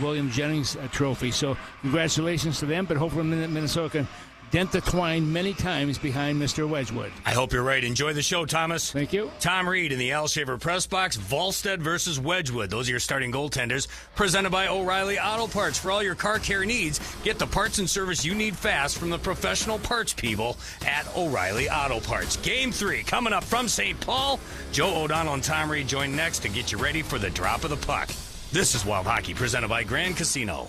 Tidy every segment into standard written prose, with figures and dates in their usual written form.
William Jennings Trophy. So congratulations to them, but hopefully Minnesota can dent the twine many times behind Mr. Wedgwood. I hope you're right. Enjoy the show, Thomas. Thank you. Tom Reed in the Al Shaver Press Box. Volstead versus Wedgwood. Those are your starting goaltenders. Presented by O'Reilly Auto Parts. For all your car care needs, get the parts and service you need fast from the professional parts people at O'Reilly Auto Parts. Game 3 coming up from St. Paul. Joe O'Donnell and Tom Reed join next to get you ready for the drop of the puck. This is Wild Hockey presented by Grand Casino.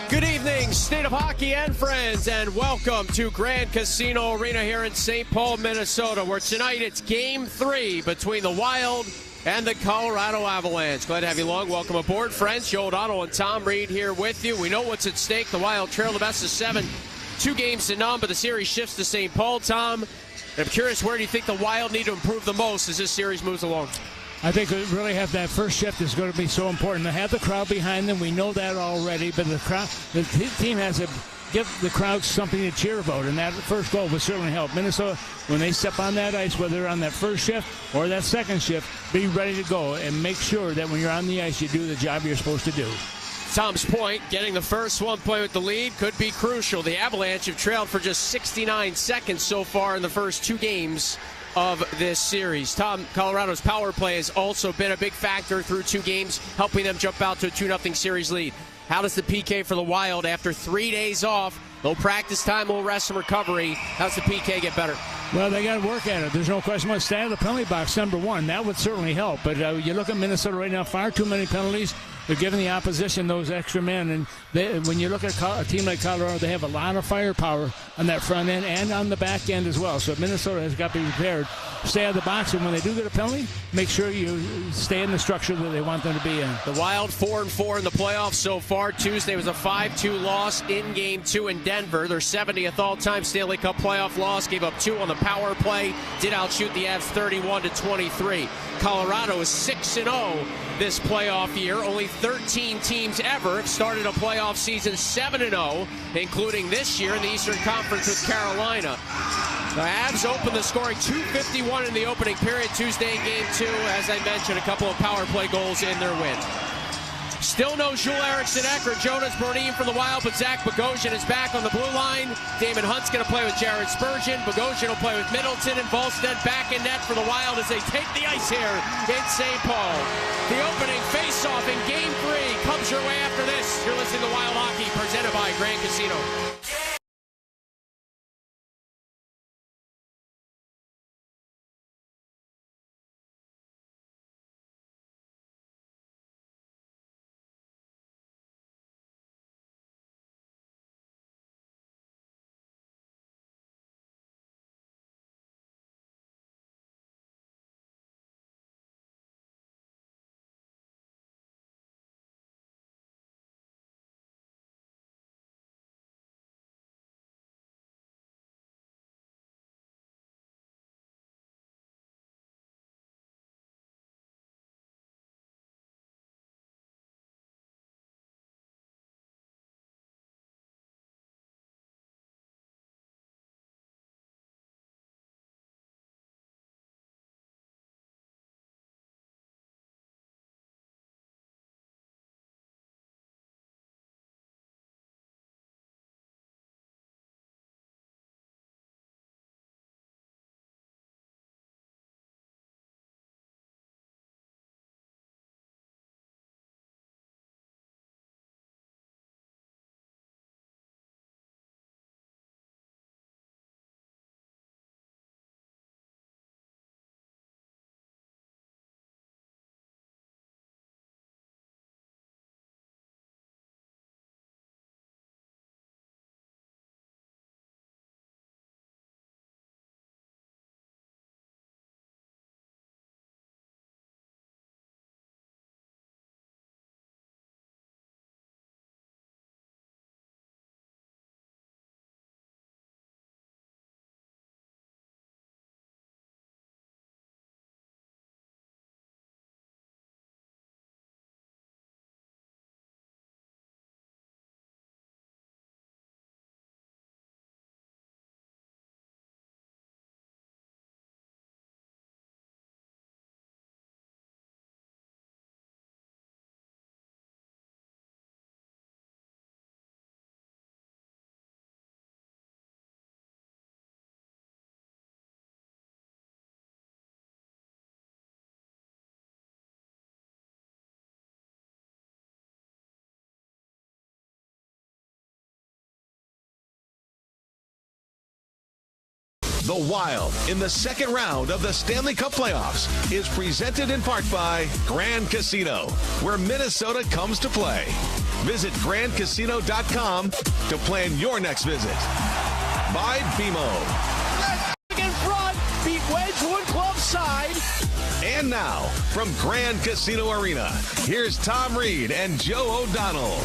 Good evening, State of Hockey and friends, and welcome to Grand Casino Arena here in St. Paul, Minnesota, where tonight it's Game 3 between the Wild and the Colorado Avalanche. Glad to have you along. Welcome aboard, friends. Joe O'Donnell and Tom Reed here with you. We know what's at stake. The Wild trail the best of 7, 2 games to none, but the series shifts to St. Paul, Tom. I'm curious, where do you think the Wild need to improve the most as this series moves along? I think we really have that first shift is going to be so important. To have the crowd behind them, we know that already, but the team has to give the crowd something to cheer about, and that first goal would certainly help. Minnesota, when they step on that ice, whether they're on that first shift or that second shift, be ready to go and make sure that when you're on the ice, you do the job you're supposed to do. Tom's point, getting the first one play with the lead could be crucial. The Avalanche have trailed for just 69 seconds so far in the first 2 games of this series. Tom, Colorado's power play has also been a big factor through 2 games, helping them jump out to a 2-0 series lead. How does the PK for the Wild after 3 days off, no practice time, no rest and recovery, how does the PK get better? Well, they got to work at it. There's no question about it. Stay out of the penalty box, number 1. That would certainly help. But you look at Minnesota right now, far too many penalties. They're giving the opposition those extra men. And when you look at a team like Colorado, they have a lot of firepower on that front end and on the back end as well. So Minnesota has got to be prepared. Stay out of the box, and when they do get a penalty, make sure you stay in the structure that they want them to be in. The Wild 4-4 in the playoffs so far. Tuesday was a 5-2 loss in Game 2 in Denver. Their 70th all-time Stanley Cup playoff loss. Gave up 2 on the power play. Did outshoot the Avs 31-23. Colorado is 6-0 this playoff year. Only 13 teams ever have started a playoff season 7-0, including this year in the Eastern Conference with Carolina. The Avs opened the scoring 2:51 in the opening period Tuesday in Game 2. As I mentioned, a couple of power play goals in their win. Still no Jules Eriksson Ek or Jonas Brodin for the Wild, but Zach Bogosian is back on the blue line. Damon Hunt's going to play with Jared Spurgeon. Bogosian will play with Middleton, and Volstead back in net for the Wild as they take the ice here in St. Paul. The opening face-off in Game 3 comes your way after this. You're listening to Wild Hockey, presented by Grand Casino. The Wild in the second round of the Stanley Cup playoffs is presented in part by Grand Casino, where Minnesota comes to play. Visit grandcasino.com to plan your next visit. By BMO. In front, beat Wedgwood club side. And now, from Grand Casino Arena, here's Tom Reed and Joe O'Donnell.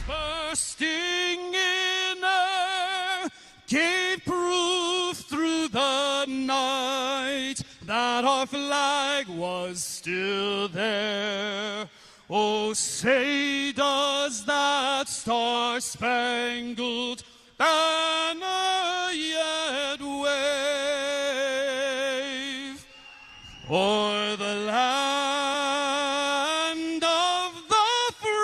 Bursting in air, gave proof through the night that our flag was still there. Oh, say does that star-spangled banner yet wave o'er the land of the free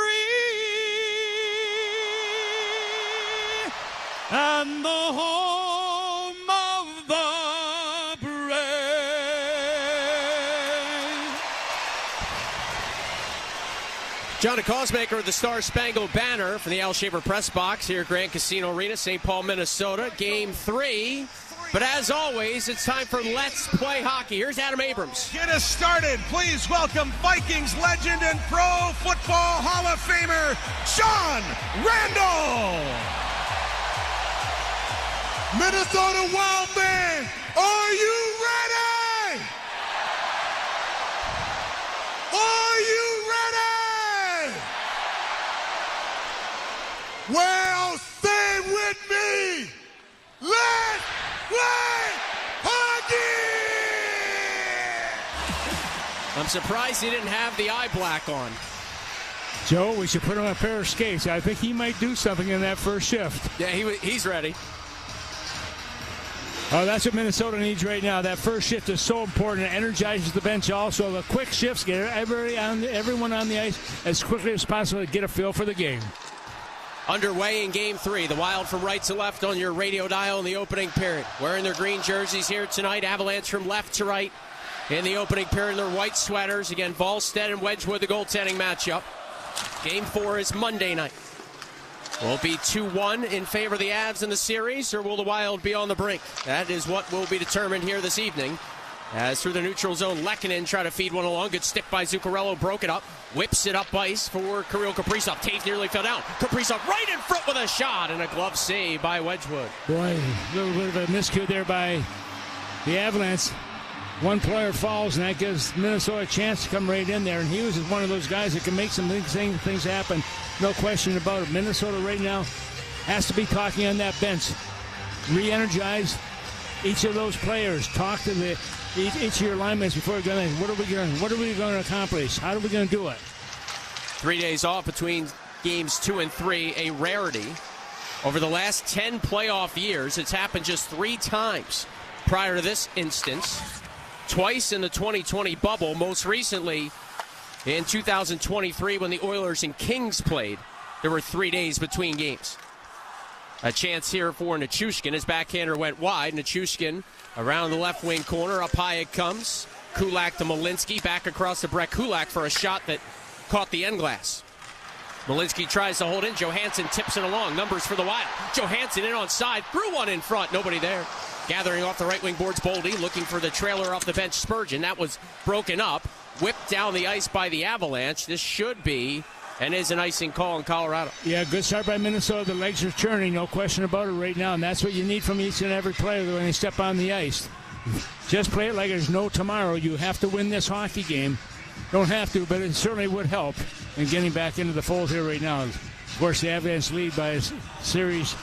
and the home of the brave. John Cosmaker of the Star Spangled Banner from the Al Shaver Press Box here at Grand Casino Arena, St. Paul, Minnesota. Game 3. But as always, it's time for Let's Play Hockey. Here's Adam Abrams. Get us started. Please welcome Vikings legend and Pro Football Hall of Famer, Sean Randall. Minnesota Wild Man, are you ready? Are you ready? Well, say with me. Let's play hockey! I'm surprised he didn't have the eye black on. Joe, we should put him on a pair of skates. I think he might do something in that first shift. Yeah, he's ready. Oh, that's what Minnesota needs right now. That first shift is so important. It energizes the bench also. The quick shifts get everyone on the ice as quickly as possible to get a feel for the game. Underway in Game 3. The Wild from right to left on your radio dial in the opening period. Wearing their green jerseys here tonight. Avalance from left to right in the opening period in their white sweaters. Again, Volstead and Wedgwood, the goaltending matchup. Game 4 is Monday night. Will it be 2-1 in favor of the Avs in the series, or will the Wild be on the brink? That is what will be determined here this evening. As through the neutral zone, Lehkonen try to feed one along. Good stick by Zuccarello, broke it up. Whips it up ice for Kirill Kaprizov. Taves nearly fell down. Kaprizov right in front with a shot, and a glove save by Wedgwood. Boy, a little bit of a miscue there by the Avalance. One player falls, and that gives Minnesota a chance to come right in there. And Hughes is one of those guys that can make some things happen. No question about it. Minnesota right now has to be talking on that bench. Re-energize each of those players. Talk to each of your linemen before going. What are we going to accomplish? How are we going to do it? 3 days off between games 2 and 3, a rarity. Over the last 10 playoff years, it's happened just 3 times prior to this instance. Twice in the 2020 bubble, most recently in 2023 when the Oilers and Kings played. There were 3 days between games. A chance here for Nichushkin. His backhander went wide. Nichushkin around the left wing corner. Up high it comes. Kulak to Malinsky. Back across to Brett Kulak for a shot that caught the end glass. Malinsky tries to hold in. Johansson tips it along. Numbers for the Wild. Johansson in on side. Threw one in front. Nobody there. Gathering off the right wing boards, Boldy looking for the trailer off the bench, Spurgeon. That was broken up. Whipped down the ice by the Avalanche. This should be and is an icing call in Colorado. Yeah, good start by Minnesota. The legs are churning, no question about it right now. And that's what you need from each and every player when they step on the ice. Just play it like there's no tomorrow. You have to win this hockey game. Don't have to, but it certainly would help in getting back into the fold here right now. Of course, the Avalanche lead by a series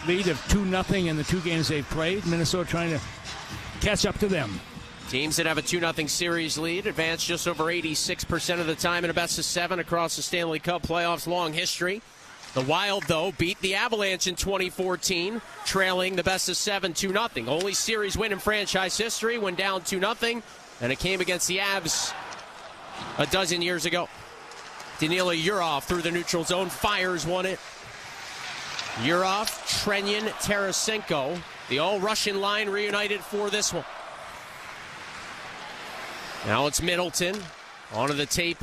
lead of 2-0 in the 2 games they've played. Minnesota trying to catch up to them. Teams that have a 2-0 series lead advance just over 86% of the time in a best-of-7 across the Stanley Cup playoffs long history. The Wild, though, beat the Avalanche in 2014, trailing the best-of-7 2-0. Only series win in franchise history when down 2-0, and it came against the Avs a dozen years ago. Danila Yurov through the neutral zone, fires one in. Yurov, Trenyan, Tarasenko, the all-Russian line reunited for this one. Now it's Middleton onto the tape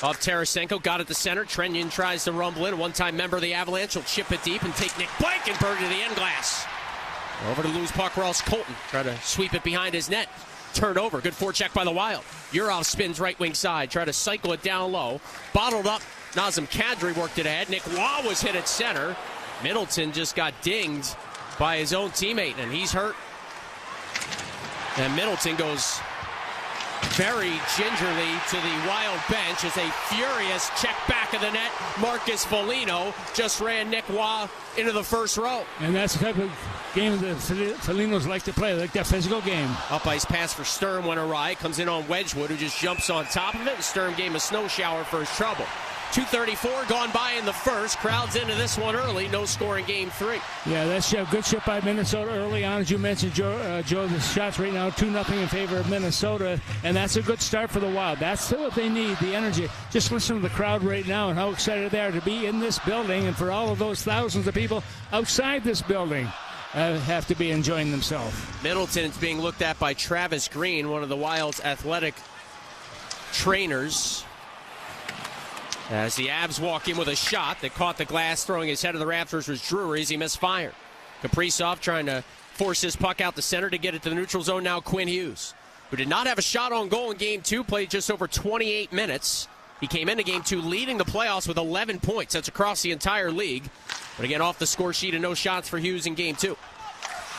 Off Tarasenko, got it to center. Trenyon tries to rumble in. One-time member of the Avalanche will chip it deep and take Nick Blankenburg to the end glass. Over to lose puck, Ross Colton. Try to sweep it behind his net. Turned over. Good forecheck by the Wild. Urov spins right wing side. Try to cycle it down low. Bottled up. Nazem Kadri worked it ahead. Nick Waugh was hit at center. Middleton just got dinged by his own teammate, and he's hurt. And Middleton goes very gingerly to the Wild bench as a furious check back of the net. Marcus Foligno just ran Nick Waugh into the first row. And that's the type of game that Felinos like to play, like that physical game. Up ice pass for Sturm went awry. Comes in on Wedgwood, who just jumps on top of it. And Sturm gave him a snow shower for his trouble. 2:34 gone by in the first. Crowds into this one early. No score in game 3. Yeah, that's a good ship by Minnesota early on. As you mentioned, Joe, the shots right now 2-0 in favor of Minnesota. And that's a good start for the Wild. That's what they need, the energy. Just listen to the crowd right now and how excited they are to be in this building. And for all of those thousands of people outside this building have to be enjoying themselves. Middleton is being looked at by Travis Green, one of the Wild's athletic trainers. As the Avs walk in with a shot that caught the glass, throwing his head to the rafters was Drury as he misfired. Kaprizov trying to force his puck out the center to get it to the neutral zone. Now Quinn Hughes, who did not have a shot on goal in Game 2, played just over 28 minutes. He came into Game 2 leading the playoffs with 11 points. That's across the entire league. But again, off the score sheet and no shots for Hughes in Game 2.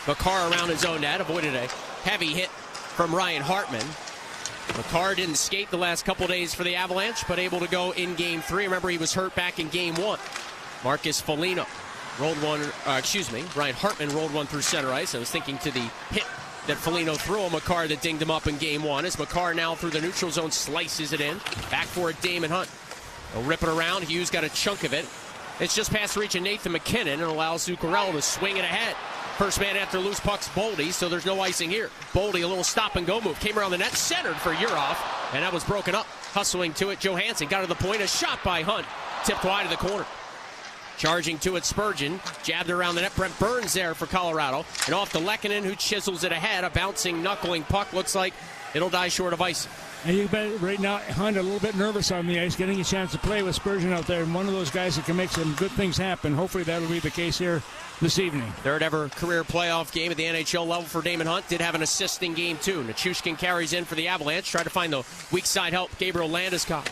Makar around his own net, avoided a heavy hit from Ryan Hartman. Makar didn't skate the last couple days for the Avalanche, but able to go in Game 3. Remember, he was hurt back in Game 1. Marcus Foligno rolled one, Ryan Hartman rolled one through center ice. I was thinking to the hit that Foligno threw on Makar that dinged him up in Game 1. As Makar now through the neutral zone slices it in. Back for it, Damon Hunt. They'll rip it around. Hughes got a chunk of it. It's just past reach of Nathan McKinnon and allows Zuccarello to swing it ahead. First man after loose puck's Boldy, so there's no icing here. Boldy, a little stop-and-go move. Came around the net, centered for Urov, and that was broken up. Hustling to it, Johansson got to the point. A shot by Hunt. Tipped wide of the corner. Charging to it, Spurgeon. Jabbed around the net. Brent Burns there for Colorado. And off to Lehkonen, who chisels it ahead. A bouncing, knuckling puck. Looks like it'll die short of icing. And you bet right now, Hunt a little bit nervous on the ice, getting a chance to play with Spurgeon out there. And one of those guys that can make some good things happen. Hopefully that'll be the case here this evening. Third ever career playoff game at the NHL level for Damon Hunt. Did have an assist in Game 2. Nichushkin carries in for the Avalanche. Tried to find the weak side help. Gabriel Landeskog.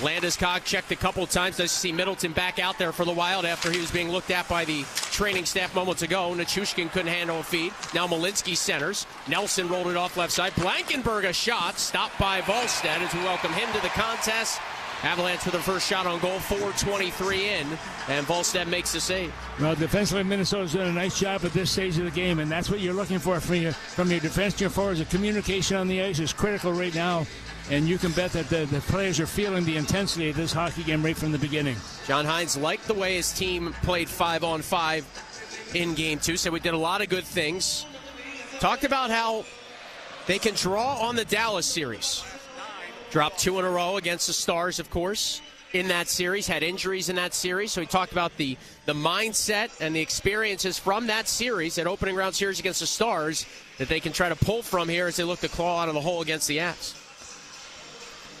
Landeskog checked a couple times. Nice to see Middleton back out there for the Wild after he was being looked at by the training staff moments ago. Nichushkin couldn't handle a feed. Now Malinsky centers. Nelson rolled it off left side. Blankenburg a shot. Stopped by Volstead as we welcome him to the contest. Avalanche with their first shot on goal, 4:23 in, and Volstead makes the save. Well, defensively, Minnesota's doing a nice job at this stage of the game, and that's what you're looking for from your defense to your forwards. The communication on the ice is critical right now, and you can bet that the players are feeling the intensity of this hockey game right from the beginning. John Hines liked the way his team played 5-on-5 in Game 2, so we did a lot of good things. Talked about how they can draw on the Dallas series. Dropped 2 in a row against the Stars, of course, in that series. Had injuries in that series. So he talked about the mindset and the experiences from that series, that opening round series against the Stars, that they can try to pull from here as they look to claw out of the hole against the Avs.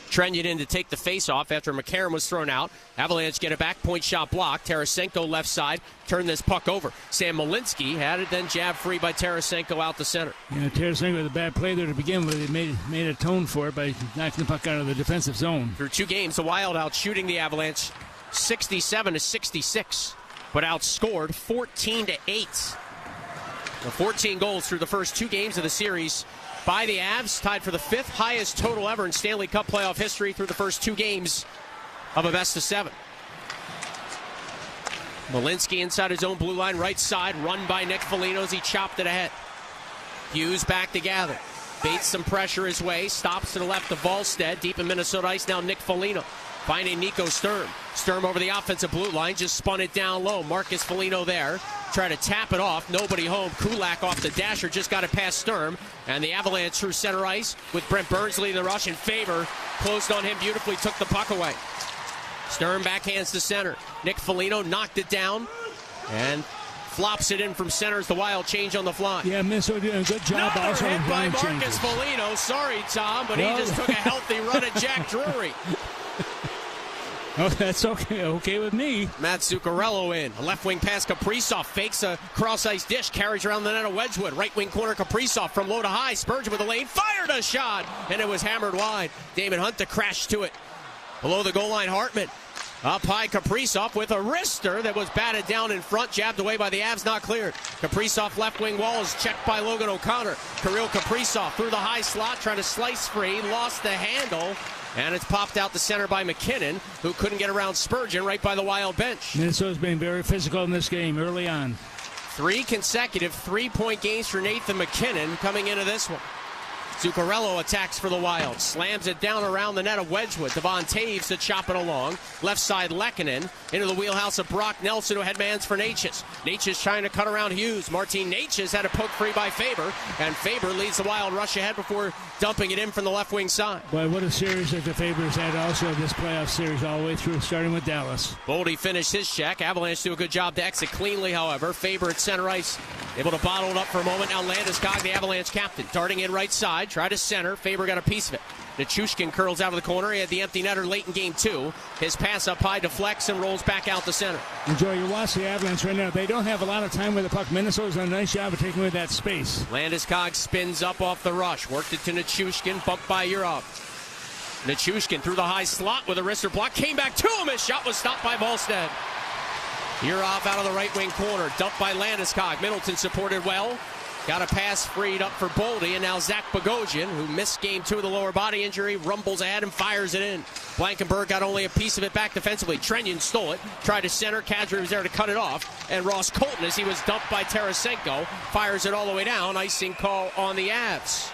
Trenyon in to take the face-off after McCarron was thrown out. Avalanche get it back. Point shot blocked. Tarasenko left side. Turn this puck over. Sam Malinsky had it, then jab free by Tarasenko out the center. Yeah, Tarasenko with a bad play there to begin with. He made a tone for it by knocking the puck out of the defensive zone. Through 2 games, the Wild out shooting the Avalanche 67-66, but outscored 14-8. 14 goals through the first 2 games of the series by the Avs, tied for the 5th highest total ever in Stanley Cup playoff history through the first 2 games of a best-of-7. Malinsky inside his own blue line, right side, run by Nick Foligno as he chopped it ahead. Hughes back to gather. Baits some pressure his way, stops to the left of Volstead, deep in Minnesota ice, now Nick Foligno. Finding Nico Sturm. Sturm over the offensive blue line, just spun it down low. Marcus Foligno there. Try to tap it off. Nobody home. Kulak off the dasher, just got it past Sturm. And the Avalanche through center ice with Brent Burns leading the rush in favor. Closed on him beautifully, took the puck away. Sturm backhands to center. Nick Foligno knocked it down and flops it in from center as the Wild change on the fly. Yeah, Minnesota doing a good job. Another also hit by Marcus Foligno. Sorry, Tom, but he just took a healthy run at Jack Drury. Oh, that's okay. Okay with me. Matt Zuccarello in. A left wing pass, Kaprizov fakes a cross-ice dish, carries around the net of Wedgwood. Right wing corner, Kaprizov from low to high. Spurgeon with a lane, fired a shot, and it was hammered wide. Damon Hunt to crash to it. Below the goal line, Hartman. Up high, Kaprizov with a wrister that was batted down in front, jabbed away by the Avs, not cleared. Kaprizov left wing wall is checked by Logan O'Connor. Kirill Kaprizov through the high slot, trying to slice free, lost the handle, and it's popped out the center by McKinnon, who couldn't get around Spurgeon right by the Wild bench. Minnesota's been very physical in this game early on. 3 consecutive 3-point games for Nathan McKinnon coming into this one. Zuccarello attacks for the Wild. Slams it down around the net of Wedgwood. Devon Taves to chop it along. Left side Lehkonen into the wheelhouse of Brock Nelson, who had mans for Natchez. Natchez trying to cut around Hughes. Martin Natchez had a poke free by Faber, and Faber leads the Wild rush ahead before dumping it in from the left wing side. Boy, what a series that the Faber's had also this playoff series all the way through, starting with Dallas. Boldy finished his check. Avalanche do a good job to exit cleanly, however. Faber at center ice, able to bottle it up for a moment. Now Landeskog, the Avalanche captain, darting in right side. Try to center. Faber got a piece of it. Nichushkin curls out of the corner. He had the empty netter late in game 2. His pass up high deflects and rolls back out the center. Enjoy your watch the Avalanche right now. They don't have a lot of time with the puck. Minnesota's done a nice job of taking away that space. Landeskog spins up off the rush. Worked it to Nichushkin. Bumped by Urov. Nichushkin through the high slot with a wrister block. Came back to him. His shot was stopped by Volstead. Urov out of the right wing corner. Dumped by Landeskog. Middleton supported well. Got a pass freed up for Boldy, and now Zach Bogosian, who missed game 2 with a lower body injury, rumbles ahead and fires it in. Blankenberg got only a piece of it back defensively. Trenyon stole it, tried to center. Kadri was there to cut it off, and Ross Colton, as he was dumped by Tarasenko, fires it all the way down. Icing call on the Avs.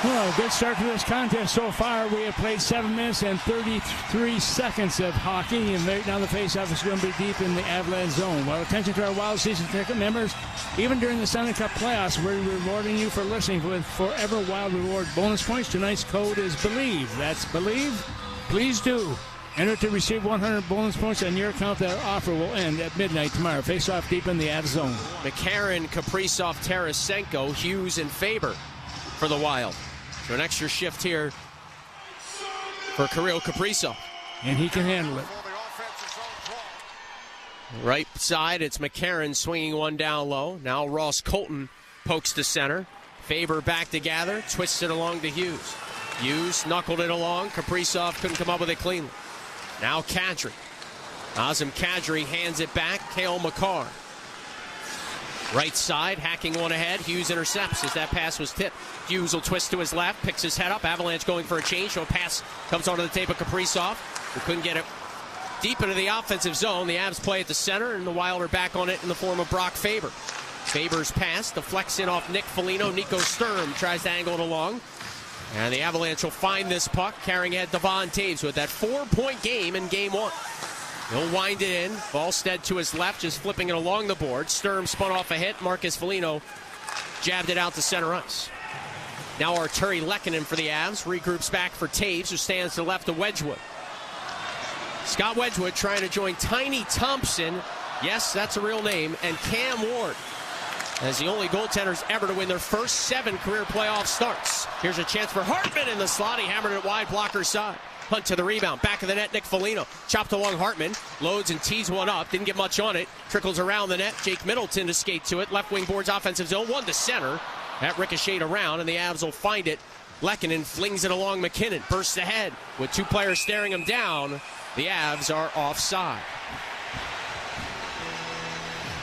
Well, good start to this contest so far. We have played 7 minutes and 33 seconds of hockey, and right now the faceoff is going to be deep in the Avalanche zone. Well, attention to our Wild Season Ticket members. Even during the Stanley Cup playoffs, we're rewarding you for listening with Forever Wild Reward bonus points. Tonight's code is BELIEVE. That's BELIEVE. Please do. Enter to receive 100 bonus points on your account. That offer will end at midnight tomorrow. Face-off deep in the Avs zone. McCarron, Kaprizov, Tarasenko, Hughes, and Faber for the Wild. So an extra shift here for Kirill Kaprizov. And he can handle it. Right side, it's McCarron swinging one down low. Now Ross Colton pokes to center. Faber back to gather, twists it along to Hughes. Hughes knuckled it along. Kaprizov couldn't come up with it cleanly. Now Kadri. Nazem Kadri hands it back. Cale Makar. Right side, hacking one ahead. Hughes intercepts as that pass was tipped. Hughes will twist to his left, picks his head up. Avalanche going for a change. So a pass comes onto the tape of Kaprizov, who couldn't get it deep into the offensive zone. The Avs play at the center, and the Wild are back on it in the form of Brock Faber. Faber's pass deflects in off Nick Foligno. Nico Sturm tries to angle it along. And the Avalanche will find this puck, carrying ahead Devon Taves with that 4-point game in game 1. He'll wind it in. Volstead to his left, just flipping it along the board. Sturm spun off a hit. Marcus Foligno jabbed it out to center ice. Now Arturi Lehkonen for the Avs. Regroups back for Taves, who stands to the left of Wedgwood. Scott Wedgwood trying to join Tiny Thompson. Yes, that's a real name. And Cam Ward as the only goaltenders ever to win their first 7 career playoff starts. Here's a chance for Hartman in the slot. He hammered it wide, blocker side. Hunt to the rebound. Back of the net, Nick Foligno. Chopped along Hartman. Loads and tees one up. Didn't get much on it. Trickles around the net. Jake Middleton to skate to it. Left wing boards offensive zone. One to center. That ricocheted around, and the Avs will find it. Lehkonen flings it along McKinnon. Bursts ahead. With 2 players staring him down, the Avs are offside.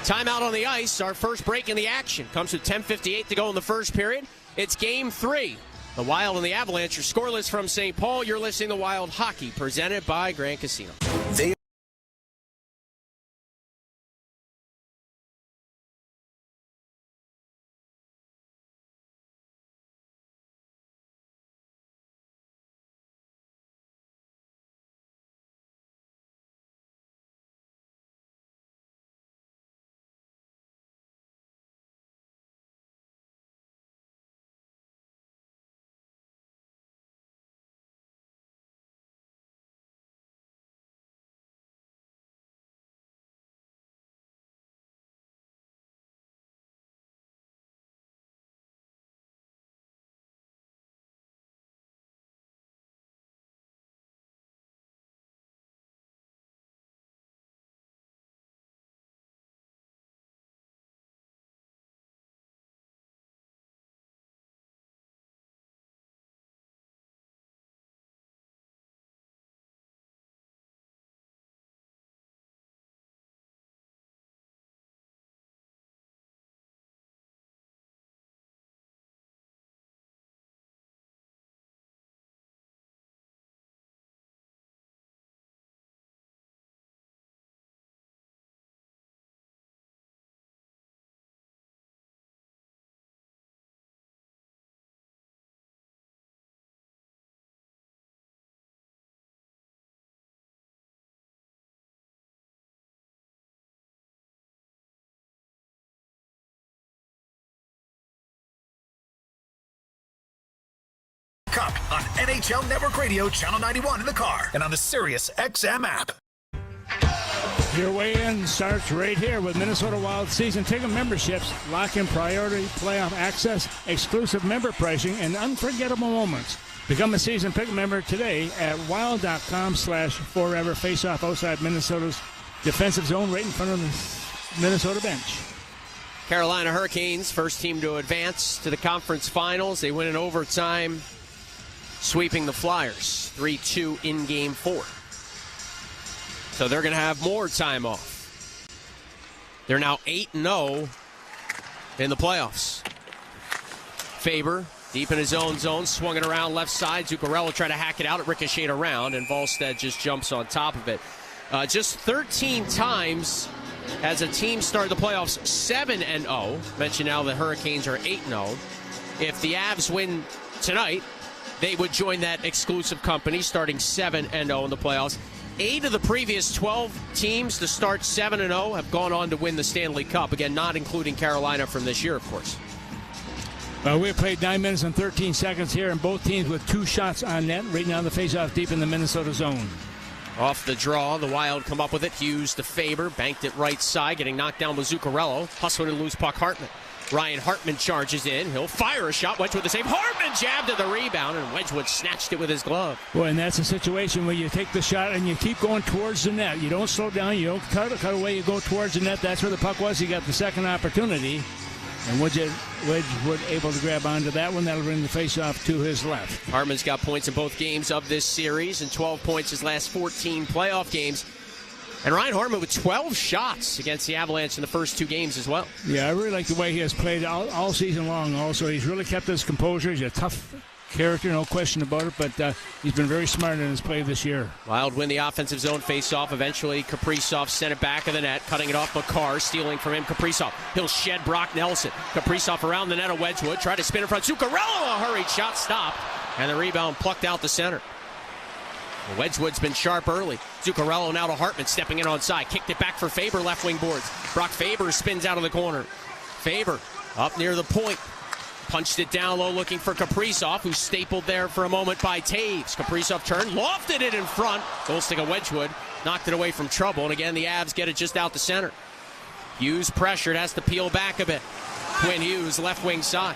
Timeout on the ice. Our first break in the action comes with 10:58 to go in the first period. It's game 3. The Wild and the Avalanche are scoreless from St. Paul. You're listening to Wild Hockey, presented by Grand Casino. NHL Network Radio, Channel 91 in the car and on the Sirius XM app. Your weigh-in starts right here with Minnesota Wild season ticket memberships. Lock in priority playoff access, exclusive member pricing, and unforgettable moments. Become a season ticket member today at wild.com/forever. Face off outside Minnesota's defensive zone right in front of the Minnesota bench. Carolina Hurricanes, first team to advance to the conference finals. They win in overtime, sweeping the Flyers 3-2 in Game 4. So they're going to have more time off. They're now 8-0 in the playoffs. Faber, deep in his own zone, swung it around left side. Zuccarello tried to hack it out. It ricocheted around, and Volstead just jumps on top of it. Just 13 times as a team started the playoffs 7-0. Mention now the Hurricanes are 8-0. If the Avs win tonight, they would join that exclusive company, starting 7-0 in the playoffs. 8 of the previous 12 teams to start 7-0 have gone on to win the Stanley Cup. Again, not including Carolina from this year, of course. We played 9 minutes and 13 seconds here, and both teams with 2 shots on net. Right now, the faceoff deep in the Minnesota zone. Off the draw, the Wild come up with it. Hughes to Faber, banked it right side, getting knocked down with Zuccarello. Hustling to loose puck, Hartman. Ryan Hartman charges in. He'll fire a shot. Wedgwood the save. Hartman jabbed at the rebound, and Wedgwood snatched it with his glove. Boy, and that's a situation where you take the shot and you keep going towards the net. You don't slow down. You don't cut away. You go towards the net. That's where the puck was. You got the second opportunity. And Wedgwood able to grab onto that one. That'll bring the faceoff to his left. Hartman's got points in both games of this series and 12 points his last 14 playoff games. And Ryan Hartman with 12 shots against the Avalanche in the first 2 games as well. Yeah, I really like the way he has played all season long also. He's really kept his composure. He's a tough character, no question about it, but he's been very smart in his play this year. Wild win the offensive zone face-off. Eventually, Kaprizov sent it back of the net, cutting it off Makar, stealing from him. Kaprizov, he'll shed Brock Nelson. Kaprizov around the net of Wedgwood, tried to spin in front. Zuccarello, a hurried shot stopped, and the rebound plucked out the center. Wedgwood's been sharp early. Zuccarello now to Hartman, stepping in onside. Kicked it back for Faber, left wing boards. Brock Faber spins out of the corner. Faber up near the point. Punched it down low looking for Kaprizov, who's stapled there for a moment by Taves. Kaprizov turned, lofted it in front. Goal stick of Wedgwood, knocked it away from trouble. And again, the Avs get it just out the center. Hughes pressured, has to peel back a bit. Quinn Hughes, left wing side.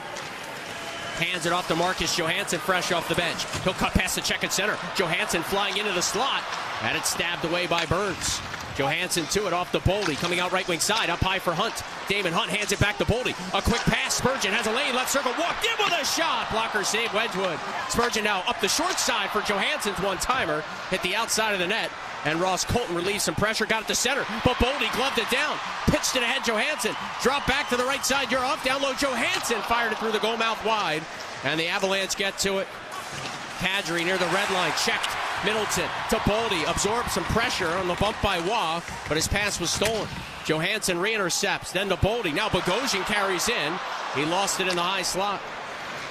Hands it off to Marcus Johansson, fresh off the bench. He'll cut past the check at center. Johansson flying into the slot. Had it stabbed away by Burns. Johansson to it off the Boldy, coming out right wing side, up high for Hunt. Damon Hunt hands it back to Boldy. A quick pass, Spurgeon has a lane, left circle, walked in with a shot. Blocker save, Wedgwood. Spurgeon now up the short side for Johansson's one-timer. Hit the outside of the net, and Ross Colton relieved some pressure, got it to center, but Boldy gloved it down. Pitched it ahead, Johansson. Dropped back to the right side, you're off, down low, Johansson fired it through the goal mouth wide, and the Avalanche get to it. Kadri near the red line, checked. Middleton to Boldy, absorbed some pressure on the bump by Waugh, but his pass was stolen. Johansson re-intercepts, then to Boldy. Now Bogosian carries in. He lost it in the high slot.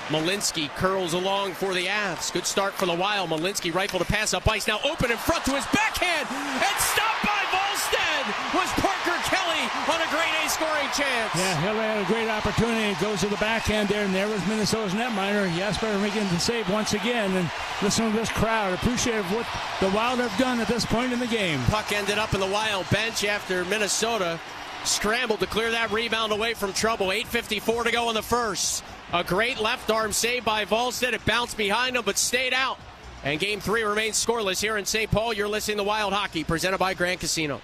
Malinsky curls along for the Avs. Good start for the Wild. Malinsky rifle to pass up ice. Now open in front to his backhand. And stopped by Volstead. Was Parker Kelly on a grade A scoring chance. Yeah, Hill had a great opportunity. It goes to the backhand there, and there was Minnesota's netminder. Jesper making the save once again. And listen to this crowd. Appreciate what the Wild have done at this point in the game. Puck ended up in the Wild bench after Minnesota scrambled to clear that rebound away from trouble. 8:54 to go in the first. A great left arm save by Volstead. It bounced behind him but stayed out. And Game 3 remains scoreless here in St. Paul. You're listening to Wild Hockey, presented by Grand Casino.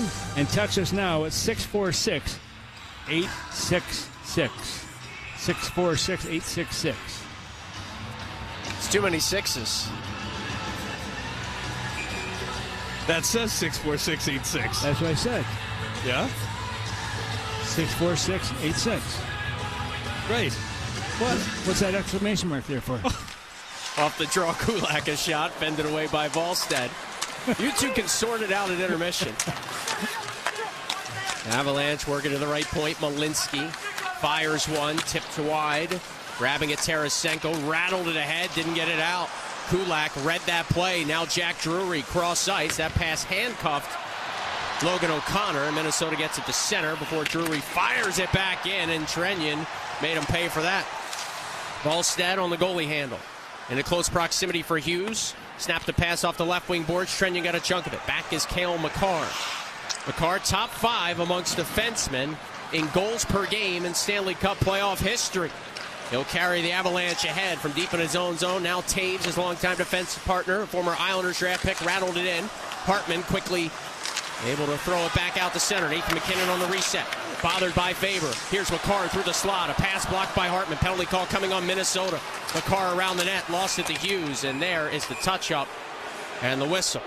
line and text us now at 646-866. 646-866. It's too many sixes. That says 64686. That's what I said. Yeah? 646-86. Great. What? What's that exclamation mark there for? Off the draw, Kulak a shot, fended away by Volstead. You two can sort it out at intermission. Avalanche working to the right point. Malinsky fires one, tipped wide. Grabbing at Tarasenko, rattled it ahead, didn't get it out. Kulak read that play. Now Jack Drury cross ice. That pass handcuffed Logan O'Connor. And Minnesota gets it to center before Drury fires it back in, and Trenyon made him pay for that. Volstead on the goalie handle. In a close proximity for Hughes. Snapped the pass off the left wing boards. Trenyon got a chunk of it. Back is Cale Makar. Makar top 5 amongst defensemen in goals per game in Stanley Cup playoff history. He'll carry the Avalanche ahead from deep in his own zone. Now Taves, his longtime defensive partner, former Islanders draft pick, rattled it in. Hartman quickly able to throw it back out to center. Nathan McKinnon on the reset. Bothered by Faber. Here's Makar through the slot. A pass blocked by Hartman. Penalty call coming on Minnesota. Makar around the net. Lost it to Hughes. And there is the touch-up and the whistle.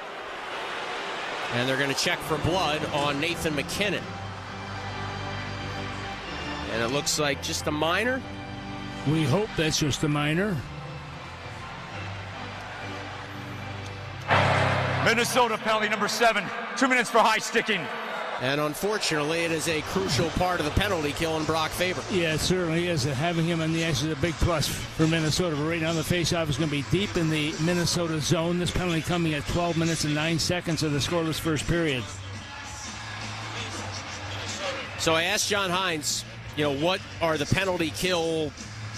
And they're going to check for blood on Nathan McKinnon. And it looks like just a minor. We hope that's just a minor. Minnesota penalty number 7. 2 minutes for high sticking. And unfortunately, it is a crucial part of the penalty kill in Brock Faber. Yeah, it certainly is. Having him on the ice is a big plus for Minnesota. But right now, the faceoff is going to be deep in the Minnesota zone. This penalty coming at 12 minutes and 9 seconds of the scoreless first period. So I asked John Hines, what are the penalty kill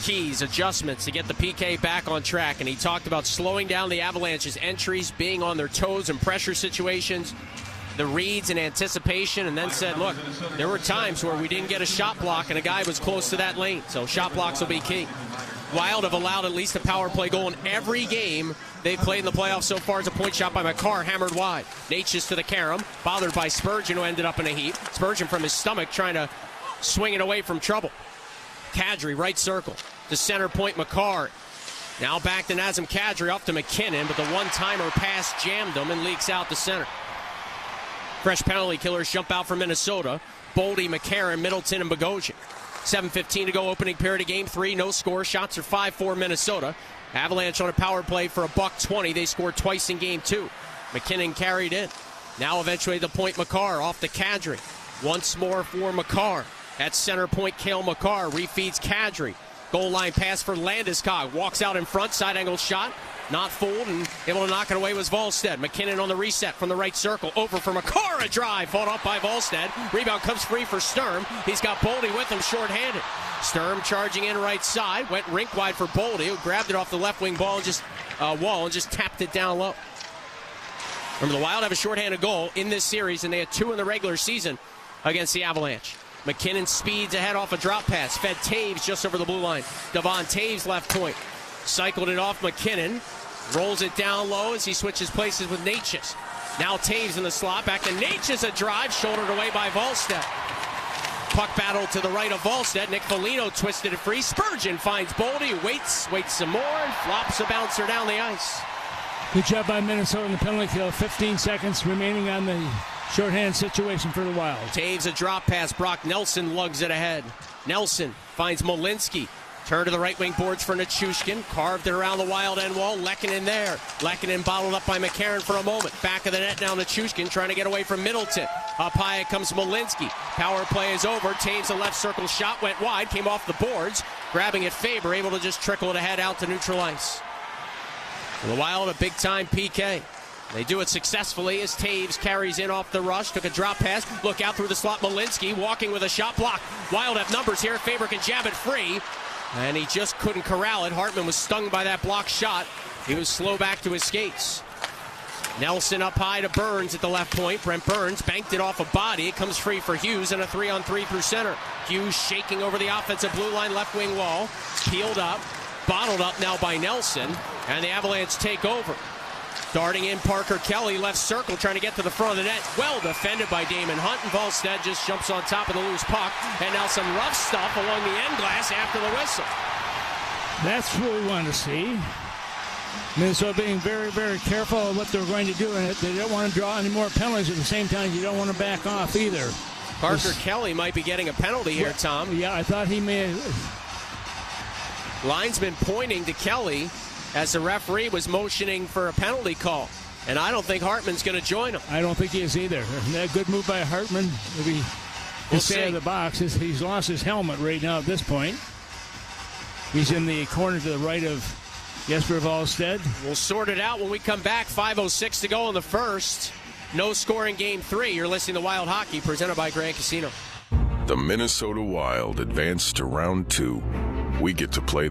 keys, adjustments to get the PK back on track? And he talked about slowing down the Avalanche's entries, being on their toes in pressure situations, the reads and anticipation, and then said, look, there were times where we didn't get a shot block and a guy was close to that lane, so shot blocks will be key. Wild have allowed at least a power play goal in every game they've played in the playoffs so far. As a point shot by Makar, hammered wide. Natchez to the carom, bothered by Spurgeon, who ended up in a heap. Spurgeon from his stomach trying to swing it away from trouble. Kadri, right circle, to center point Makar. Now back to Nazem Kadri, off to McKinnon, but the one-timer pass jammed him and leaks out to center. Fresh penalty killers jump out for Minnesota. Boldy, McCarron, Middleton, and Bogosian. 7:15 to go, opening period of game 3. No score. Shots are 5-4 Minnesota. Avalanche on a power play for $120. They scored twice in game 2. McKinnon carried in. Now eventually the point Makar off to Kadri. Once more for Makar. At center point, Cale Makar refeeds Kadri. Goal line pass for Landeskog. Walks out in front, side angle shot. Not fooled, and able to knock it away was Volstead. McKinnon on the reset from the right circle. Over for Makar, a drive. Fought off by Volstead. Rebound comes free for Sturm. He's got Boldy with him shorthanded. Sturm charging in right side. Went rink wide for Boldy, who grabbed it off the left wing ball and just wall and just tapped it down low. Remember, the Wild have a shorthanded goal in this series, and they had 2 in the regular season against the Avalanche. McKinnon speeds ahead off a drop pass. Fed Taves just over the blue line. Devon Taves left point. Cycled it off McKinnon. Rolls it down low as he switches places with Natchez. Now Taves in the slot. Back to Natchez, a drive. Shouldered away by Volstead. Puck battle to the right of Volstead. Nick Foligno twisted it free. Spurgeon finds Boldy. Waits some more, and flops a bouncer down the ice. Good job by Minnesota in the penalty kill. 15 seconds remaining on the shorthand situation for the Wild. Taves a drop pass. Brock Nelson lugs it ahead. Nelson finds Malinsky. Turn to the right wing boards for Nichushkin. Carved it around the Wild end wall. Lehkonen there. Lehkonen bottled up by McCarron for a moment. Back of the net now Nichushkin trying to get away from Middleton. Up high it comes Malinsky. Power play is over. Taves a left circle shot. Went wide. Came off the boards. Grabbing it Faber. Able to just trickle it ahead out to neutral ice. And the Wild a big time PK. They do it successfully as Taves carries in off the rush. Took a drop pass. Look out through the slot. Malinsky walking with a shot block. Wild have numbers here. Faber can jab it free. And he just couldn't corral it. Hartman was stung by that block shot. He was slow back to his skates. Nelson up high to Burns at the left point. Brent Burns banked it off a body. It comes free for Hughes and a 3-on-3 through center. Hughes shaking over the offensive blue line left wing wall. Peeled up. Bottled up now by Nelson. And the Avalanche take over. Darting in, Parker Kelly, left circle, trying to get to the front of the net. Well defended by Damon Hunt, and Volstead just jumps on top of the loose puck. And now some rough stuff along the end glass after the whistle. That's what we want to see. Minnesota being very, very careful of what they're going to do. And they don't want to draw any more penalties. At the same time, you don't want to back off either. Parker Kelly might be getting a penalty here, Tom. Yeah, I thought he may have. Linesman pointing to Kelly as the referee was motioning for a penalty call. And I don't think Hartman's going to join him. I don't think he is either. That good move by Hartman. Maybe We'll stay see. out of the box. He's lost his helmet right now at this point. He's in the corner to the right of Jesper Volstead. We'll sort it out when we come back. 5:06 to go in the first. No score in Game 3. You're listening to Wild Hockey, presented by Grand Casino. The Minnesota Wild advance to round 2. We get to play.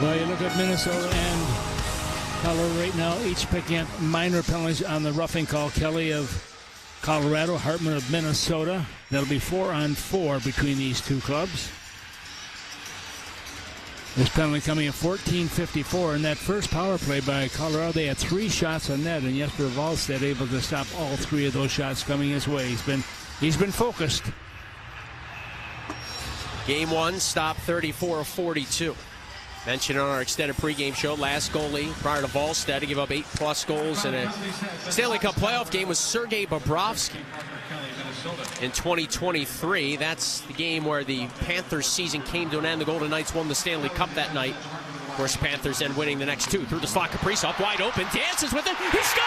Well, you look at Minnesota and Colorado right now, each picking up minor penalties on the roughing call. Kelly of Colorado, Hartman of Minnesota. That'll be 4-on-4 between these two clubs. This penalty coming at 14:54. In that first power play by Colorado, they had 3 shots on net, and Jesper Volstead able to stop all 3 of those shots coming his way. He's been focused. Game 1, stop 34-42. Mentioned on our extended pregame show, last goalie prior to Volstead to give up 8+ goals in a Stanley Cup playoff game was Sergei Bobrovsky in 2023. That's the game where the Panthers season came to an end. The Golden Knights won the Stanley Cup that night. Of course, Panthers then winning the next 2. Through the slot, Kaprizov wide open, dances with it. He scores!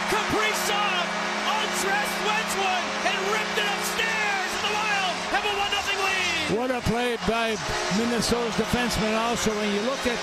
Kaprizov undressed Wedgwood and ripped it upstairs, and the Wild have a 1-0 lead. What a play by Minnesota's defenseman also. When you look at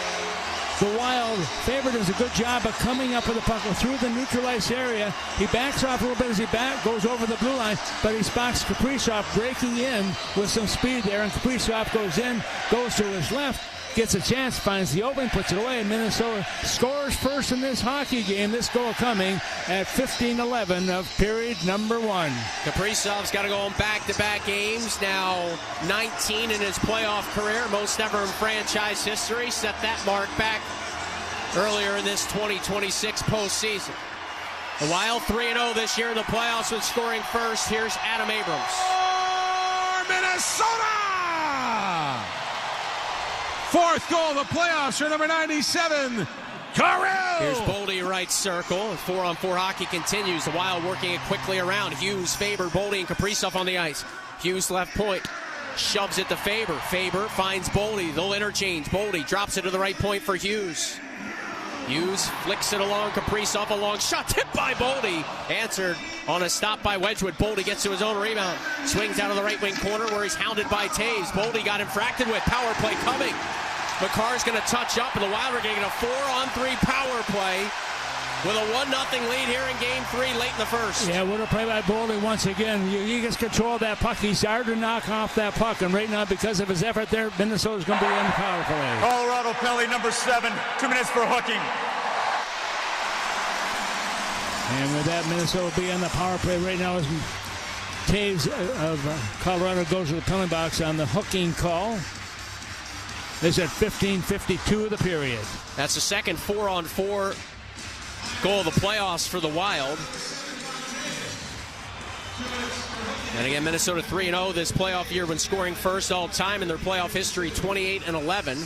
the Wild, Faber does a good job of coming up with the puck through the neutralized area. He backs off a little bit as he goes over the blue line, but he spots Kaprizov breaking in with some speed there, and Kaprizov goes in, goes to his left, gets a chance, finds the opening, puts it away, and Minnesota scores first in this hockey game. This goal coming at 15:11 of period number 1. Kaprizov's got to go on back-to-back games, now 19 in his playoff career, most ever in franchise history. Set that mark back earlier in this 2026 postseason. The Wild 3-0 this year in the playoffs with scoring first. Here's Adam Abrams. For Minnesota! 4th goal of the playoffs for number 97, Carrell. Here's Boldy right circle. 4-on-4 hockey continues. The Wild working it quickly around. Hughes, Faber, Boldy, and Kaprizov on the ice. Hughes left point. Shoves it to Faber. Faber finds Boldy. They'll interchange. Boldy drops it to the right point for Hughes. Hughes flicks it along. Kaprizov, a long shot. Tipped by Boldy. Answered on a stop by Wedgwood. Boldy gets to his own rebound. Swings out of the right wing corner where he's hounded by Taves. Boldy got infracted with. Power play coming. McCarr's going to touch up, and the Wild are getting a 4-on-3 power play with a 1-0 lead here in Game 3 late in the first. Yeah, what a play by Boldy once again. He gets control of that puck. He's hard to knock off that puck, and right now, because of his effort there, Minnesota's going to be in the power play. Colorado penalty number 7, 2 minutes for hooking. And with that, Minnesota will be on the power play right now as Taves of Colorado goes to the penalty box on the hooking call. This at 15:52 of the period. That's the second 4-on-4 goal of the playoffs for the Wild. And again, Minnesota 3-0 this playoff year when scoring first all time in their playoff history, 28-11.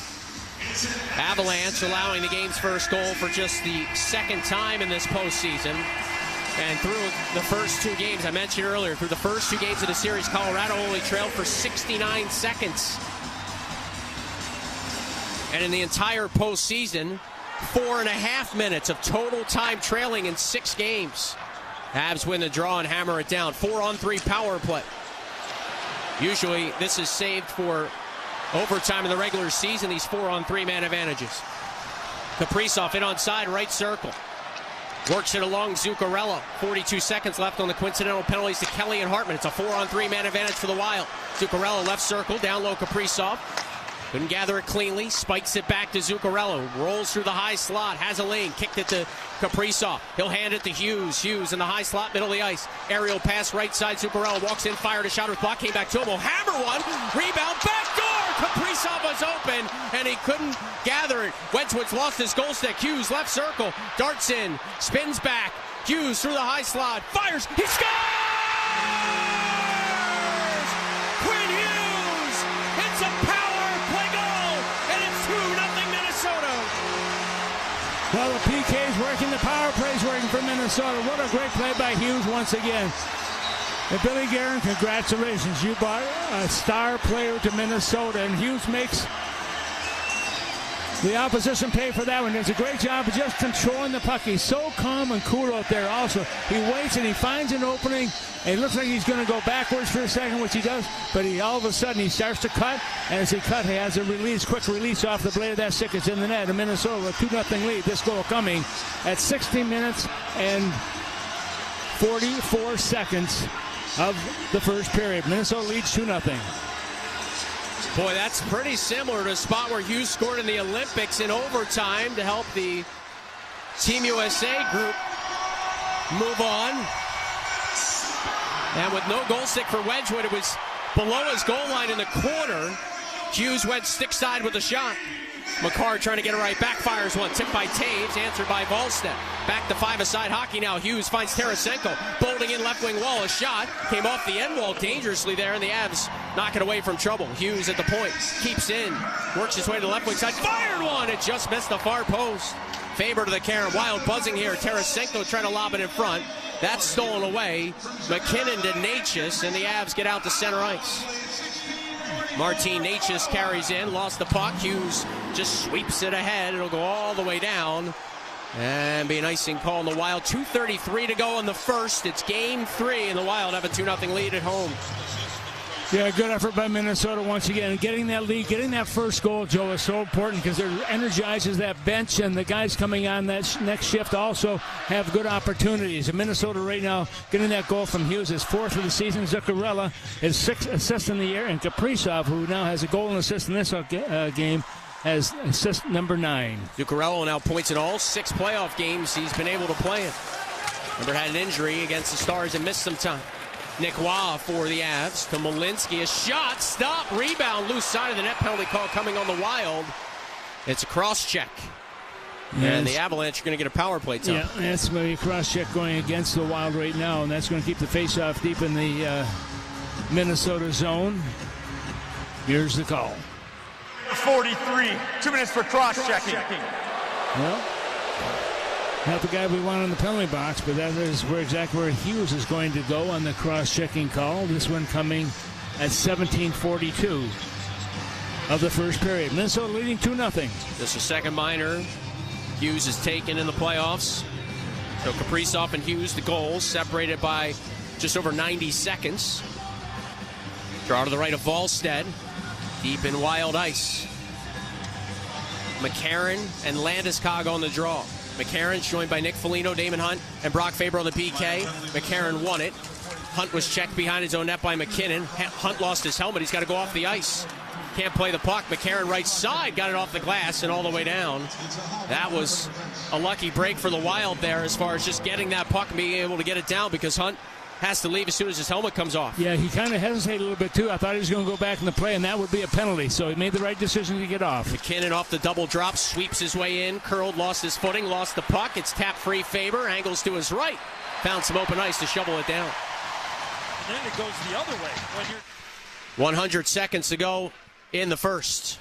Avalance allowing the game's first goal for just the second time in this postseason. And through the first 2 games, I mentioned earlier, through the first 2 games of the series, Colorado only trailed for 69 seconds. And in the entire postseason, 4.5 minutes of total time trailing in 6 games. Habs win the draw and hammer it down. 4-on-3 power play. Usually this is saved for overtime in the regular season, these 4-on-3 man advantages. Kaprizov in on side, right circle. Works it along Zuccarello. 42 seconds left on the coincidental penalties to Kelly and Hartman. It's a 4-on-3 man advantage for the Wild. Zuccarello left circle, down low Kaprizov. Couldn't gather it cleanly. Spikes it back to Zuccarello. Rolls through the high slot. Has a lane. Kicked it to Kaprizov. He'll hand it to Hughes. Hughes in the high slot, middle of the ice. Aerial pass right side. Zuccarello walks in, fired a shot. Block came back to him. Will hammer one. Rebound. Back door. Kaprizov was open, and he couldn't gather it. Wedgwood's lost his goal stick. Hughes left circle. Darts in. Spins back. Hughes through the high slot. Fires. He scores! Quinn Hughes. It's a power play goal, and it's 2-0 Minnesota. Well, the PK's working, the power play's working for Minnesota. What a great play by Hughes once again. And Billy Guerin, congratulations. You brought a star player to Minnesota, and Hughes makes the opposition pay for that one. Does a great job of just controlling the puck. He's so calm and cool out there also. He waits and he finds an opening, and it looks like he's going to go backwards for a second, which he does, but all of a sudden he starts to cut, and as he cuts, he has a release, quick release off the blade of that stick. It's in the net, and Minnesota with a 2-0 lead. This goal coming at 16 minutes and 44 seconds of the first period. Minnesota leads 2-0. Boy, that's pretty similar to a spot where Hughes scored in the Olympics in overtime to help the Team USA group move on. And with no goal stick for Wedgwood, it was below his goal line in the corner. Hughes went stick side with a shot. McCarr trying to get it right. Backfires one. Tipped by Taves. Answered by Volstead. Back to 5-a-side hockey now. Hughes finds Tarasenko. Bolting in left wing wall. A shot. Came off the end wall dangerously there. And the Avs knock it away from trouble. Hughes at the point. Keeps in. Works his way to the left wing side. Fired one. It just missed the far post. Faber to the Karen. Wild buzzing here. Tarasenko trying to lob it in front. That's stolen away. McKinnon to Natchez. And the Avs get out to center ice. Martin Natchez carries in, lost the puck. Hughes just sweeps it ahead. It'll go all the way down. And be an icing call in the Wild. 2:33 to go in the first. It's Game 3, and the Wild have a 2-0 lead at home. Yeah, good effort by Minnesota once again. Getting that lead, getting that first goal, Joe, is so important because it energizes that bench, and the guys coming on that next shift also have good opportunities. And Minnesota right now getting that goal from Hughes is 4th of the season. Zuccarello is 6th assist in the year, and Kaprizov, who now has a goal and assist in this game, has assist number 9. Zuccarello now points in all 6 playoff games he's been able to play in. Remember, had an injury against the Stars and missed some time. Nick Waugh for the Avs to Molinsky. A shot, stop, rebound, loose side of the net. Penalty call coming on the Wild. It's a cross check. Yes. And the Avalanche are going to get a power play time. Yeah, that's going to be a cross check going against the Wild right now, and that's going to keep the faceoff deep in the Minnesota zone. Here's the call. 43, 2 minutes for cross checking. Well, not the guy we want in the penalty box, but that is exactly where Hughes is going to go on the cross-checking call. This one coming at 17:42 of the first period. Minnesota leading 2-0. This is second minor Hughes is taken in the playoffs. So Kaprizov and Hughes, the goals, separated by just over 90 seconds. Draw to the right of Volstead. Deep in Wild Ice. McCarron and Landeskog on the draw. McCarron joined by Nick Foligno, Damon Hunt, and Brock Faber on the PK. McCarron won it. Hunt was checked behind his own net by McKinnon. Hunt lost his helmet. He's got to go off the ice. Can't play the puck. McCarron right side got it off the glass and all the way down. That was a lucky break for the Wild there as far as just getting that puck and being able to get it down, because Hunt has to leave as soon as his helmet comes off. Yeah, he kind of hesitated a little bit too. I thought he was going to go back in the play, and that would be a penalty. So he made the right decision to get off. McKinnon off the double drop, sweeps his way in, curled, lost his footing, lost the puck. It's tap free. Faber angles to his right, found some open ice to shovel it down. And then it goes the other way. 100 seconds to go in the first.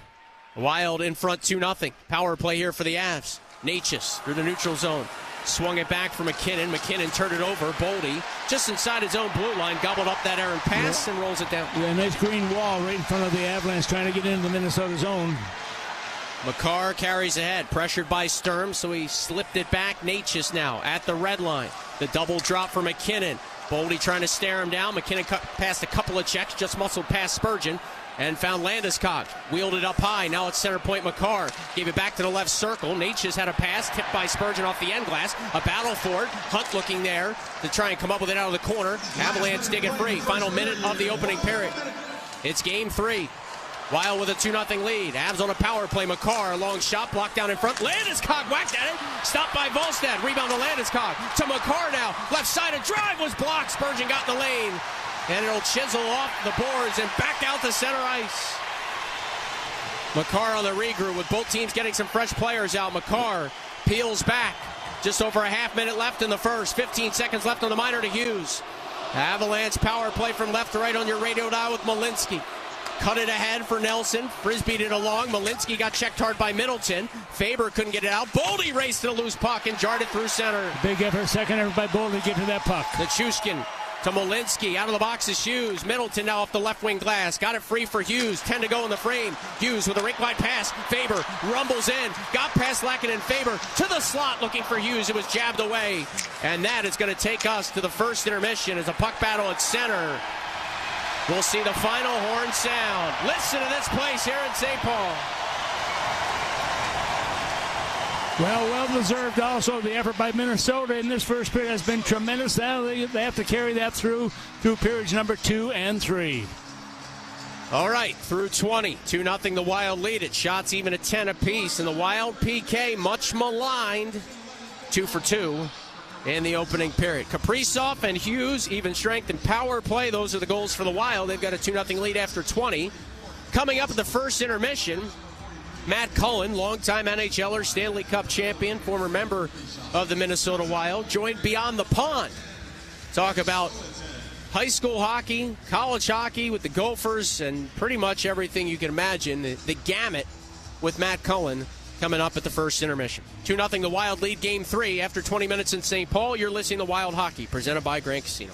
Wild in front 2-0. Power play here for the Avs. Natchez through the neutral zone. Swung it back for McKinnon. McKinnon turned it over. Boldy just inside his own blue line. Gobbled up that errant pass and rolls it down. Yeah, nice green wall right in front of the Avalanche trying to get into the Minnesota zone. Makar carries ahead. Pressured by Sturm, so he slipped it back. Natchez now at the red line. The double drop for McKinnon. Boldy trying to stare him down. McKinnon cut past a couple of checks. Just muscled past Spurgeon. And found Landeskog. Wheeled it up high. Now it's center point Makar. Gave it back to the left circle. Natchez had a pass. Tipped by Spurgeon off the end glass. A battle for it. Hunt looking there to try and come up with it out of the corner. Avalanche dig it free. Final minute of the opening period. It's game 3. Wild with a 2-0 lead. Avs on a power play. Makar, a long shot, blocked down in front. Landeskog whacked at it. Stopped by Volstead. Rebound to Landeskog. To Makar now. Left side, a drive was blocked. Spurgeon got in the lane. And it'll chisel off the boards and back out to center ice. Makar on the regroup with both teams getting some fresh players out. Makar peels back. Just over a half minute left in the first. 15 seconds left on the minor to Hughes. Avalanche power play from left to right on your radio dial with Malinsky. Cut it ahead for Nelson. Frisbeed it along. Malinsky got checked hard by Middleton. Faber couldn't get it out. Boldy raced to the loose puck and jarred it through center. Big effort, second effort by Boldy to get to that puck. Nichushkin to Malinsky. Out of the box is Hughes. Middleton now off the left wing glass. Got it free for Hughes. 10 to go in the frame. Hughes with a rink-wide pass. Faber rumbles in. Got past Lacken and Faber to the slot looking for Hughes. It was jabbed away. And that is going to take us to the first intermission as a puck battle at center. We'll see the final horn sound. Listen to this place here in St. Paul. Well-deserved also. The effort by Minnesota in this first period has been tremendous. Now they have to carry that through periods number 2 and 3. All right, through 20. 2-0 the Wild lead it. Shots even at 10 apiece. And the Wild PK, much maligned, 2 for 2 in the opening period. Kaprizov and Hughes, even strength and power play. Those are the goals for the Wild. They've got a 2-0 lead after 20. Coming up at the first intermission, Matt Cullen, longtime NHLer, Stanley Cup champion, former member of the Minnesota Wild, joined Beyond the Pond. Talk about high school hockey, college hockey with the Gophers, and pretty much everything you can imagine. The gamut with Matt Cullen coming up at the first intermission. 2-0 the Wild lead game 3 after 20 minutes in St. Paul. You're listening to Wild Hockey, presented by Grand Casino.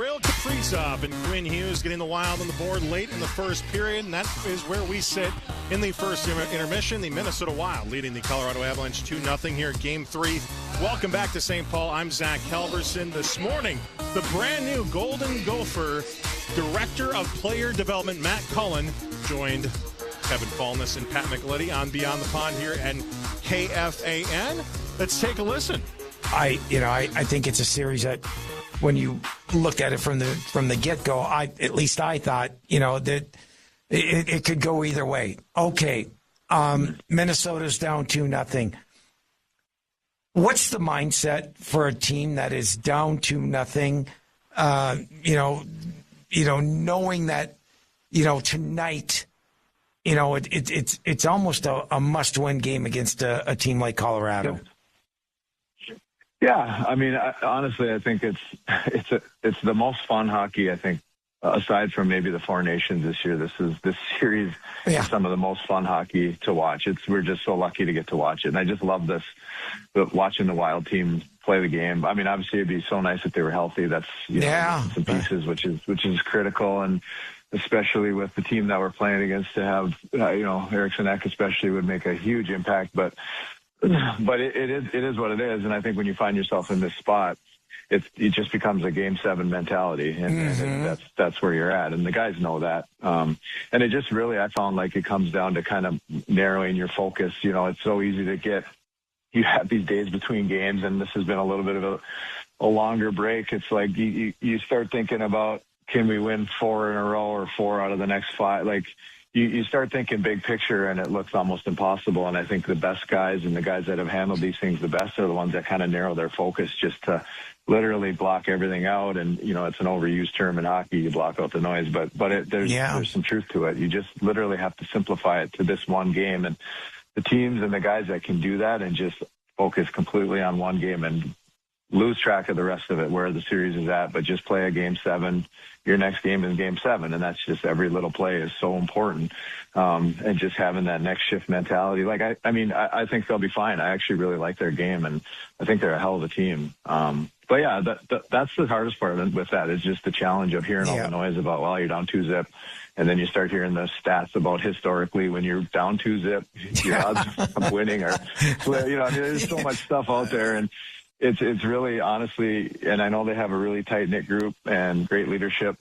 Kirill Kaprizov and Quinn Hughes getting the Wild on the board late in the first period, and that is where we sit in the first intermission. The Minnesota Wild leading the Colorado Avalanche 2-0 here at Game 3. Welcome back to St. Paul. I'm Zach Halverson. This morning, the brand new Golden Gopher Director of Player Development, Matt Cullen, joined Kevin Fallness and Pat McLitty on Beyond the Pond here at KFAN. Let's take a listen. I think it's a series that, when you looked at it from the get-go, at least I thought, that it could go either way. Okay, Minnesota's down 2-0. What's the mindset for a team that is down 2-0? Knowing that, tonight, it's almost a must-win game against a team like Colorado. Yeah, I mean, honestly, I think it's the most fun hockey, I think, aside from maybe the Four Nations this year. This series is some of the most fun hockey to watch. We're just so lucky to get to watch it, and I just love watching the Wild team play the game. I mean, obviously, it'd be so nice if they were healthy. That's some pieces, which is critical, and especially with the team that we're playing against, to have Eriksson Ek especially would make a huge impact, but it is what it is, and I think when you find yourself in this spot, it just becomes a Game 7 mentality, and that's where you're at, and the guys know that. And it just really, I found like it comes down to kind of narrowing your focus. It's so easy to you have these days between games, and this has been a little bit of a longer break. It's like you start thinking about, can we win 4 in a row or 4 out of the next 5? Like, you start thinking big picture, and it looks almost impossible. And I think the best guys and the guys that have handled these things the best are the ones that kind of narrow their focus just to literally block everything out. And, it's an overused term in hockey, you block out the noise, but there's some truth to it. You just literally have to simplify it to this one game. And the teams and the guys that can do that and just focus completely on one game and lose track of the rest of it, where the series is at, but just play a Game 7. Your next game is Game 7, and that's just every little play is so important. And just having that next shift mentality. Like, I think they'll be fine. I actually really like their game, and I think they're a hell of a team. But yeah, that's the hardest part with that, is just the challenge of hearing all the noise about, well, you're down 2-0. And then you start hearing the stats about historically when you're down 2-0, your odds of winning are, there's so much stuff out there, and it's really, honestly, and I know they have a really tight-knit group and great leadership,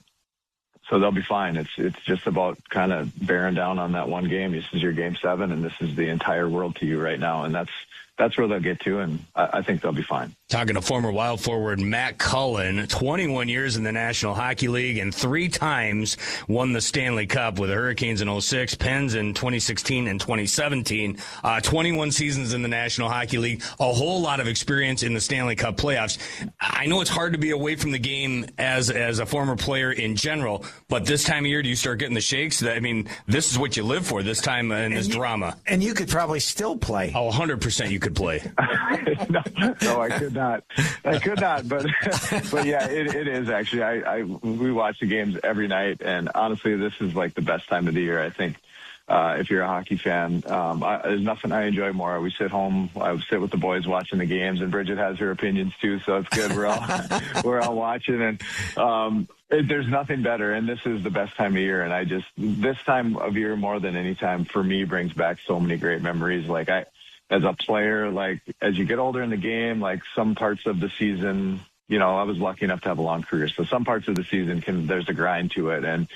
so they'll be fine. It's just about kind of bearing down on that one game. This is your Game 7, and this is the entire world to you right now, and that's where they'll get to, and I think they'll be fine. Talking to former Wild forward Matt Cullen, 21 years in the National Hockey League and 3 times won the Stanley Cup with the Hurricanes in 2006, Pens in 2016 and 2017. 21 seasons in the National Hockey League, a whole lot of experience in the Stanley Cup playoffs. I know it's hard to be away from the game as a former player in general, but this time of year, do you start getting the shakes? I mean, this is what you live for this time in this drama. And you could probably still play. Oh, 100% you could play. No, I could not. But yeah, it is actually. We watch the games every night, and honestly, this is like the best time of the year, I think. If you're a hockey fan, there's nothing I enjoy more. We sit home, I sit with the boys watching the games, and Bridget has her opinions too, so it's good. We're all watching, and there's nothing better. And this is the best time of year, and this time of year more than any time for me brings back so many great memories. Like as a player, like as you get older in the game, like some parts of the season, I was lucky enough to have a long career. So some parts of the season there's a grind to it, and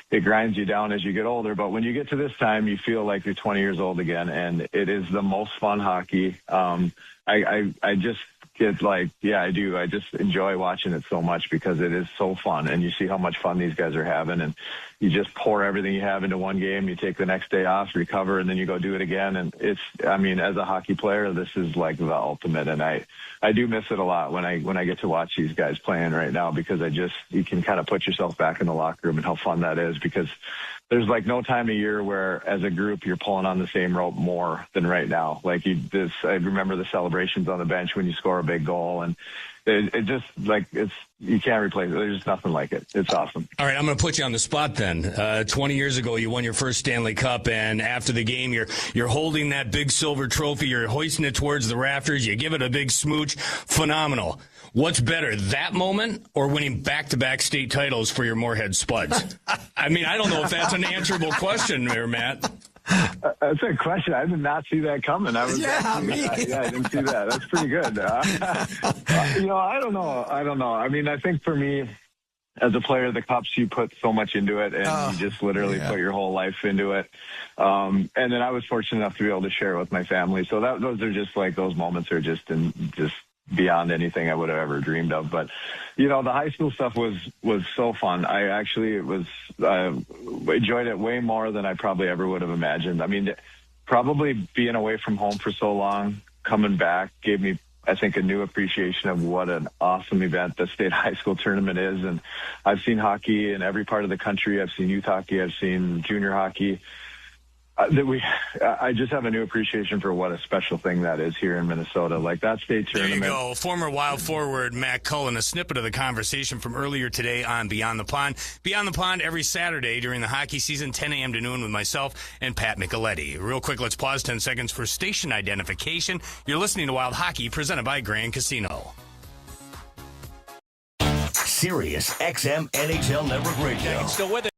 it grinds you down as you get older. But when you get to this time, you feel like you're 20 years old again, and it is the most fun hockey. I just get I do. I just enjoy watching it so much because it is so fun, and you see how much fun these guys are having, and you just pour everything you have into one game. You take the next day off, recover, and then you go do it again. And as a hockey player, this is like the ultimate, and I do miss it a lot when I get to watch these guys playing right now, because you can kind of put yourself back in the locker room and how fun that is, because there's like no time of year where as a group you're pulling on the same rope more than right now. I remember the celebrations on the bench when you score a big goal, and it just like you can't replace it. There's just nothing like it. It's awesome. All right, I'm going to put you on the spot then. 20 years ago, you won your first Stanley Cup, and after the game, you're holding that big silver trophy. You're hoisting it towards the rafters. You give it a big smooch. Phenomenal. What's better, that moment or winning back-to-back state titles for your Moorhead Spuds? I mean, I don't know if that's an answerable question there, Matt. That's a question. I did not see that coming. I didn't see that. That's pretty good. I don't know. I mean, I think for me, as a player of the Cups, you put so much into it, and you just literally put your whole life into it. And then I was fortunate enough to be able to share it with my family. So those are just like, those moments are just beyond anything I would have ever dreamed of. But, the high school stuff was so fun. I actually enjoyed it way more than I probably ever would have imagined. I mean, probably being away from home for so long, coming back gave me, I think, a new appreciation of what an awesome event the state high school tournament is. And I've seen hockey in every part of the country. I've seen youth hockey. I've seen junior hockey. I just have a new appreciation for what a special thing that is here in Minnesota. Like that state tournament. There you go. Former Wild forward Matt Cullen, a snippet of the conversation from earlier today on Beyond the Pond. Beyond the Pond every Saturday during the hockey season, 10 a.m. to noon with myself and Pat Micheletti. Real quick, let's pause 10 seconds for station identification. You're listening to Wild Hockey, presented by Grand Casino. Sirius XM NHL Network Radio. Still with it.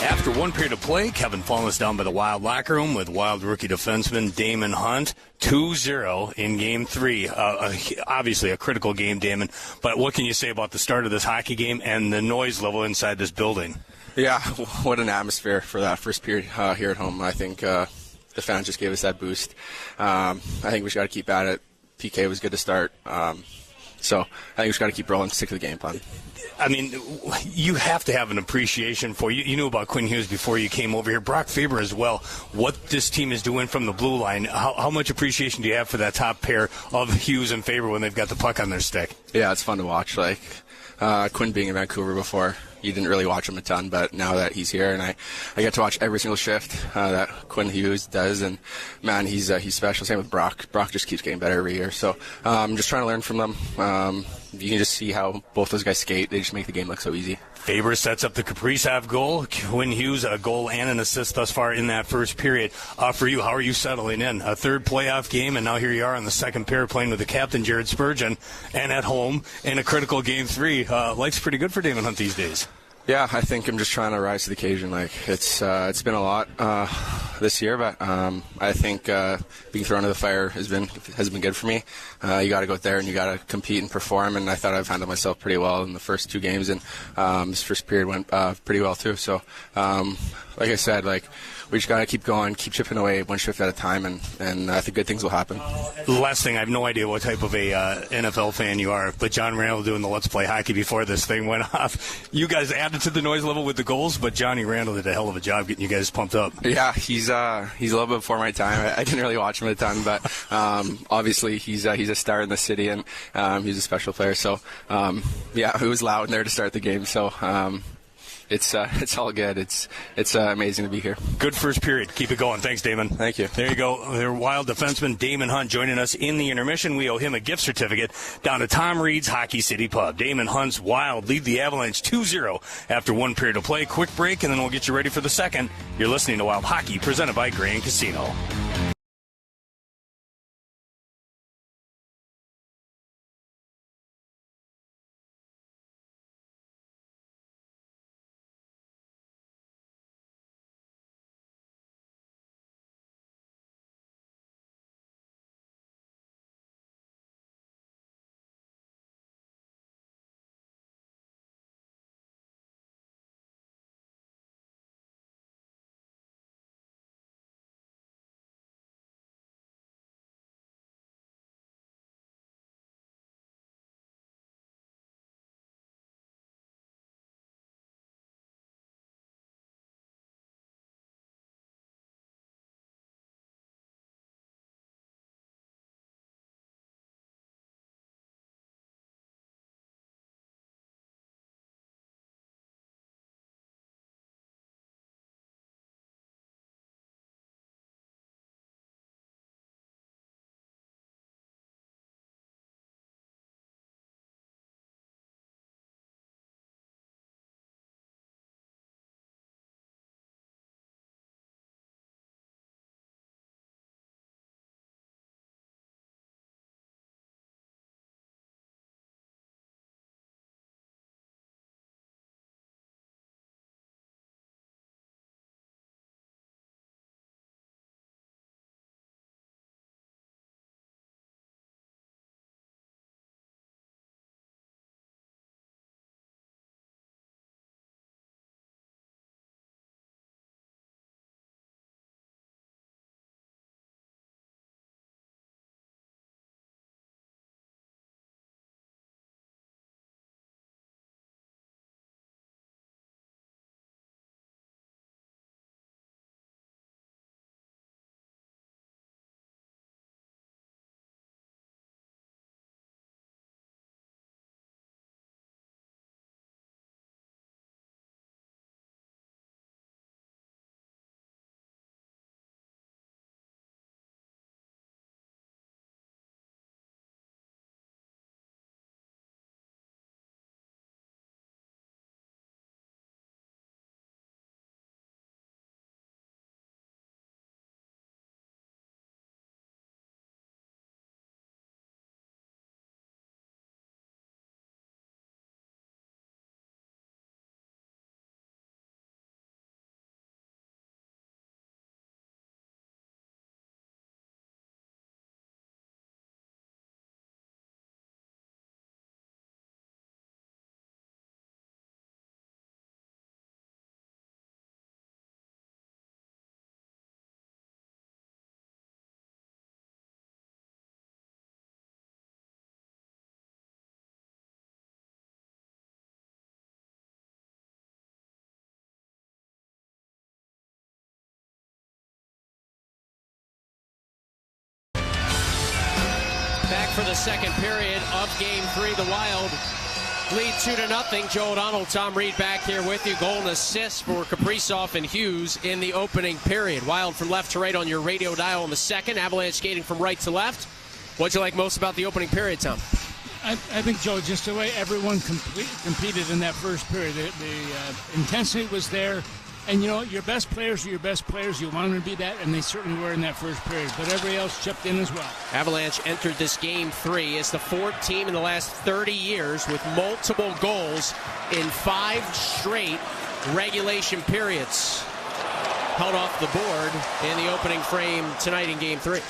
After one period of play, Kevin Fallon is down by the Wild locker room with Wild rookie defenseman Damon Hunt. 2-0 in Game 3. Obviously a critical game, Damon. But what can you say about the start of this hockey game and the noise level inside this building? Yeah, what an atmosphere for that first period here at home. I think the fans just gave us that boost. I think we just got to keep at it. PK was good to start. So I think we just got to keep rolling, stick to the game plan. I mean, you have to have an appreciation for you. You knew about Quinn Hughes before you came over here. Brock Faber as well. What this team is doing from the blue line. How much appreciation do you have for that top pair of Hughes and Faber when they've got the puck on their stick? Yeah, it's fun to watch. Like Quinn being in Vancouver before, you didn't really watch him a ton, but now that he's here and I get to watch every single shift that Quinn Hughes does, and man, he's special. Same with Brock. Brock just keeps getting better every year. So I'm just trying to learn from them. You can just see how both those guys skate. They just make the game look so easy. Faber sets up the Kaprizov goal. Quinn Hughes, a goal and an assist thus far in that first period. For you, how are you settling in? A third playoff game, and now here you are on the second pair playing with the captain, Jared Spurgeon, and at home in a critical Game 3. Life's pretty good for Damon Hunt these days. Yeah, I think I'm just trying to rise to the occasion. Like it's been a lot this year, but I think being thrown into the fire has been good for me. You got to go out there and you got to compete and perform, and I thought I've handled myself pretty well in the first 2 games, and this first period went pretty well too. So, like I said, we just got to keep going, keep chipping away one shift at a time, and I think good things will happen. Last thing, I have no idea what type of a NFL fan you are, but John Randall doing the Let's Play Hockey before this thing went off. You guys added to the noise level with the goals, but Johnny Randall did a hell of a job getting you guys pumped up. Yeah, he's a little bit before my time. I didn't really watch him a ton, but obviously he's a star in the city, and he's a special player. So yeah, it was loud in there to start the game. So. It's all good. It's amazing to be here. Good first period. Keep it going. Thanks, Damon. Thank you. There you go. Their Wild defenseman, Damon Hunt, joining us in the intermission. We owe him a gift certificate down to Tom Reed's Hockey City Pub. Damon Hunt's Wild lead the Avalanche 2-0 after 1 period of play. Quick break, and then we'll get you ready for the second. You're listening to Wild Hockey, presented by Grand Casino. Back for the second period of Game 3. The Wild Lead 2-0. Joe O'Donnell, Tom Reed back here with you. Goal and assist for Kaprizov and Hughes in the opening period. Wild from left to right on your radio dial in the second. Avalanche skating from right to left. What'd you like most about the opening period, Tom? I think, Joe, just the way everyone competed in that first period. The intensity was there. And, you know, your best players are your best players. You want them to be that, and they certainly were in that first period. But everybody else chipped in as well. Avalanche entered this game 3 as the fourth team in the last 30 years with multiple goals in 5 straight regulation periods. Held off the board in the opening frame tonight in game 3.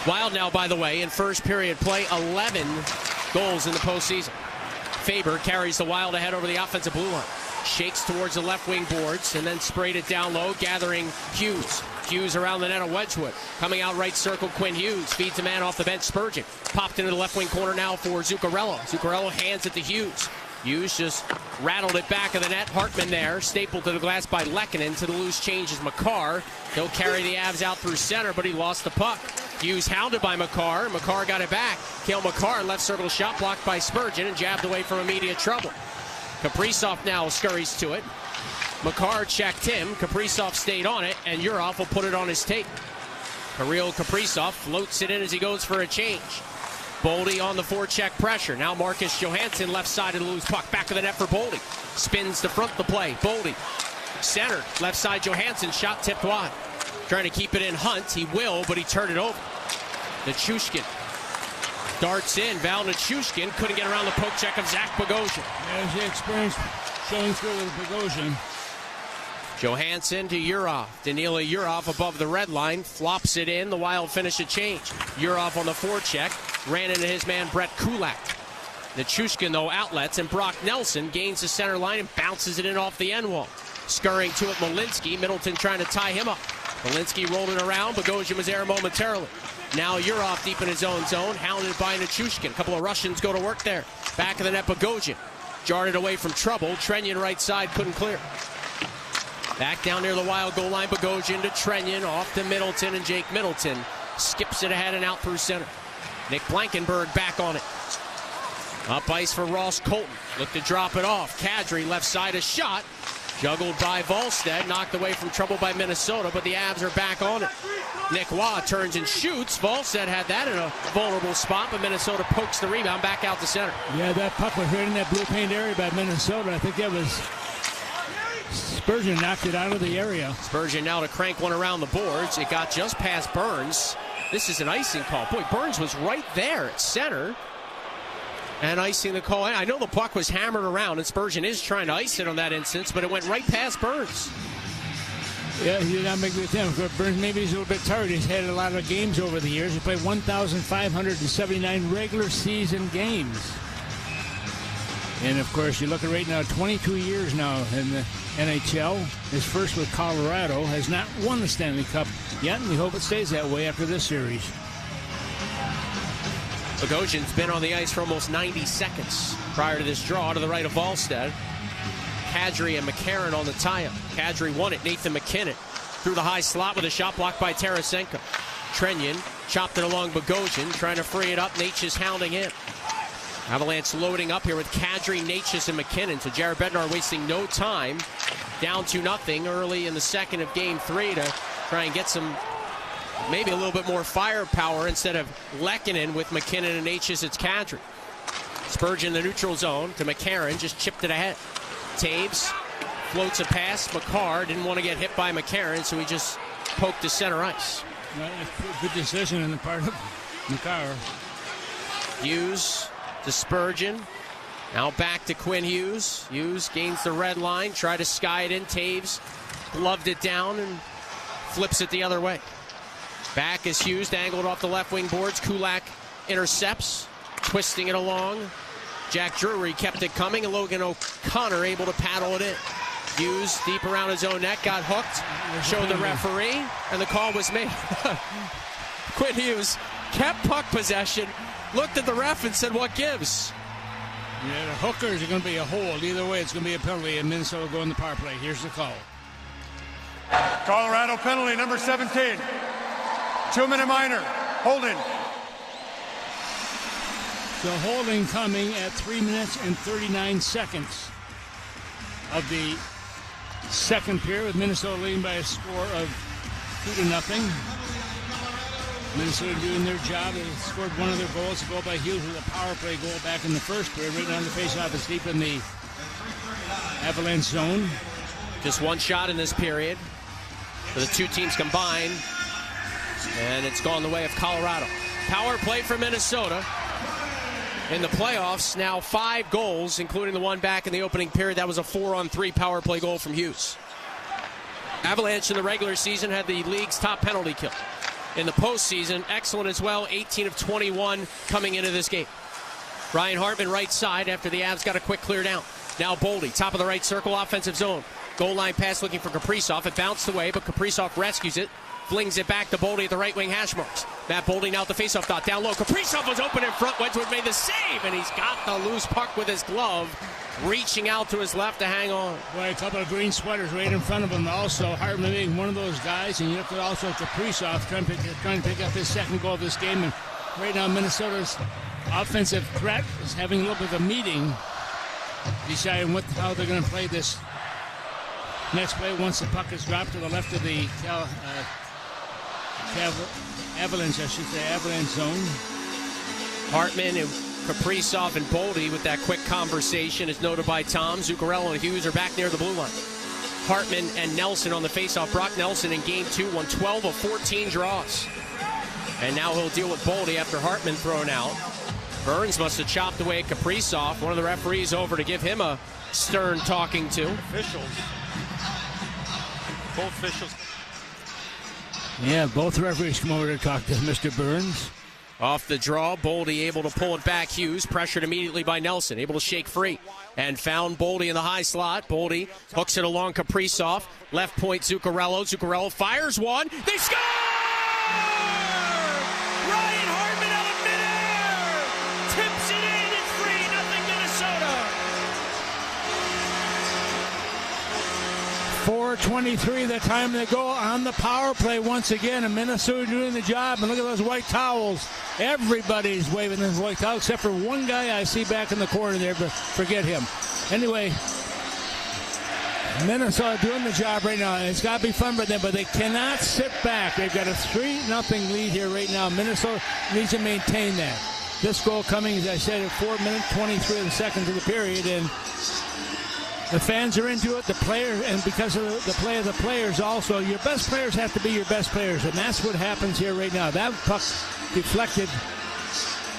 Wild now, by the way, in first period play, 11 goals in the postseason. Faber carries the Wild ahead over the offensive blue line. Shakes towards the left wing boards and then sprayed it down low, gathering Hughes. Hughes around the net of Wedgwood. Coming out right circle, Quinn Hughes feeds a man off the bench, Spurgeon. Popped into the left wing corner now for Zuccarello. Zuccarello hands it to Hughes. Hughes just rattled it back of the net. Hartman there, stapled to the glass by Lehkonen. To the loose change is Makar. He'll carry the Avs out through center, but he lost the puck. Hughes hounded by Makar. Makar got it back. Cale Makar, left circle shot blocked by Spurgeon and jabbed away from immediate trouble. Kaprizov now scurries to it. Makar checked him. Kaprizov stayed on it, and Urov will put it on his tape. Kirill Kaprizov floats it in as he goes for a change. Boldy on the forecheck pressure. Now Marcus Johansson left side of the loose puck. Back of the net for Boldy. Spins to front the play. Boldy centered. Left side Johansson. Shot tipped wide. Trying to keep it in Hunt. He will, but he turned it over. Nichushkin darts in. Val Nichushkin couldn't get around the poke check of Zach Bogosian. There's the experience showing through with Bogosian. Johansson to Urov. Danila Urov above the red line. Flops it in. The Wild finish a change. Urov on the forecheck. Ran into his man Brett Kulak. Nichushkin, though, outlets, and Brock Nelson gains the center line and bounces it in off the end wall. Scurrying to it, Malinsky. Middleton trying to tie him up. Malinsky rolling around. Bogosian was there momentarily. Now Urov deep in his own zone, hounded by Nichushkin. A couple of Russians go to work there. Back of the net, Bogosian. Jarred it away from trouble. Trenyon right side, couldn't clear. Back down near the Wild goal line, Bogosian to Trenyon, off to Middleton, and Jake Middleton skips it ahead and out through center. Nick Blankenberg back on it. Up ice for Ross Colton. Look to drop it off. Kadri left side, a shot. Juggled by Volstead, knocked away from trouble by Minnesota, but the Avs are back on it. Nick Waugh turns and shoots. Volstead had that in a vulnerable spot, but Minnesota pokes the rebound back out to center. Yeah, that puck was right in that blue paint area by Minnesota. I think that was Spurgeon knocked it out of the area. Spurgeon now to crank one around the boards. It got just past Burns. This is an icing call. Boy, Burns was right there at center. And icing the call. I know the puck was hammered around, and Spurgeon is trying to ice it on that instance, but it went right past Burns. Yeah, he did not make the attempt. Burns, maybe he's a little bit tired. He's had a lot of games over the years. He played 1,579 regular season games. And, of course, you look at right now, 22 years now in the NHL. His first with Colorado, has not won the Stanley Cup yet, and we hope it stays that way after this series. Bogosian's been on the ice for almost 90 seconds prior to this draw to the right of Volstead. Kadri and McCarron on the tie-up. Kadri won it. Nathan McKinnon through the high slot with a shot blocked by Tarasenko. Trenyon chopped it along Bogosian, trying to free it up. Natchez hounding in. Avalanche loading up here with Kadri, Natchez, and McKinnon. So Jared Bednar wasting no time. Down 2-0 early in the second of Game 3 to try and get some, maybe a little bit more firepower instead of Lehkonen with McKinnon and Natchez. It's Kadri. Spurgeon in the neutral zone to McCarron, just chipped it ahead. Taves floats a pass. Makar didn't want to get hit by McCarron, so he just poked to center ice. Good decision on the part of Makar. Hughes to Spurgeon. Now back to Quinn Hughes. Hughes gains the red line, tried to sky it in. Taves gloved it down and flips it the other way. Back is Hughes, dangled off the left wing boards. Kulak intercepts, twisting it along. Jack Drury kept it coming, and Logan O'Connor able to paddle it in. Hughes deep around his own net, got hooked, showed the referee, and the call was made. Quinn Hughes kept puck possession, looked at the ref and said, "What gives?" Yeah, the hookers are going to be a hold. Either way, it's going to be a penalty, and Minnesota going the power play. Here's the call. Colorado penalty, number 17. 2-minute minor. Holding. So holding coming at 3 minutes and 39 seconds of the second period, with Minnesota leading by a score of 2-0. Minnesota doing their job. They scored one of their goals, a goal by Hughes with a power play goal back in the first period. Right on the faceoff is deep in the Avalance zone. Just one shot in this period for the two teams combined, and it's gone the way of Colorado. Power play for Minnesota in the playoffs. Now 5 goals, including the one back in the opening period. That was a 4-on-3 power play goal from Hughes. Avalanche in the regular season had the league's top penalty kill. In the postseason, excellent as well, 18 of 21 coming into this game. Ryan Hartman right side after the Avs got a quick clear down. Now Boldy, top of the right circle, offensive zone. Goal line pass looking for Kaprizov. It bounced away, but Kaprizov rescues it. Flings it back to Boldy at the right wing hash marks. Matt Boldy now at the faceoff dot, down low. Kaprizov was open in front. Wedgwood made the save, and he's got the loose puck with his glove, reaching out to his left to hang on. Boy, a couple of green sweaters right in front of him. Also, Hartman being one of those guys, and you look at also Kaprizov trying to pick up his second goal of this game. And right now, Minnesota's offensive threat is having a little bit of a meeting, deciding how they're going to play this next play once the puck is dropped to the left of the Avalanche, Avalanche zone. Hartman and Kaprizov and Boldy with that quick conversation is noted by Tom. Zuccarello and Hughes are back near the blue line. Hartman and Nelson on the faceoff. Brock Nelson in game 2 won 12 of 14 draws. And now he'll deal with Boldy after Hartman thrown out. Burns must have chopped away at Kaprizov. One of the referees over to give him a stern talking to. Both officials. Yeah, both referees come over to talk to Mr. Burns. Off the draw, Boldy able to pull it back. Hughes pressured immediately by Nelson, able to shake free and found Boldy in the high slot. Boldy hooks it along Kaprizov. Left point Zuccarello. Zuccarello fires one. They score! Ryan Hartman out of midair! Tips it in. It's 3-0 Minnesota. 4:23 the time to go on the power play once again, and Minnesota doing the job. And look at those white towels. Everybody's waving those white towels except for one guy I see back in the corner there, but forget him. Anyway, Minnesota doing the job right now. It's got to be fun for them, but they cannot sit back. They've got a 3-0 lead here right now. Minnesota needs to maintain that. This goal coming, as I said, at 4 minutes 23 of the second of the period, and the fans are into it, the players, and because of the play of the players also, your best players have to be your best players, and that's what happens here right now. That puck deflected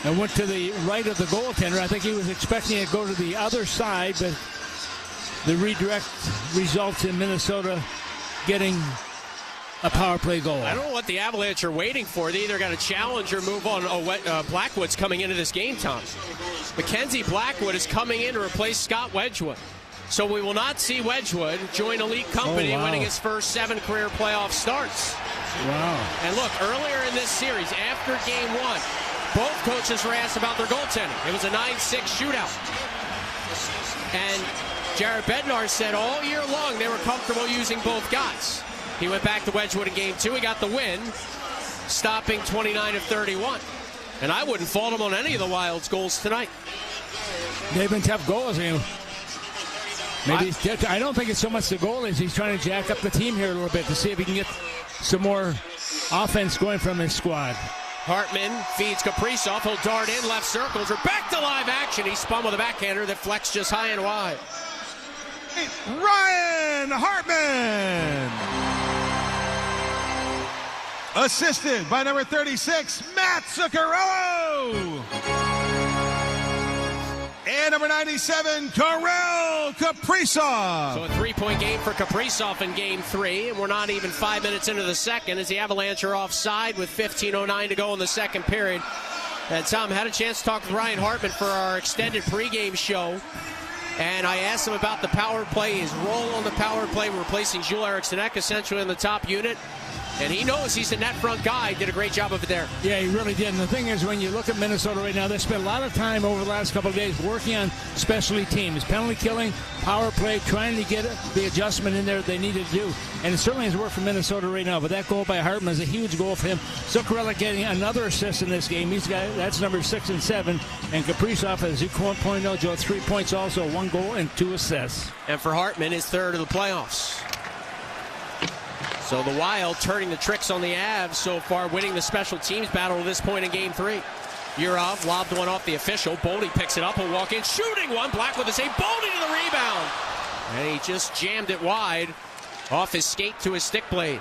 and went to the right of the goaltender. I think he was expecting it to go to the other side, but the redirect results in Minnesota getting a power play goal. I don't know what the Avalanche are waiting for. They either got to challenge or move on. Blackwood's coming into this game, Tom. Mackenzie Blackwood is coming in to replace Scott Wedgwood. So we will not see Wedgwood join elite company, winning his first 7 career playoff starts. Wow. And look, earlier in this series, after game 1, both coaches were asked about their goaltending. It was a 9-6 shootout. And Jared Bednar said all year long they were comfortable using both guys. He went back to Wedgwood in game 2. He got the win, stopping 29 of 31. And I wouldn't fault him on any of the Wild's goals tonight. They've been tough goals. Maybe I don't think it's so much the goalies. He's trying to jack up the team here a little bit to see if he can get some more offense going from his squad. Hartman feeds Kaprizov. He'll dart in, left circles, or back to live action. He spun with a backhander that flexed just high and wide. Ryan Hartman, assisted by number 36, Matt Zuccarello. And number 97, Kirill Kaprizov. So a 3-point game for Kaprizov in game 3, and we're not even 5 minutes into the second as the Avalanche are offside with 15:09 to go in the second period. And Tom had a chance to talk with Ryan Hartman for our extended pregame show, and I asked him about the power play, his role on the power play, replacing Jules Eriksson Ek essentially in the top unit. And he knows he's the net front guy. Did a great job of it there. Yeah, he really did. And the thing is, when you look at Minnesota right now, they spent a lot of time over the last couple of days working on specialty teams, penalty killing, power play, trying to get the adjustment in there they needed to do. And it certainly has worked for Minnesota right now. But that goal by Hartman is a huge goal for him. Zuccarello getting another assist in this game. That's number 6 and 7. And Kaprizov, as you pointed out, Joe, 3 points also, 1 goal and 2 assists. And for Hartman, his third of the playoffs. So the Wild turning the tricks on the Avs so far, winning the special teams battle at this point in Game 3. Yurov lobbed one off the official. Boldy picks it up. He'll walk in, shooting one. Black with the save. Boldy to the rebound. And he just jammed it wide off his skate to his stick blade.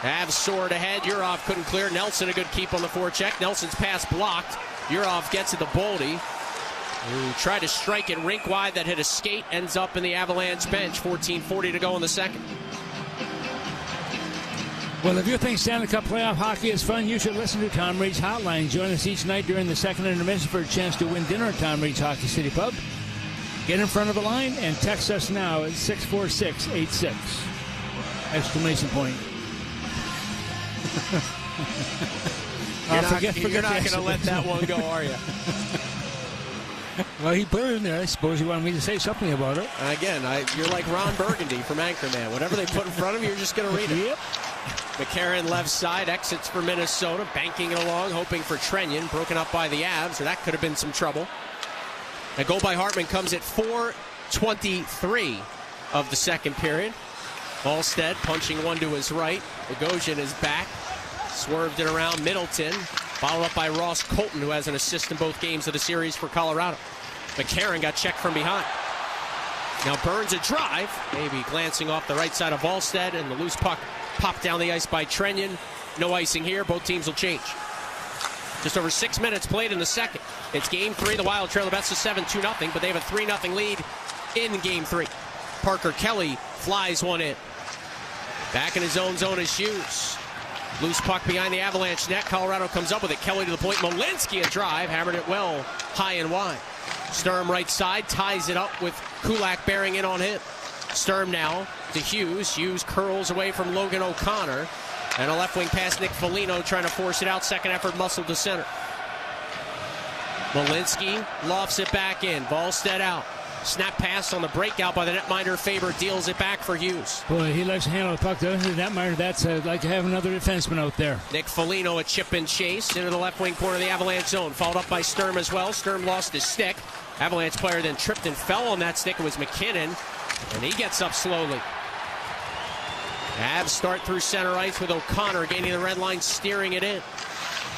Avs soared ahead. Yurov couldn't clear. Nelson a good keep on the forecheck. Nelson's pass blocked. Yurov gets it to Boldy, who tried to strike it rink wide. That hit a skate. Ends up in the Avalanche bench. 14:40 to go in the second. Well, if you think Stanley Cup playoff hockey is fun, you should listen to Tom Reed's Hotline. Join us each night during the second intermission for a chance to win dinner at Tom Reed's Hockey City Pub. Get in front of the line and text us now at 64686. Exclamation point. You're not going to let that one go, are you? Well, he put it in there. I suppose he wanted me to say something about it. Again, you're like Ron Burgundy from Anchorman. Whatever they put in front of you, you're just going to read it. Yep. McCarron left side exits for Minnesota, banking it along, hoping for Trenyon, broken up by the Avs, or that could have been some trouble. A goal by Hartman comes at 4:23 of the second period. Volstead punching one to his right. Bogosian is back. Swerved it around Middleton. Followed up by Ross Colton, who has an assist in both games of the series for Colorado. McCarron got checked from behind. Now Burns a drive, maybe glancing off the right side of Volstead, and the loose puck popped down the ice by Trenyon. No icing here. Both teams will change. Just over 6 minutes played in the second. It's Game 3. The Wild trail the best of 7-2-0, but they have a 3-0 lead in Game 3. Parker Kelly flies one in. Back in his own zone is Hughes. Loose puck behind the Avalanche net. Colorado comes up with it. Kelly to the point. Molinsky a drive. Hammered it well high and wide. Sturm right side ties it up with Kulak bearing in on him. Sturm now to Hughes. Hughes curls away from Logan O'Connor. And a left wing pass, Nick Foligno trying to force it out. Second effort muscle to center. Molinsky lofts it back in. Volstead out. Snap pass on the breakout by the netminder. Faber deals it back for Hughes. Boy, he likes to handle the puck, doesn't he? Netminder, that's like to have another defenseman out there. Nick Foligno a chip and chase into the left wing corner of the Avalanche zone. Followed up by Sturm as well. Sturm lost his stick. Avalanche player then tripped and fell on that stick. It was McKinnon, and he gets up slowly. Avs start through center ice with O'Connor gaining the red line, steering it in.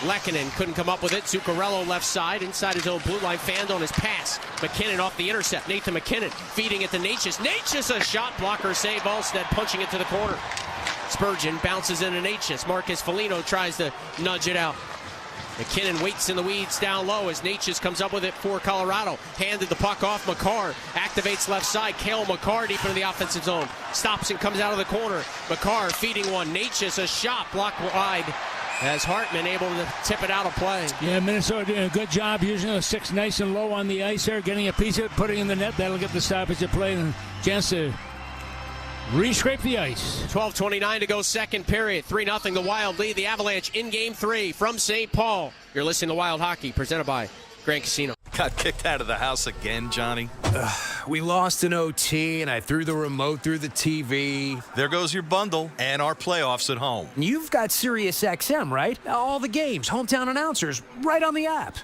Lehkonen couldn't come up with it. Zuccarello left side, inside his own blue line, fanned on his pass. McKinnon off the intercept. Nathan McKinnon feeding it to Natchez. Natchez a shot blocker save. Volstead punching it to the corner. Spurgeon bounces into Natchez. Marcus Foligno tries to nudge it out. McKinnon waits in the weeds down low as Natchez comes up with it for Colorado. Handed the puck off. McCarr activates left side. Cale McCarr deep into the offensive zone. Stops and comes out of the corner. McCarr feeding one. Natchez a shot blocked wide as Hartman able to tip it out of play. Yeah, Minnesota doing a good job using those six nice and low on the ice there, getting a piece of it, putting in the net. That'll get the stoppage of play and a chance to re-scrape the ice. 12:29 to go second period. 3-0 the Wild lead the Avalanche in Game 3 from St. Paul. You're listening to Wild Hockey presented by Grand Casino. Got kicked out of the house again, Johnny? We lost an OT, and I threw the remote through the TV. There goes your bundle and our playoffs at home. You've got SiriusXM, right? All the games, hometown announcers, right on the app.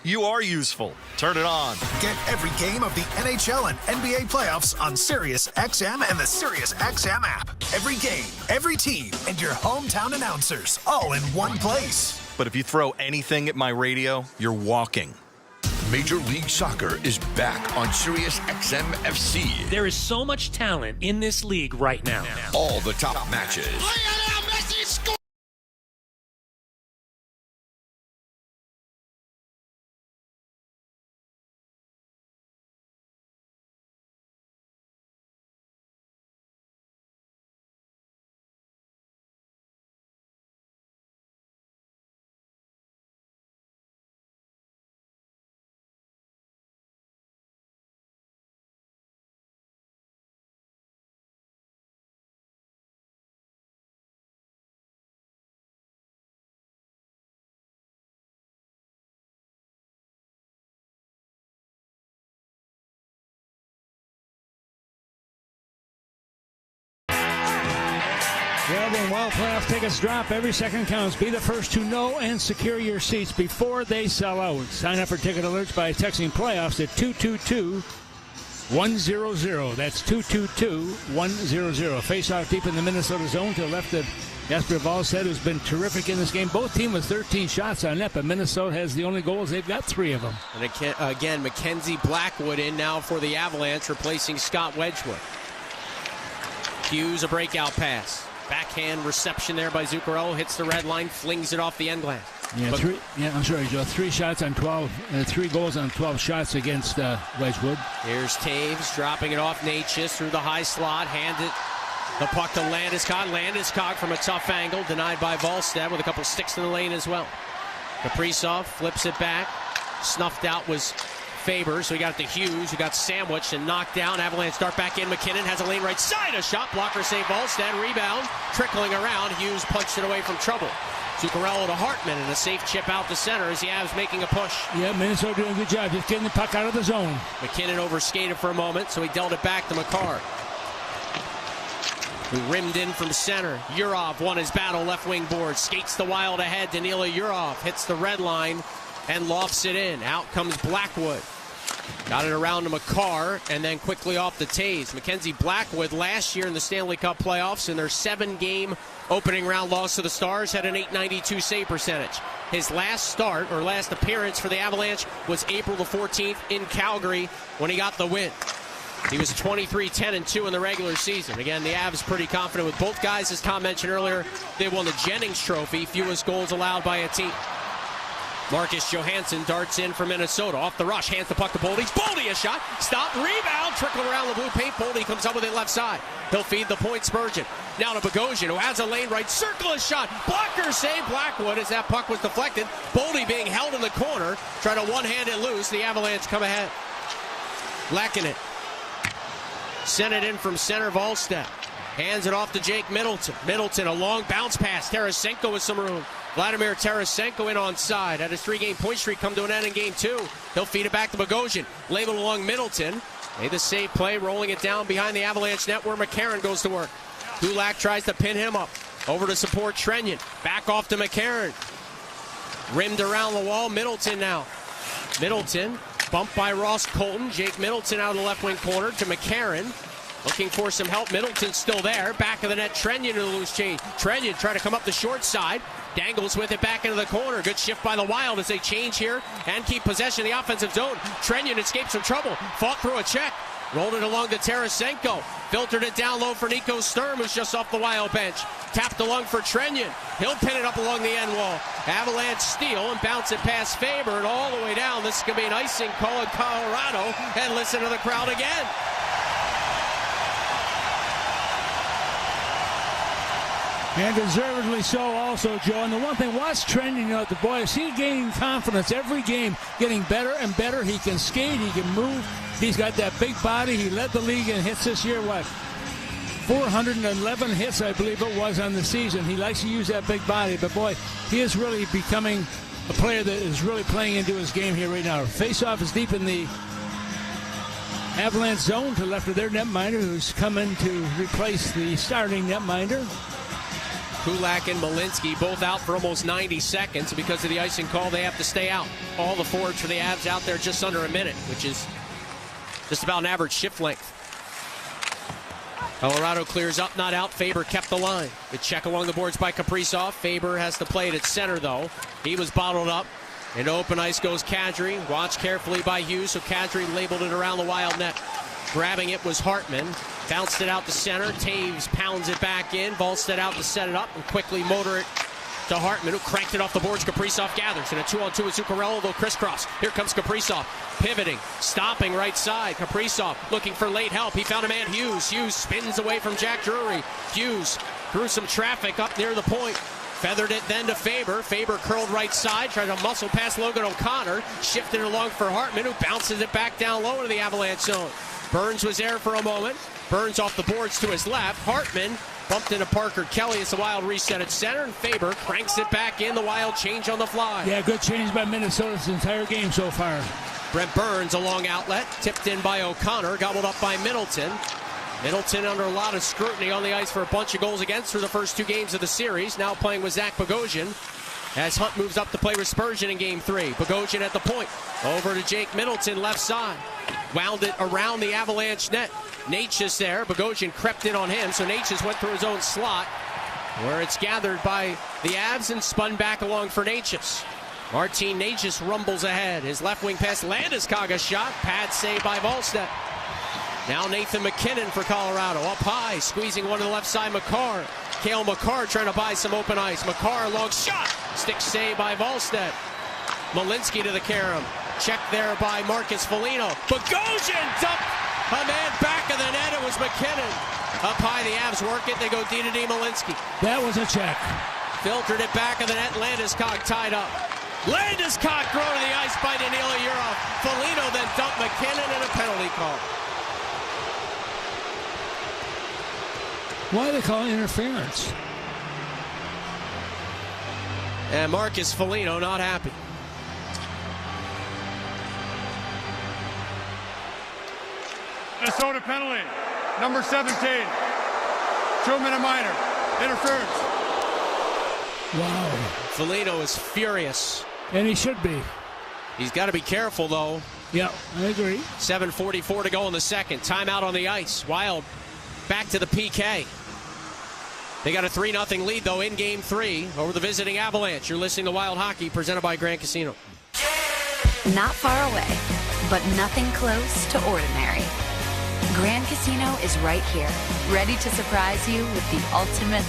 You are useful. Turn it on. Get every game of the NHL and NBA playoffs on SiriusXM and the SiriusXM app. Every game, every team, and your hometown announcers all in one place. But if you throw anything at my radio, you're walking. Major League Soccer is back on SiriusXM FC. There is so much talent in this league right now. All the top matches. Well, when Wild playoff tickets drop, every second counts. Be the first to know and secure your seats before they sell out. Sign up for ticket alerts by texting playoffs at 222-100. That's 222-100. Face off deep in the Minnesota zone to the left of Jesper Wallstedt, who's been terrific in this game. Both teams with 13 shots on net, but Minnesota has the only goals. They've got 3 of them. And again, Mackenzie Blackwood in now for the Avalanche, replacing Scott Wedgwood. Hughes, a breakout pass. Backhand reception there by Zuccarello. Hits the red line, flings it off the end glass. Yeah, I'm sorry, Joe. 3 shots on 12, 3 goals on 12 shots against Wedgwood. Here's Taves dropping it off Natchez through the high slot. Hand it the puck to Landeskog. Landeskog from a tough angle, denied by Wallstedt with a couple sticks in the lane as well. Kaprizov flips it back. Snuffed out was Faber, so he got it to Hughes, who got sandwiched and knocked down. Avalanche dart back in. McKinnon has a lane right side. A shot blocker save Wallstedt. Rebound trickling around. Hughes punched it away from trouble. Zuccarello to Hartman, and a safe chip out to center as the Avs making a push. Yeah, Minnesota doing a good job just getting the puck out of the zone. McKinnon overskated for a moment, so he dealt it back to Makar, who rimmed in from center. Urov won his battle left wing board. Skates the Wild ahead. Danila Urov hits the red line and lofts it in. Out comes Blackwood. Got it around to Makar, and then quickly off the Taves. Mackenzie Blackwood last year in the Stanley Cup playoffs in their 7-game opening round loss to the Stars had an .892 save percentage. His last start, or last appearance for the Avalanche, was April the 14th in Calgary when he got the win. He was 23-10-2 in the regular season. Again, the Avs pretty confident with both guys. As Tom mentioned earlier, they won the Jennings Trophy, fewest goals allowed by a team. Marcus Johansson darts in for Minnesota. Off the rush, hands the puck to Boldy. Boldy a shot. Stop, rebound, trickle around the blue paint. Boldy comes up with it left side. He'll feed the point Spurgeon. Now to Bogosian, who has a lane right. Circle a shot. Blocker save Blackwood as that puck was deflected. Boldy being held in the corner. Trying to one-hand it loose. The Avalanche come ahead. Lackinen sent it in from center. Wallstedt hands it off to Jake Middleton. Middleton, a long bounce pass. Tarasenko with some room. Vladimir Tarasenko in on side. Had his 3-game point streak come to an end in game 2. He'll feed it back to Bogosian. Labeled along Middleton. Made the save play, rolling it down behind the Avalanche net where McCarron goes to work. Kulak tries to pin him up. Over to support Trenyon. Back off to McCarron. Rimmed around the wall. Middleton now. Middleton bumped by Ross Colton. Jake Middleton out of the left wing corner to McCarron. Looking for some help. Middleton's still there. Back of the net. Trenyon to the loose change. Trenyon trying to come up the short side. Dangles with it back into the corner. Good shift by the Wild as they change here and keep possession of the offensive zone. Trenyon escapes from trouble. Fought through a check. Rolled it along to Tarasenko. Filtered it down low for Nico Sturm, who's just off the Wild bench. Tapped along for Trenyon. He'll pin it up along the end wall. Avalanche steal and bounce it past Faber and all the way down. This is going to be an icing call in Colorado. And listen to the crowd again. And deservedly so also, Joe. And the one thing, watch Trenyon, the boy, he gaining confidence every game, getting better and better. He can skate, he can move. He's got that big body. He led the league in hits this year, 411 hits, I believe it was, on the season. He likes to use that big body. But, boy, he is really becoming a player that is really playing into his game here right now. Face-off is deep in the Avalance zone to the left of their netminder, who's coming to replace the starting netminder. Kulak and Malinsky both out for almost 90 seconds. Because of the icing call, they have to stay out. All the forwards for the Avs out there just under a minute, which is just about an average shift length. Colorado clears up, not out. Faber kept the line. Good check along the boards by Kaprizov. Faber has to play it at center, though. He was bottled up. Into open ice goes Kadri. Watched carefully by Hughes, so Kadri labeled it around the Wild net. Grabbing it was Hartman. Bounced it out to center. Taves pounds it back in. Wallstedt out to set it up and quickly motor it to Hartman, who cranked it off the boards. Kaprizov gathers in a 2-on-2 with Zuccarello. They'll crisscross. Here comes Kaprizov. Pivoting. Stopping right side. Kaprizov looking for late help. He found a man, Hughes. Hughes spins away from Jack Drury. Hughes through some traffic up near the point. Feathered it then to Faber. Faber curled right side. Tried to muscle past Logan O'Connor. Shifted it along for Hartman, who bounces it back down low into the Avalanche zone. Burns was there for a moment. Burns off the boards to his left. Hartman bumped into Parker Kelly as the Wild reset at center, and Faber cranks it back in. The Wild change on the fly. Yeah, good change by Minnesota this entire game so far. Brent Burns, a long outlet, tipped in by O'Connor, gobbled up by Middleton. Middleton under a lot of scrutiny on the ice for a bunch of goals against through the first 2 games of the series. Now playing with Zach Bogosian as Hunt moves up to play with Spurgeon in game 3. Bogosian at the point. Over to Jake Middleton, left side. Wound it around the Avalanche net. Natchez there. Bogosian crept in on him, so Natchez went through his own slot, where it's gathered by the Avs and spun back along for Natchez. Martin Natchez rumbles ahead. His left wing pass, Landeskog a shot. Pad save by Volstead. Now Nathan McKinnon for Colorado. Up high, squeezing one to the left side, Makar. Cale Makar trying to buy some open ice. Makar, long shot. Stick save by Volstead. Malinsky to the carom. Check there by Marcus Foligno. Bogosian dumped a man back of the net. It was McKinnon. Up high, the Avs work it. They go D to D, Malinsky. That was a check. Filtered it back of the net. Landeskog tied up. Landeskog thrown to the ice by Danila Yurov. Foligno then dumped McKinnon and a penalty call. Why do they call it interference? And Marcus Foligno not happy. Minnesota penalty, number 17. 2-minute minor. Interference. Wow. Foligno is furious. And he should be. He's got to be careful, though. Yeah, I agree. 7:44 to go in the second. Timeout on the ice. Wild back to the PK. They got a 3-0 lead, though, in Game 3 over the visiting Avalanche. You're listening to Wild Hockey, presented by Grand Casino. Not far away, but nothing close to ordinary. Grand Casino is right here, ready to surprise you with the ultimate.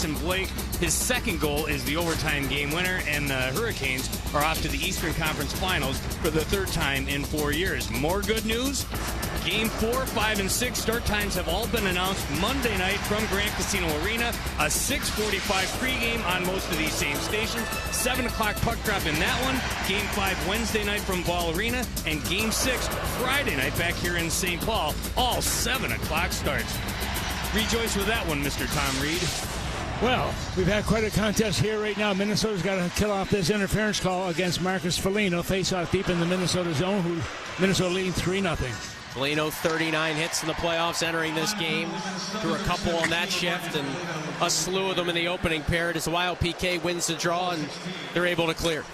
And Blake, his second goal is the overtime game winner, and the Hurricanes are off to the Eastern Conference Finals for the 3rd time in 4 years. More good news, Game 4, 5, and 6 start times have all been announced Monday night from Grand Casino Arena. A 6:45 pregame on most of these same stations. 7 o'clock puck drop in that one. Game 5 Wednesday night from Ball Arena, and Game 6 Friday night back here in St. Paul. All 7 o'clock starts. Rejoice with that one, Mr. Tom Reed. Well, we've had quite a contest here right now. Minnesota's got to kill off this interference call against Marcus Foligno. Face-off deep in the Minnesota zone. Minnesota leading 3-0. Foligno, 39 hits in the playoffs entering this game. Threw a couple on that shift and a slew of them in the opening period as the Wild PK wins the draw and they're able to clear.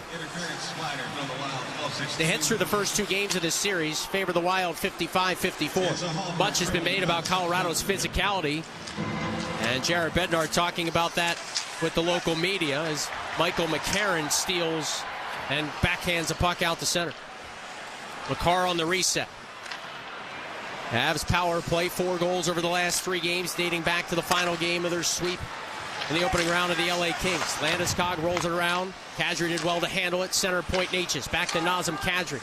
The hits through the first 2 games of this series favor the Wild 55-54. Much has been made about Colorado's physicality. And Jared Bednar talking about that with the local media as Michael McCarron steals and backhands a puck out the center. Makar on the reset. Avs power play, 4 goals over the last 3 games, dating back to the final game of their sweep in the opening round of the LA Kings. Landeskog rolls it around. Kadri did well to handle it. Center point Natchez. Back to Nazem Kadri.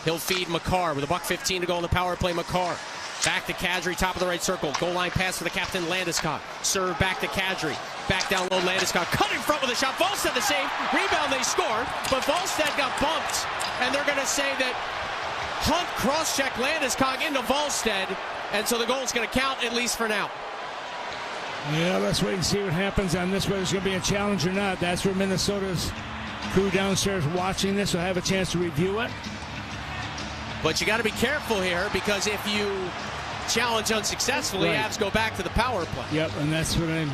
He'll feed Makar with $1:15 to go on the power play. Makar. Back to Kadri, top of the right circle. Goal line pass for the captain, Landeskog. Serve back to Kadri. Back down low, Landeskog. Cut in front with a shot. Volstead the save. Rebound, they score. But Volstead got bumped. And they're going to say that Hunt cross-checked Landeskog into Volstead. And so the goal's going to count, at least for now. Yeah, let's wait and see what happens on this, whether it's going to be a challenge or not. That's where Minnesota's crew downstairs watching this will have a chance to review it. But you got to be careful here, because if you challenge unsuccessfully. Right. Avs go back to the power play. Yep, and that's what I'm...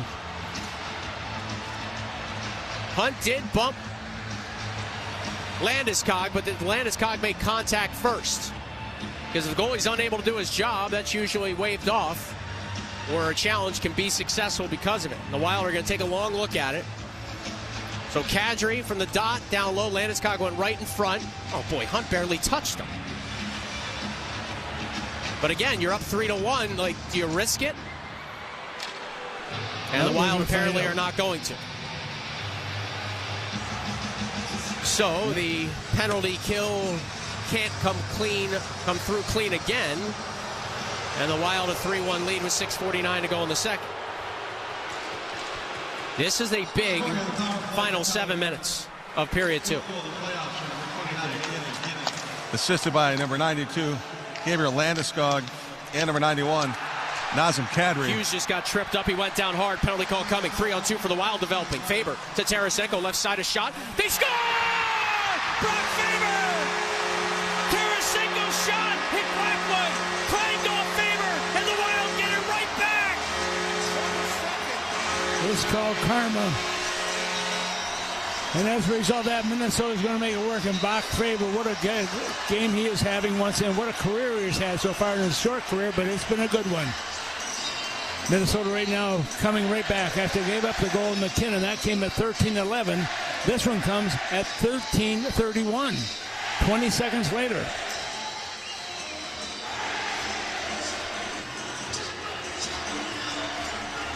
Hunt did bump Landeskog, but Landeskog made contact first. Because if the goalie's unable to do his job, that's usually waved off, or a challenge can be successful because of it. And the Wild are going to take a long look at it. So Kadri from the dot, down low. Landeskog went right in front. Oh boy, Hunt barely touched him. But again, you're up 3-1. Like, do you risk it? And the Wild apparently are not going to. So the penalty kill can't come through clean again. And the Wild a 3-1 lead with 6:49 to go in the second. This is a big final 7 minutes of period 2. Assisted by number 92, Gabriel Landeskog, and number 91, Nazem Kadri. Hughes just got tripped up. He went down hard. Penalty call coming. 3-on-2 for the Wild developing. Faber to Tarasenko. Left side a shot. They score! Brock Faber! Tarasenko's shot hit Blackwood. Clanged off Faber, and the Wild get it right back. It's called karma. And as a result of that, Minnesota's going to make it work. And Brock Faber, what a good game he is having once again. What a career he's had so far in his short career, but it's been a good one. Minnesota right now coming right back after they gave up the goal in McKinnon. That came at 13-11. This one comes at 13-31, 20 seconds later.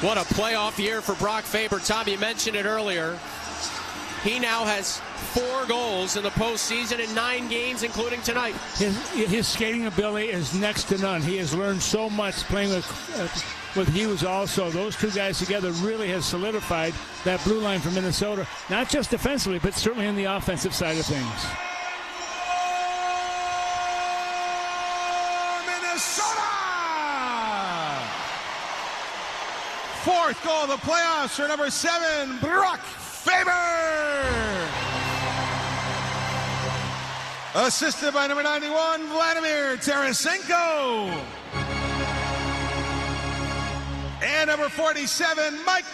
What a playoff year for Brock Faber. Tom, you mentioned it earlier. He now has 4 goals in the postseason in 9 games, including tonight. His skating ability is next to none. He has learned so much playing with Hughes also. Those two guys together really has solidified that blue line for Minnesota, not just defensively, but certainly in the offensive side of things. Minnesota! 4th goal of the playoffs for number 7, Brock Faber. Assisted by number 91, Vladimir Tarasenko. And number 47, Michael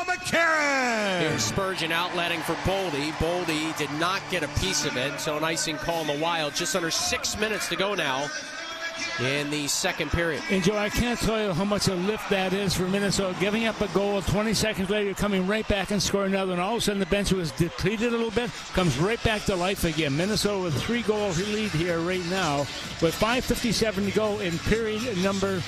McCarron. Here's Spurgeon outletting for Boldy. Boldy did not get a piece of it, so an icing call in the Wild. Just under 6 minutes to go now in the second period. And Joe, I can't tell you how much a lift that is for Minnesota. Giving up a goal 20 seconds later, coming right back and scoring another, and all of a sudden the bench was depleted a little bit, comes right back to life again. Minnesota with 3-goal lead here right now with 5:57 to go in period number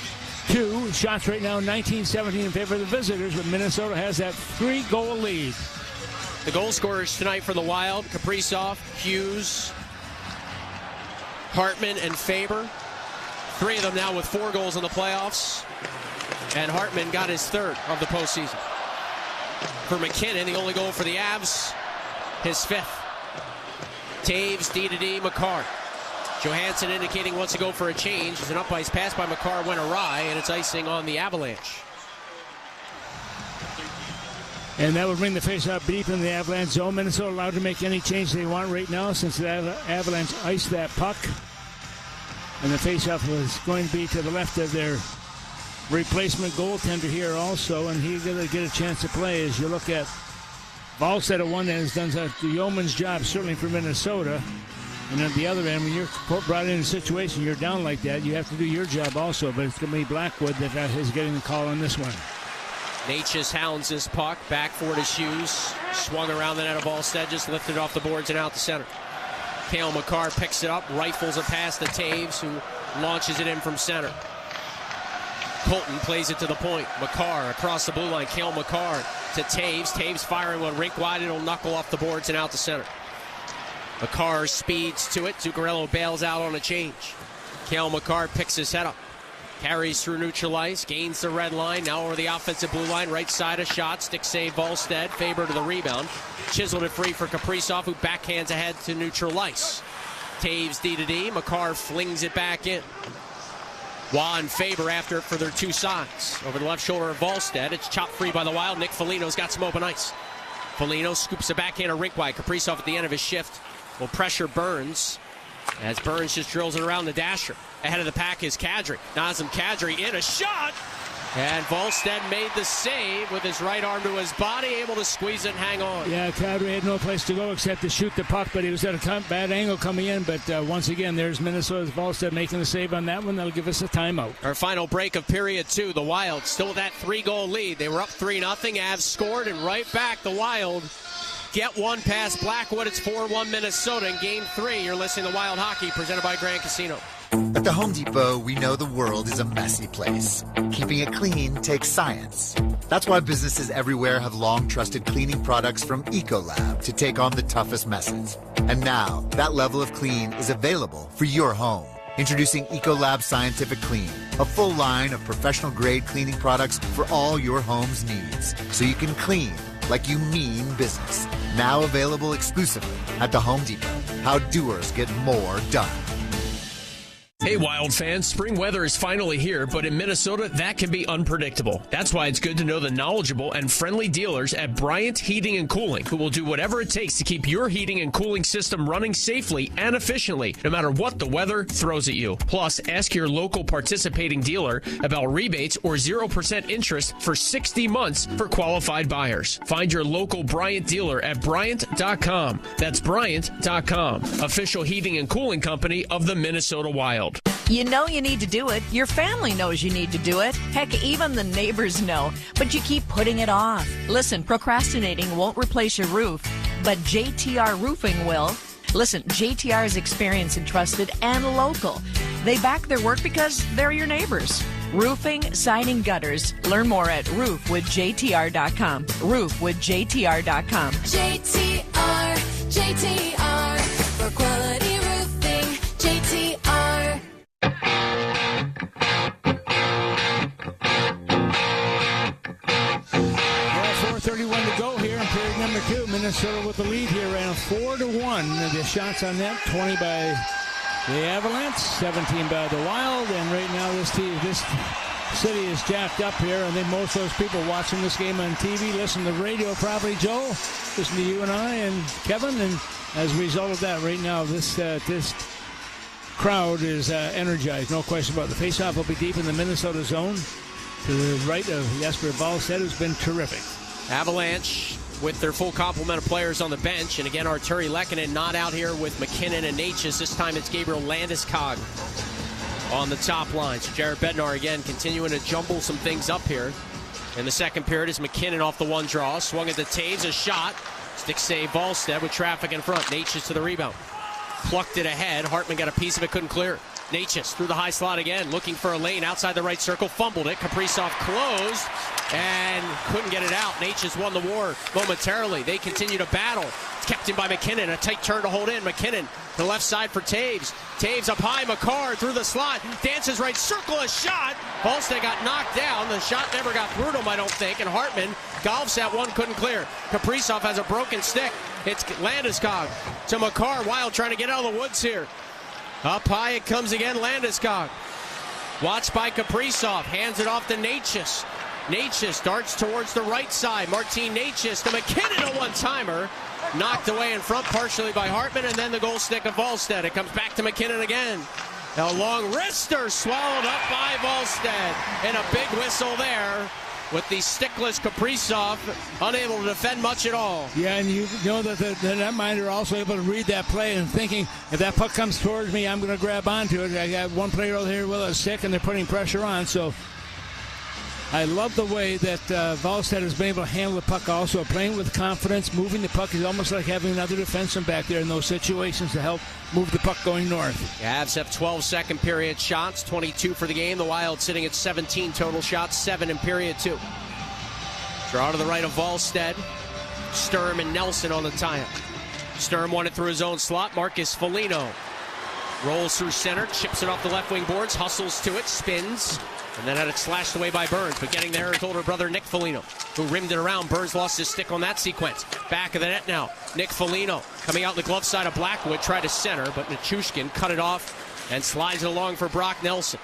2. Shots right now 19-17 in favor of the visitors, but Minnesota has that 3-goal lead. The goal scorers tonight for the Wild: Kaprizov, Hughes, Hartman, and Faber. 3 of them now with 4 goals in the playoffs. And Hartman got his 3rd of the postseason. For McKinnon, the only goal for the Avs, his 5th. Taves, D-to-D, Makar. Johansson indicating wants to go for a change. As an up-ice pass by Makar went awry, and it's icing on the Avalanche. And that would bring the face-off deep in the Avalanche zone. Minnesota allowed to make any change they want right now since the Avalanche iced that puck. And the face-off was going to be to the left of their replacement goaltender here also, and he's going to get a chance to play. As you look at Wallstedt at one end has done the yeoman's job, certainly for Minnesota. And at the other end, when you're brought in a situation, you're down like that, you have to do your job also. But it's going to be Blackwood that is getting the call on this one. Natchez hounds this puck. Back for it is Hughes. Swung around the net of Wallstedt, just lifted off the boards and out the center. Cale Makar picks it up, rifles it past the Taves, who launches it in from center. Colton plays it to the point. Makar across the blue line. Cale Makar to Taves. Taves firing one rink wide. It'll knuckle off the boards and out the center. Makar speeds to it. Zuccarello bails out on a change. Cale Makar picks his head up. Carries through neutral ice. Gains the red line. Now over the offensive blue line. Right side a shot. Stick save Wallstedt. Faber to the rebound. Chiseled it free for Kaprizov, who backhands ahead to neutral ice. Taves D-to-D. Makar flings it back in. Waugh and Faber after it for their 2 sides. Over the left shoulder of Wallstedt. It's chopped free by the Wild. Nick Foligno's got some open ice. Foligno scoops it backhand a rink wide. Kaprizov at the end of his shift will pressure Burns. As Burns just drills it around the dasher. Ahead of the pack is Kadri. Nazem Kadri in a shot. And Volstead made the save with his right arm to his body, able to squeeze it and hang on. Yeah, Kadri had no place to go except to shoot the puck, but he was at a bad angle coming in. But once again, there's Minnesota's Volstead making the save on that one. That'll give us a timeout. Our final break of period 2. The Wild still with that 3-goal lead. They were up 3-0. Avs scored, and right back the Wild get one past Blackwood. It's 4-1 Minnesota in Game 3. You're listening to Wild Hockey, presented by Grand Casino. At the Home Depot, we know the world is a messy place. Keeping it clean takes science. That's why businesses everywhere have long trusted cleaning products from Ecolab to take on the toughest messes. And now, that level of clean is available for your home. Introducing Ecolab Scientific Clean, a full line of professional-grade cleaning products for all your home's needs, so you can clean like you mean business. Now available exclusively at the Home Depot. How doers get more done. Hey, Wild fans, spring weather is finally here, but in Minnesota, that can be unpredictable. That's why it's good to know the knowledgeable and friendly dealers at Bryant Heating and Cooling, who will do whatever it takes to keep your heating and cooling system running safely and efficiently, no matter what the weather throws at you. Plus, ask your local participating dealer about rebates or 0% interest for 60 months for qualified buyers. Find your local Bryant dealer at Bryant.com. That's Bryant.com, official heating and cooling company of the Minnesota Wild. You know you need to do it. Your family knows you need to do it. Heck, even the neighbors know. But you keep putting it off. Listen, procrastinating won't replace your roof, but JTR Roofing will. Listen, JTR is experienced and trusted and local. They back their work because they're your neighbors. Roofing, siding, gutters. Learn more at roofwithjtr.com. Roofwithjtr.com. JTR, for quality roofing. JTR. 4:31 to go here in period number 2. Minnesota with the lead here, around 4-1. The shots on net, 20 by the Avalance, 17 by the Wild, and right now this city is jacked up here. I think most of those people watching this game on TV listen to the radio, probably, Joe. Listen to you and I and Kevin, and as a result of that, right now this crowd is energized. No question about it. The faceoff will be deep in the Minnesota zone to the right of Jesper Wallstedt, who's been terrific. Avalanche with their full complement of players on the bench. And again, Arturi Lehkonen not out here with McKinnon and Natchez. This time it's Gabriel Landeskog on the top line. So Jared Bednar again continuing to jumble some things up here. In the second period is McKinnon off the one draw. Swung at the Taves, a shot. Stick save Wallstedt with traffic in front. Natchez to the rebound. Plucked it ahead. Hartman got a piece of it, couldn't clear it. Natchez through the high slot again, looking for a lane outside the right circle, fumbled it. Kaprizov closed and couldn't get it out. Natchez won the war momentarily. They continue to battle. It's kept in by McKinnon. A tight turn to hold in. McKinnon to the left side for Taves. Taves up high. McCarr through the slot. Dances right circle, a shot. Volstead got knocked down. The shot never got through to him, I don't think. And Hartman golfs at one, couldn't clear. Kaprizov has a broken stick. It's Landeskog to McCarr. Wild trying to get out of the woods here. Up high it comes again, Landeskog. Watched by Kaprizov, hands it off to Natchez. Natchez darts towards the right side. Martin Natchez to McKinnon, a one-timer. Knocked away in front partially by Hartman, and then the goal stick of Wallstedt. It comes back to McKinnon again. A long wrister swallowed up by Wallstedt. And a big whistle there with the stickless Kaprizov, unable to defend much at all. Yeah, and you know that the netminder also able to read that play and thinking, if that puck comes towards me, I'm going to grab onto it. I got one player over here with a stick, and they're putting pressure on. So I love the way that Wallstedt has been able to handle the puck also, playing with confidence, moving the puck. Is almost like having another defenseman back there in those situations to help move the puck going north. The Avs have 12 second period shots, 22 for the game. The Wild sitting at 17 total shots, 7 in period 2. Draw to the right of Wallstedt. Sturm and Nelson on the tie-up. Sturm won it through his own slot. Marcus Foligno rolls through center, chips it off the left wing boards, hustles to it, spins, and then had it slashed away by Burns. But getting there is older brother Nick Foligno, who rimmed it around. Burns lost his stick on that sequence. Back of the net now. Nick Foligno coming out the glove side of Blackwood, tried to center, but Nichushkin cut it off and slides it along for Brock Nelson.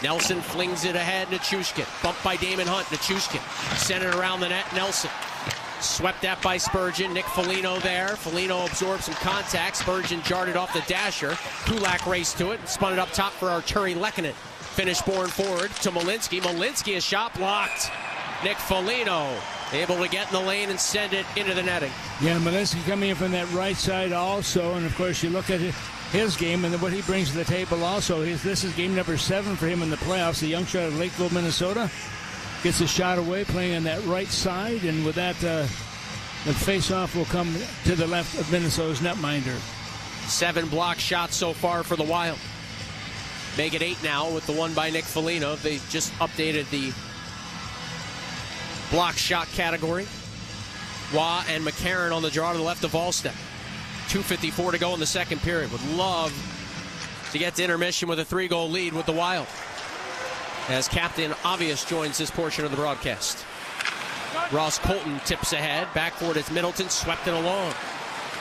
Nelson flings it ahead. Nichushkin bumped by Damon Hunt. Nichushkin sent it around the net. Nelson Swept at by Spurgeon. Nick Foligno there. Foligno absorbed some contact. Spurgeon jarred off the dasher. Kulak raced to it. Spun it up top for Arturi Lehkonen. Finish born forward to Malinsky. Malinsky, a shot blocked. Nick Foligno able to get in the lane and send it into the netting. Yeah, Malinsky coming in from that right side also. And, of course, you look at his game and what he brings to the table also. This is game number 7 for him in the playoffs. The young shot of Lakeville, Minnesota. Gets a shot away, playing on that right side, and with that, the face-off will come to the left of Minnesota's netminder. 7 block shots so far for the Wild. Make it 8 now with the one by Nick Foligno. They just updated the block shot category. Waugh and McCarron on the draw to the left of Volstead. 2:54 to go in the second period. Would love to get to intermission with a 3-goal lead with the Wild, as Captain Obvious joins this portion of the broadcast. Ross Colton tips ahead. Back for it is Middleton. Swept it along.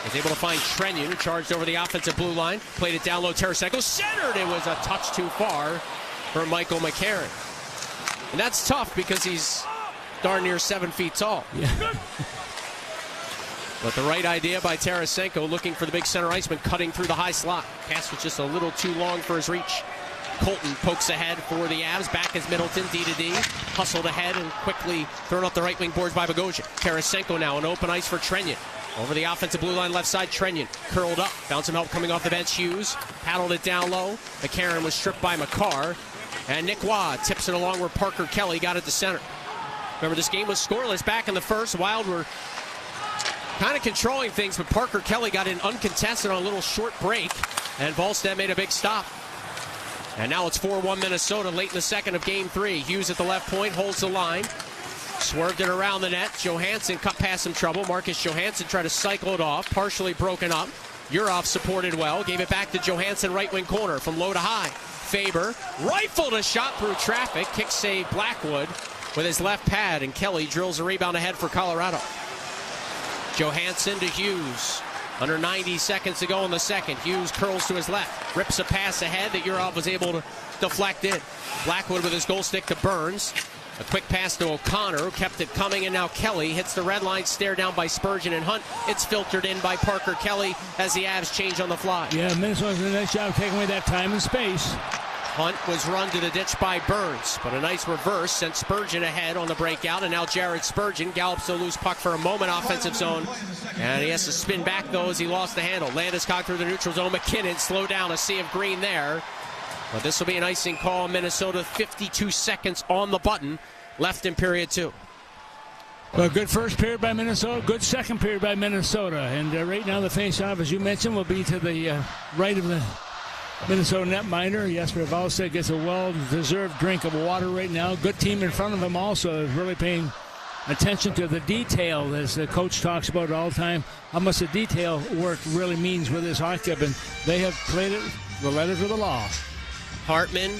Was able to find Trenyon, who charged over the offensive blue line. Played it down low. Tarasenko centered. It was a touch too far for Michael McCarron. And that's tough because he's darn near 7 feet tall. Yeah. But the right idea by Tarasenko, looking for the big center iceman, cutting through the high slot. Pass was just a little too long for his reach. Colton pokes ahead for the Avs. Back is Middleton, D-to-D. Hustled ahead and quickly thrown up the right wing boards by Bogosian. Tarasenko now on open ice for Trenyon. Over the offensive blue line left side, Trenyon curled up. Found some help coming off the bench. Hughes paddled it down low. McCarron was stripped by McCarr. And Nick Waugh tips it along where Parker Kelly got it to center. Remember, this game was scoreless back in the first. Wild were kind of controlling things, but Parker Kelly got in uncontested on a little short break. And Volstead made a big stop. And now it's 4-1 Minnesota late in the second of game 3. Hughes at the left point, holds the line. Swerved it around the net. Johansson cut past some trouble. Marcus Johansson tried to cycle it off, partially broken up. Urov supported well, gave it back to Johansson, right wing corner from low to high. Faber rifled a shot through traffic. Kick save Blackwood with his left pad, and Kelly drills a rebound ahead for Colorado. Johansson to Hughes. Under 90 seconds to go in the second. Hughes curls to his left. Rips a pass ahead that Urov was able to deflect in. Blackwood with his goal stick to Burns. A quick pass to O'Connor, who kept it coming, and now Kelly hits the red line, stare down by Spurgeon and Hunt. It's filtered in by Parker Kelly as the Avs change on the fly. Yeah, Minnesota's doing a nice job taking away that time and space. Hunt was run to the ditch by Burns, but a nice reverse sent Spurgeon ahead on the breakout, and now Jared Spurgeon gallops the loose puck for a moment offensive zone, and he has to spin back though as he lost the handle. Landeskog through the neutral zone. McKinnon slow down, a sea of green there, but this will be an icing call. Minnesota 52 seconds on the button left in period 2. Well, good first period by Minnesota, good second period by Minnesota, and right now the face-off, as you mentioned, will be to the right of the Minnesota netminder. Jesper Valstead gets a well-deserved drink of water right now. Good team in front of him also is really paying attention to the detail, as the coach talks about all the time, how much the detail work really means with this hockey club, and they have played it the letters of the law. Hartman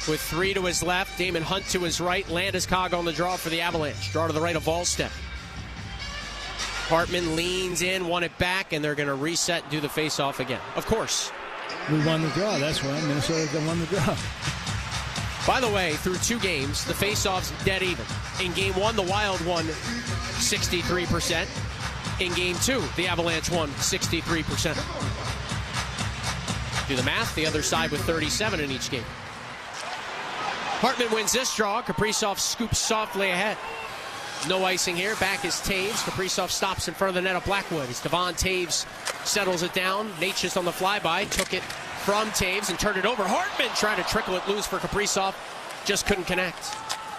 with 3 to his left, Damon Hunt to his right, Landeskog on the draw for the Avalanche. Draw to the right of Volstead. Hartman leans in, won it back, and they're going to reset and do the face-off again. Of course. We won the draw, that's why. Minnesota won the draw. By the way, through 2 games, the face-off's dead even. In game 1, the Wild won 63%. In game 2, the Avalanche won 63%. Do the math, the other side with 37 in each game. Hartman wins this draw. Kaprizov scoops softly ahead. No icing here. Back is Taves. Kaprizov stops in front of the net of Blackwood as Devon Taves settles it down. Natchez on the flyby. Took it from Taves and turned it over. Hartman trying to trickle it loose for Kaprizov. Just couldn't connect.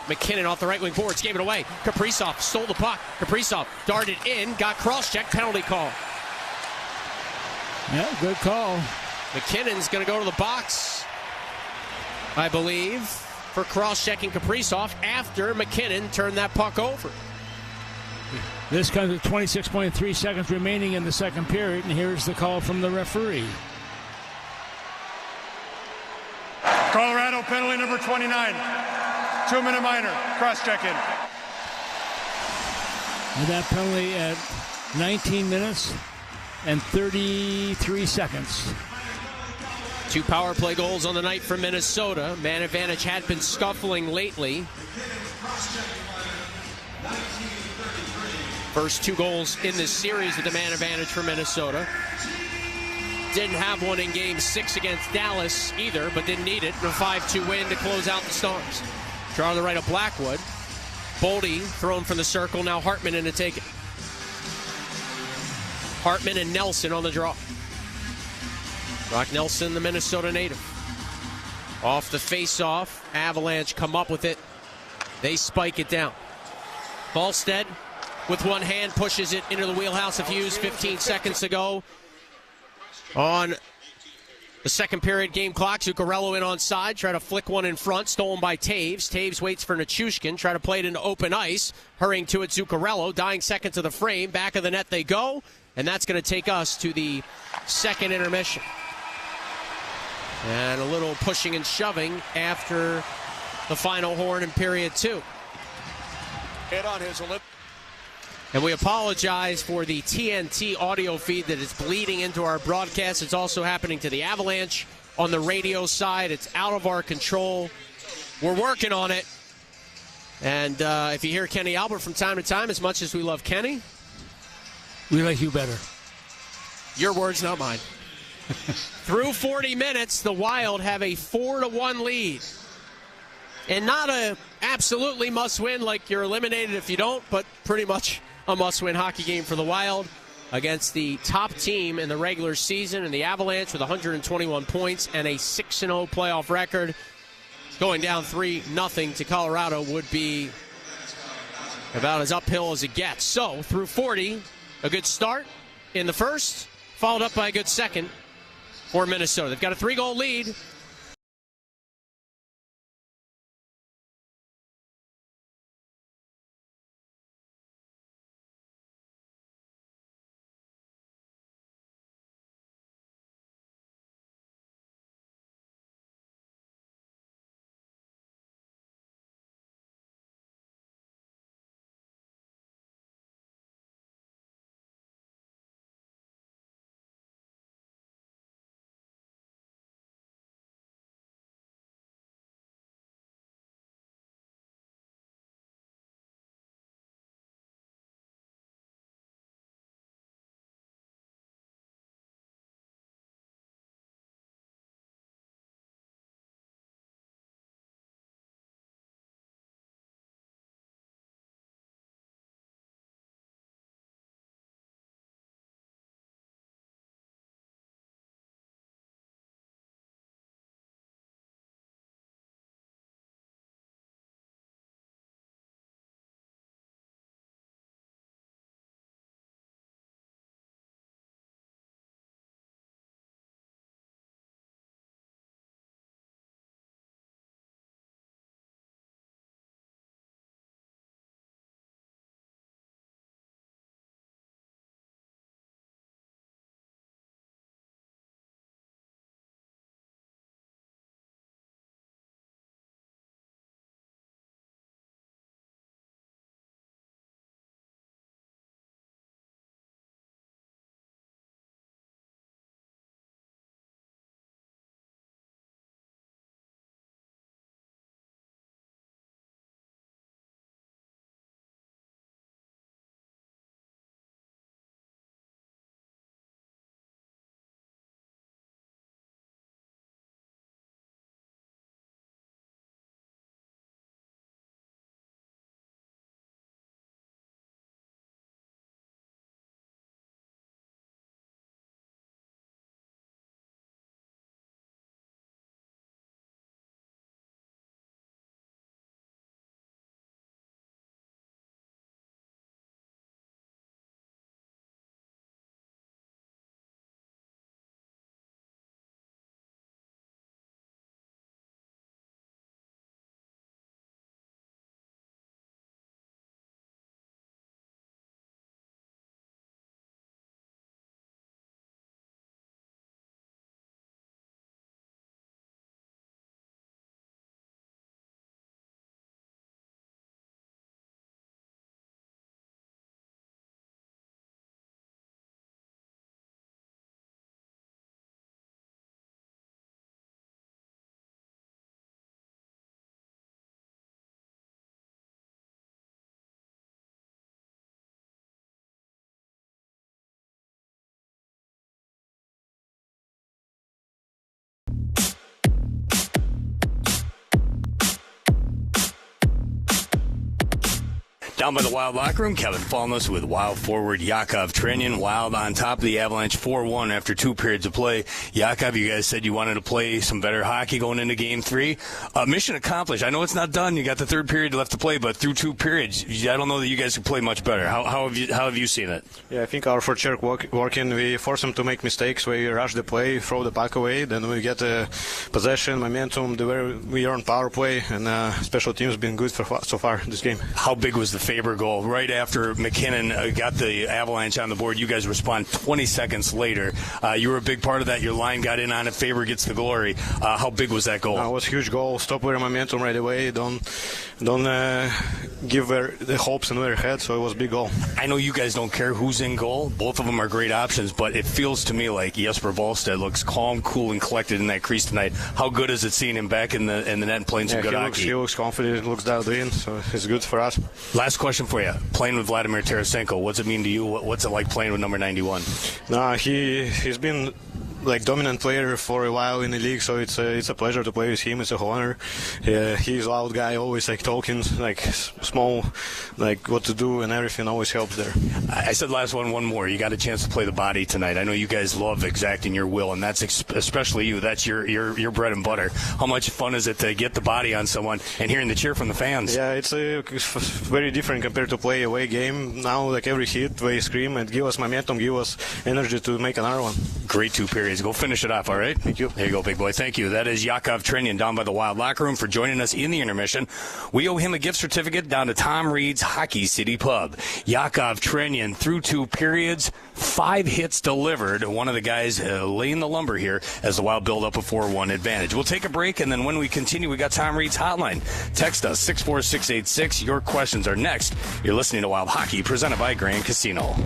McKinnon off the right wing boards. Gave it away. Kaprizov stole the puck. Kaprizov darted in. Got cross-check. Penalty call. Yeah, good call. McKinnon's going to go to the box, I believe, for cross-checking Kaprizov after McKinnon turned that puck over. This comes with 26.3 seconds remaining in the second period, and here's the call from the referee. Colorado penalty number 29. 2-minute minor. Cross-check-in. And that penalty at 19 minutes and 33 seconds. 2 power play goals on the night for Minnesota. Man advantage had been scuffling lately. First 2 goals in this series with the man advantage for Minnesota. Didn't have one in Game 6 against Dallas either, but didn't need it in a 5-2 win to close out the Stars. Draw to the right of Blackwood. Boldy thrown from the circle. Now Hartman in to take it. Hartman and Nelson on the draw. Brock Nelson, the Minnesota native. Off the face-off. Avalanche come up with it. They spike it down. Volstead with one hand pushes it into the wheelhouse of Hughes 15 seconds ago. On the second period game clock, Zuccarello in on side, try to flick one in front, stolen by Taves. Taves waits for Nichushkin, try to play it into open ice. Hurrying to it, Zuccarello, dying seconds of the frame. Back of the net they go, and that's going to take us to the second intermission. And a little pushing and shoving after the final horn in period 2. Hit on his lip. And we apologize for the TNT audio feed that is bleeding into our broadcast. It's also happening to the Avalanche on the radio side. It's out of our control. We're working on it. And if you hear Kenny Albert from time to time, as much as we love Kenny, we like you better. Your words, not mine. Through 40 minutes, the Wild have a 4-1 lead. And not a absolutely must-win like you're eliminated if you don't, but pretty much a must-win hockey game for the Wild against the top team in the regular season, and the Avalanche with 121 points and a 6-0 playoff record. Going down 3-0 to Colorado would be about as uphill as it gets. So, through 40, a good start in the first, followed up by a good second for Minnesota. They've got a 3-goal lead. Down by the Wild locker room, Kevin Fallness with Wild forward Yakov Trenyan. Wild on top of the Avalanche 4-1 after 2 periods of play. Yakov, you guys said you wanted to play some better hockey going into Game 3. Mission accomplished. I know it's not done. You got the 3rd period left to play, but through 2 periods, I don't know that you guys could play much better. How have you seen it? Yeah, I think our forecheck working. We force them to make mistakes. We rush the play, throw the puck away, then we get possession, momentum. We earn power play, and special teams been good so far this game. How big was the Faber goal? Right after McKinnon got the Avalanche on the board, you guys respond 20 seconds later. You were a big part of that. Your line got in on it. Faber gets the glory. How big was that goal? It was a huge goal. Stop their momentum right away. Don't give the hopes in their head. So it was a big goal. I know you guys don't care who's in goal. Both of them are great options, but it feels to me like Jesper Wallstedt looks calm, cool, and collected in that crease tonight. How good is it seeing him back in the net and playing some good hockey? He looks confident. He looks dialed in. So it's good for us. Last question for you. Playing with Vladimir Tarasenko, what's it mean to you? What's it like playing with number 91? He's been dominant player for a while in the league, so it's a pleasure to play with him. It's a honor. He's a loud guy, always talking, small, what to do and everything. Always helps there. I said one more. You got a chance to play the body tonight. I know you guys love exacting your will, and that's especially you. That's your bread and butter. How much fun is it to get the body on someone and hearing the cheer from the fans? Yeah, it's very different compared to play away game. Now, every hit, they scream and give us momentum, give us energy to make another one. Great 2 periods. Go finish it off, all right? Thank you. There you go, big boy. Thank you. That is Yakov Trenyan down by the Wild locker room for joining us in the intermission. We owe him a gift certificate down to Tom Reed's Hockey City Pub. Yakov Trenyan through 2 periods, 5 hits delivered. One of the guys laying the lumber here as the Wild build up a 4-1 advantage. We'll take a break, and then when we continue, we got Tom Reed's hotline. Text us 64686. Your questions are next. You're listening to Wild Hockey presented by Grand Casino.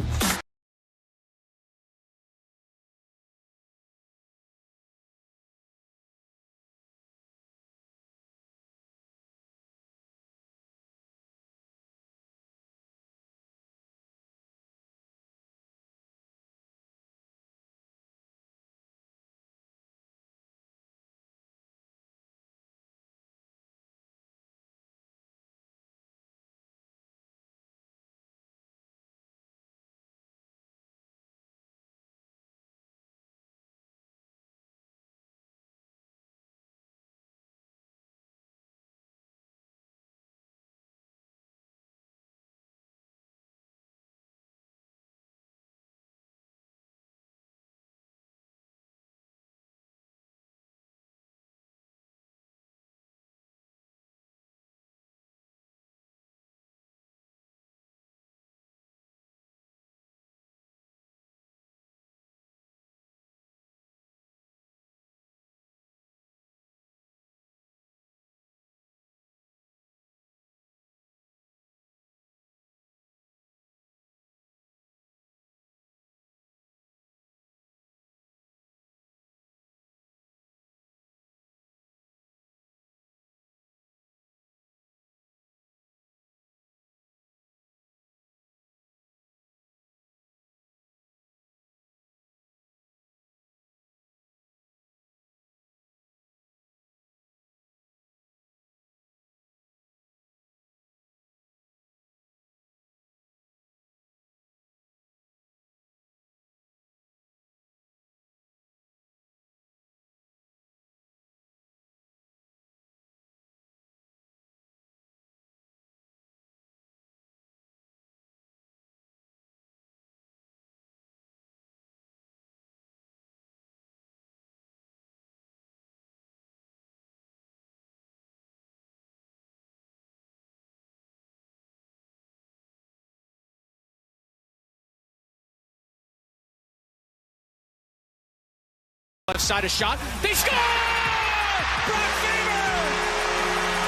Left side a shot. They score! Brock Faber!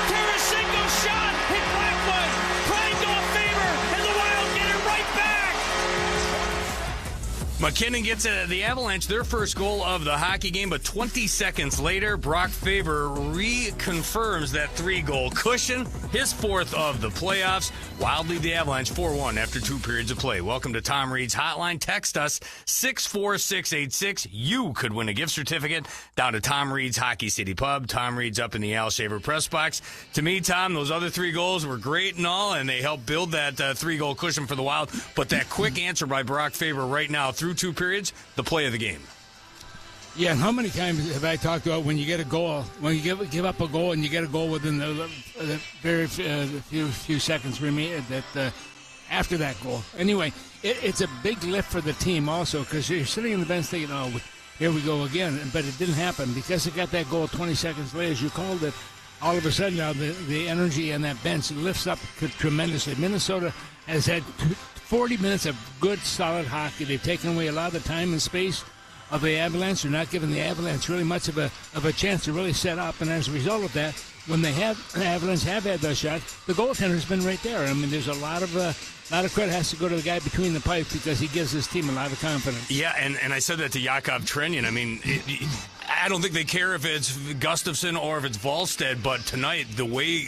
Tarasenko shot hit Blackwood. Primed off Faber, and the Wild get it right back. McKinnon gets the Avalanche their first goal of the hockey game, but 20 seconds later, Brock Faber reconfirms that 3-goal cushion, his fourth of the playoffs. Wild lead the Avalanche 4-1 after 2 periods of play. Welcome to Tom Reed's Hotline. Text us 64686. You could win a gift certificate down to Tom Reed's Hockey City Pub. Tom Reed's up in the Al Shaver press box. To me, Tom, those other 3 goals were great and all, and they helped build that 3-goal cushion for the Wild. But that quick answer by Brock Faber right now through 2 periods, the play of the game. Yeah, and how many times have I talked about when you get a goal, when you give up a goal and you get a goal within the very few seconds after that goal. Anyway, it's a big lift for the team also, because you're sitting in the bench thinking, oh, here we go again. But it didn't happen because they got that goal 20 seconds later, as you called it. All of a sudden now the energy on that bench lifts up tremendously. Minnesota has had 40 minutes of good, solid hockey. They've taken away a lot of the time and space of the Avalanche. They're not giving the Avalanche really much of a chance to really set up. And as a result of that, when the Avalanche have had those shots, the goaltender's been right there. I mean, there's a lot of credit has to go to the guy between the pipes because he gives his team a lot of confidence. Yeah, and I said that to Yakov Trenin. I mean, I don't think they care if it's Gustafsson or if it's Wallstedt, but tonight, the way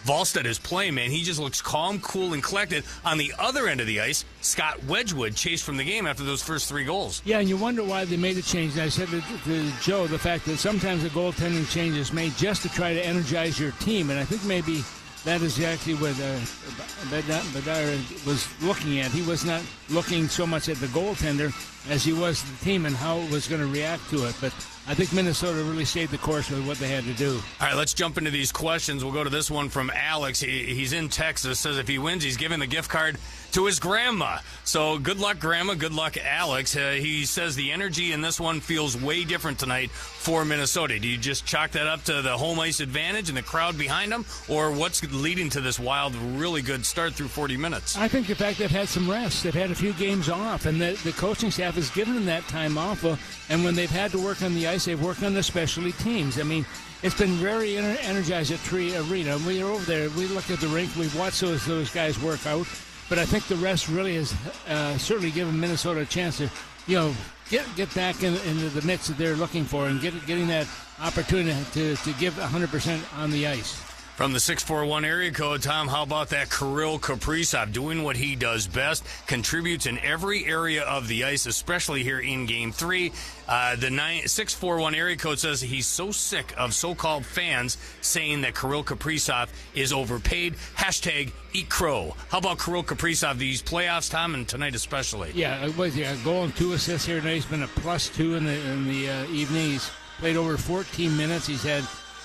Wallstedt is playing, man, he just looks calm, cool, and collected. On the other end of the ice, Scott Wedgwood chased from the game after those first 3 goals. Yeah, and you wonder why they made the change. And I said to Joe, the fact that sometimes a goaltending change is made just to try to energize your team, and I think maybe that is exactly what Bedard was looking at. He was not looking so much at the goaltender as he was the team and how it was going to react to it. But I think Minnesota really stayed the course with what they had to do. All right, let's jump into these questions. We'll go to this one from Alex. He's in Texas. Says if he wins, he's giving the gift card to his grandma. So good luck, Grandma. Good luck, Alex. He says the energy in this one feels way different tonight for Minnesota. Do you just chalk that up to the home ice advantage and the crowd behind them, or what's leading to this Wild, really good start through 40 minutes? I think the fact they've had some rest. They've had a few games off, and the coaching staff has given them that time off. And when they've had to work on the ice, they've worked on their specialty teams. I mean, it's been very energized at Tree Arena. We are over there. We look at the rink. We've watched those guys work out. But I think the rest really has certainly given Minnesota a chance to, get back into the mix that they're looking for and getting that opportunity to give 100% on the ice. From the 641 area code, Tom, how about that Kirill Kaprizov doing what he does best, contributes in every area of the ice, especially here in Game 3. The 641 area code says he's so sick of so-called fans saying that Kirill Kaprizov is overpaid. Hashtag eat crow. How about Kirill Kaprizov these playoffs, Tom, and tonight especially? Yeah, it was a goal and 2 assists here tonight. He's been a +2 in the evening. He's played over 14 minutes. He's had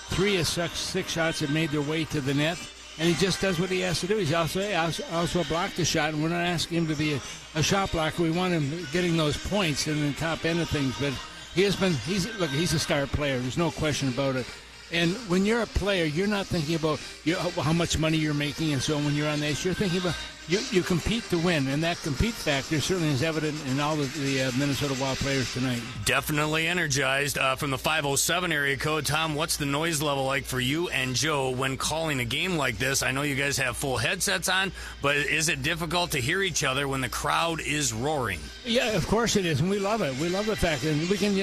3 of 6 shots that made their way to the net, and he just does what he has to do. He's also blocked a shot, and we're not asking him to be a shot blocker. We want him getting those points in the top end of things, but he's a star player. There's no question about it. And when you're a player, you're not thinking about how much money you're making and so on when you're on the ice. You're thinking about you compete to win, and that compete factor certainly is evident in all of the Minnesota Wild players tonight. Definitely energized. From the 507 area code, Tom, what's the noise level like for you and Joe when calling a game like this? I know you guys have full headsets on, but is it difficult to hear each other when the crowd is roaring? Yeah, of course it is, and we love it. We love the fact that we can,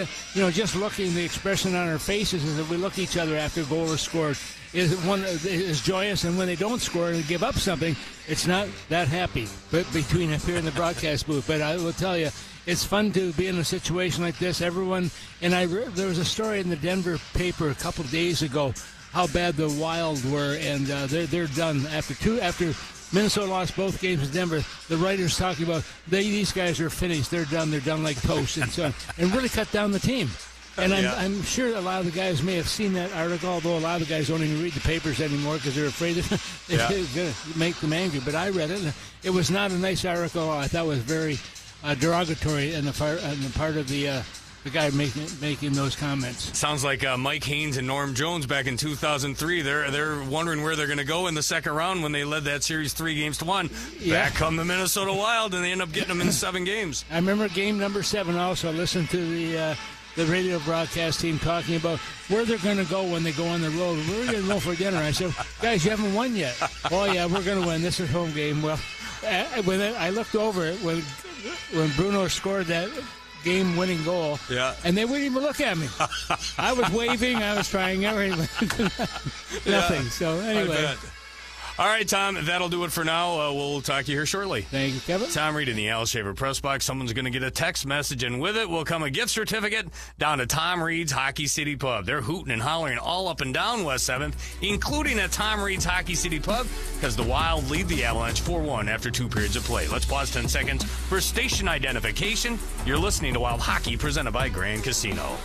just looking the expression on our faces is that we look at each other after a goal is scored is joyous, and when they don't score and give up something, it's not that happy. But between up here in the broadcast booth, but I will tell you, it's fun to be in a situation like this. Everyone, and there was a story in the Denver paper a couple of days ago how bad the Wild were, and they're done after Minnesota lost both games in Denver. The writers talking about these guys are finished. They're done like toast, and so on, and really cut down the team. And I'm sure a lot of the guys may have seen that article, although a lot of the guys don't even read the papers anymore because they're afraid that it's going to make them angry. But I read it, and it was not a nice article. I thought it was very derogatory on the part of the guy making those comments. Sounds like Mike Haynes and Norm Jones back in 2003. They're wondering where they're going to go in the second round when they led that series 3-1. Yeah. Back come the Minnesota Wild, and they end up getting them in 7 games. I remember game number 7 also. I listened to the radio broadcast team talking about where they're going to go when they go on the road. We're going to go for dinner. I said, guys, you haven't won yet. Oh, yeah, we're going to win. This is home game. Well, when I looked over it, when when Bruno scored that game-winning goal. Yeah. And they wouldn't even look at me. I was waving. I was trying everything. Nothing. Yeah, So, I anyway. bet. All right, Tom, that'll do it for now. We'll talk to you here shortly. Thank you, Kevin. Tom Reed in the Al Shaver Press Box. Someone's going to get a text message, and with it will come a gift certificate down to Tom Reed's Hockey City Pub. They're hooting and hollering all up and down West 7th, including at Tom Reed's Hockey City Pub, because the Wild lead the Avalanche 4-1 after 2 periods of play. Let's pause 10 seconds for station identification. You're listening to Wild Hockey, presented by Grand Casino.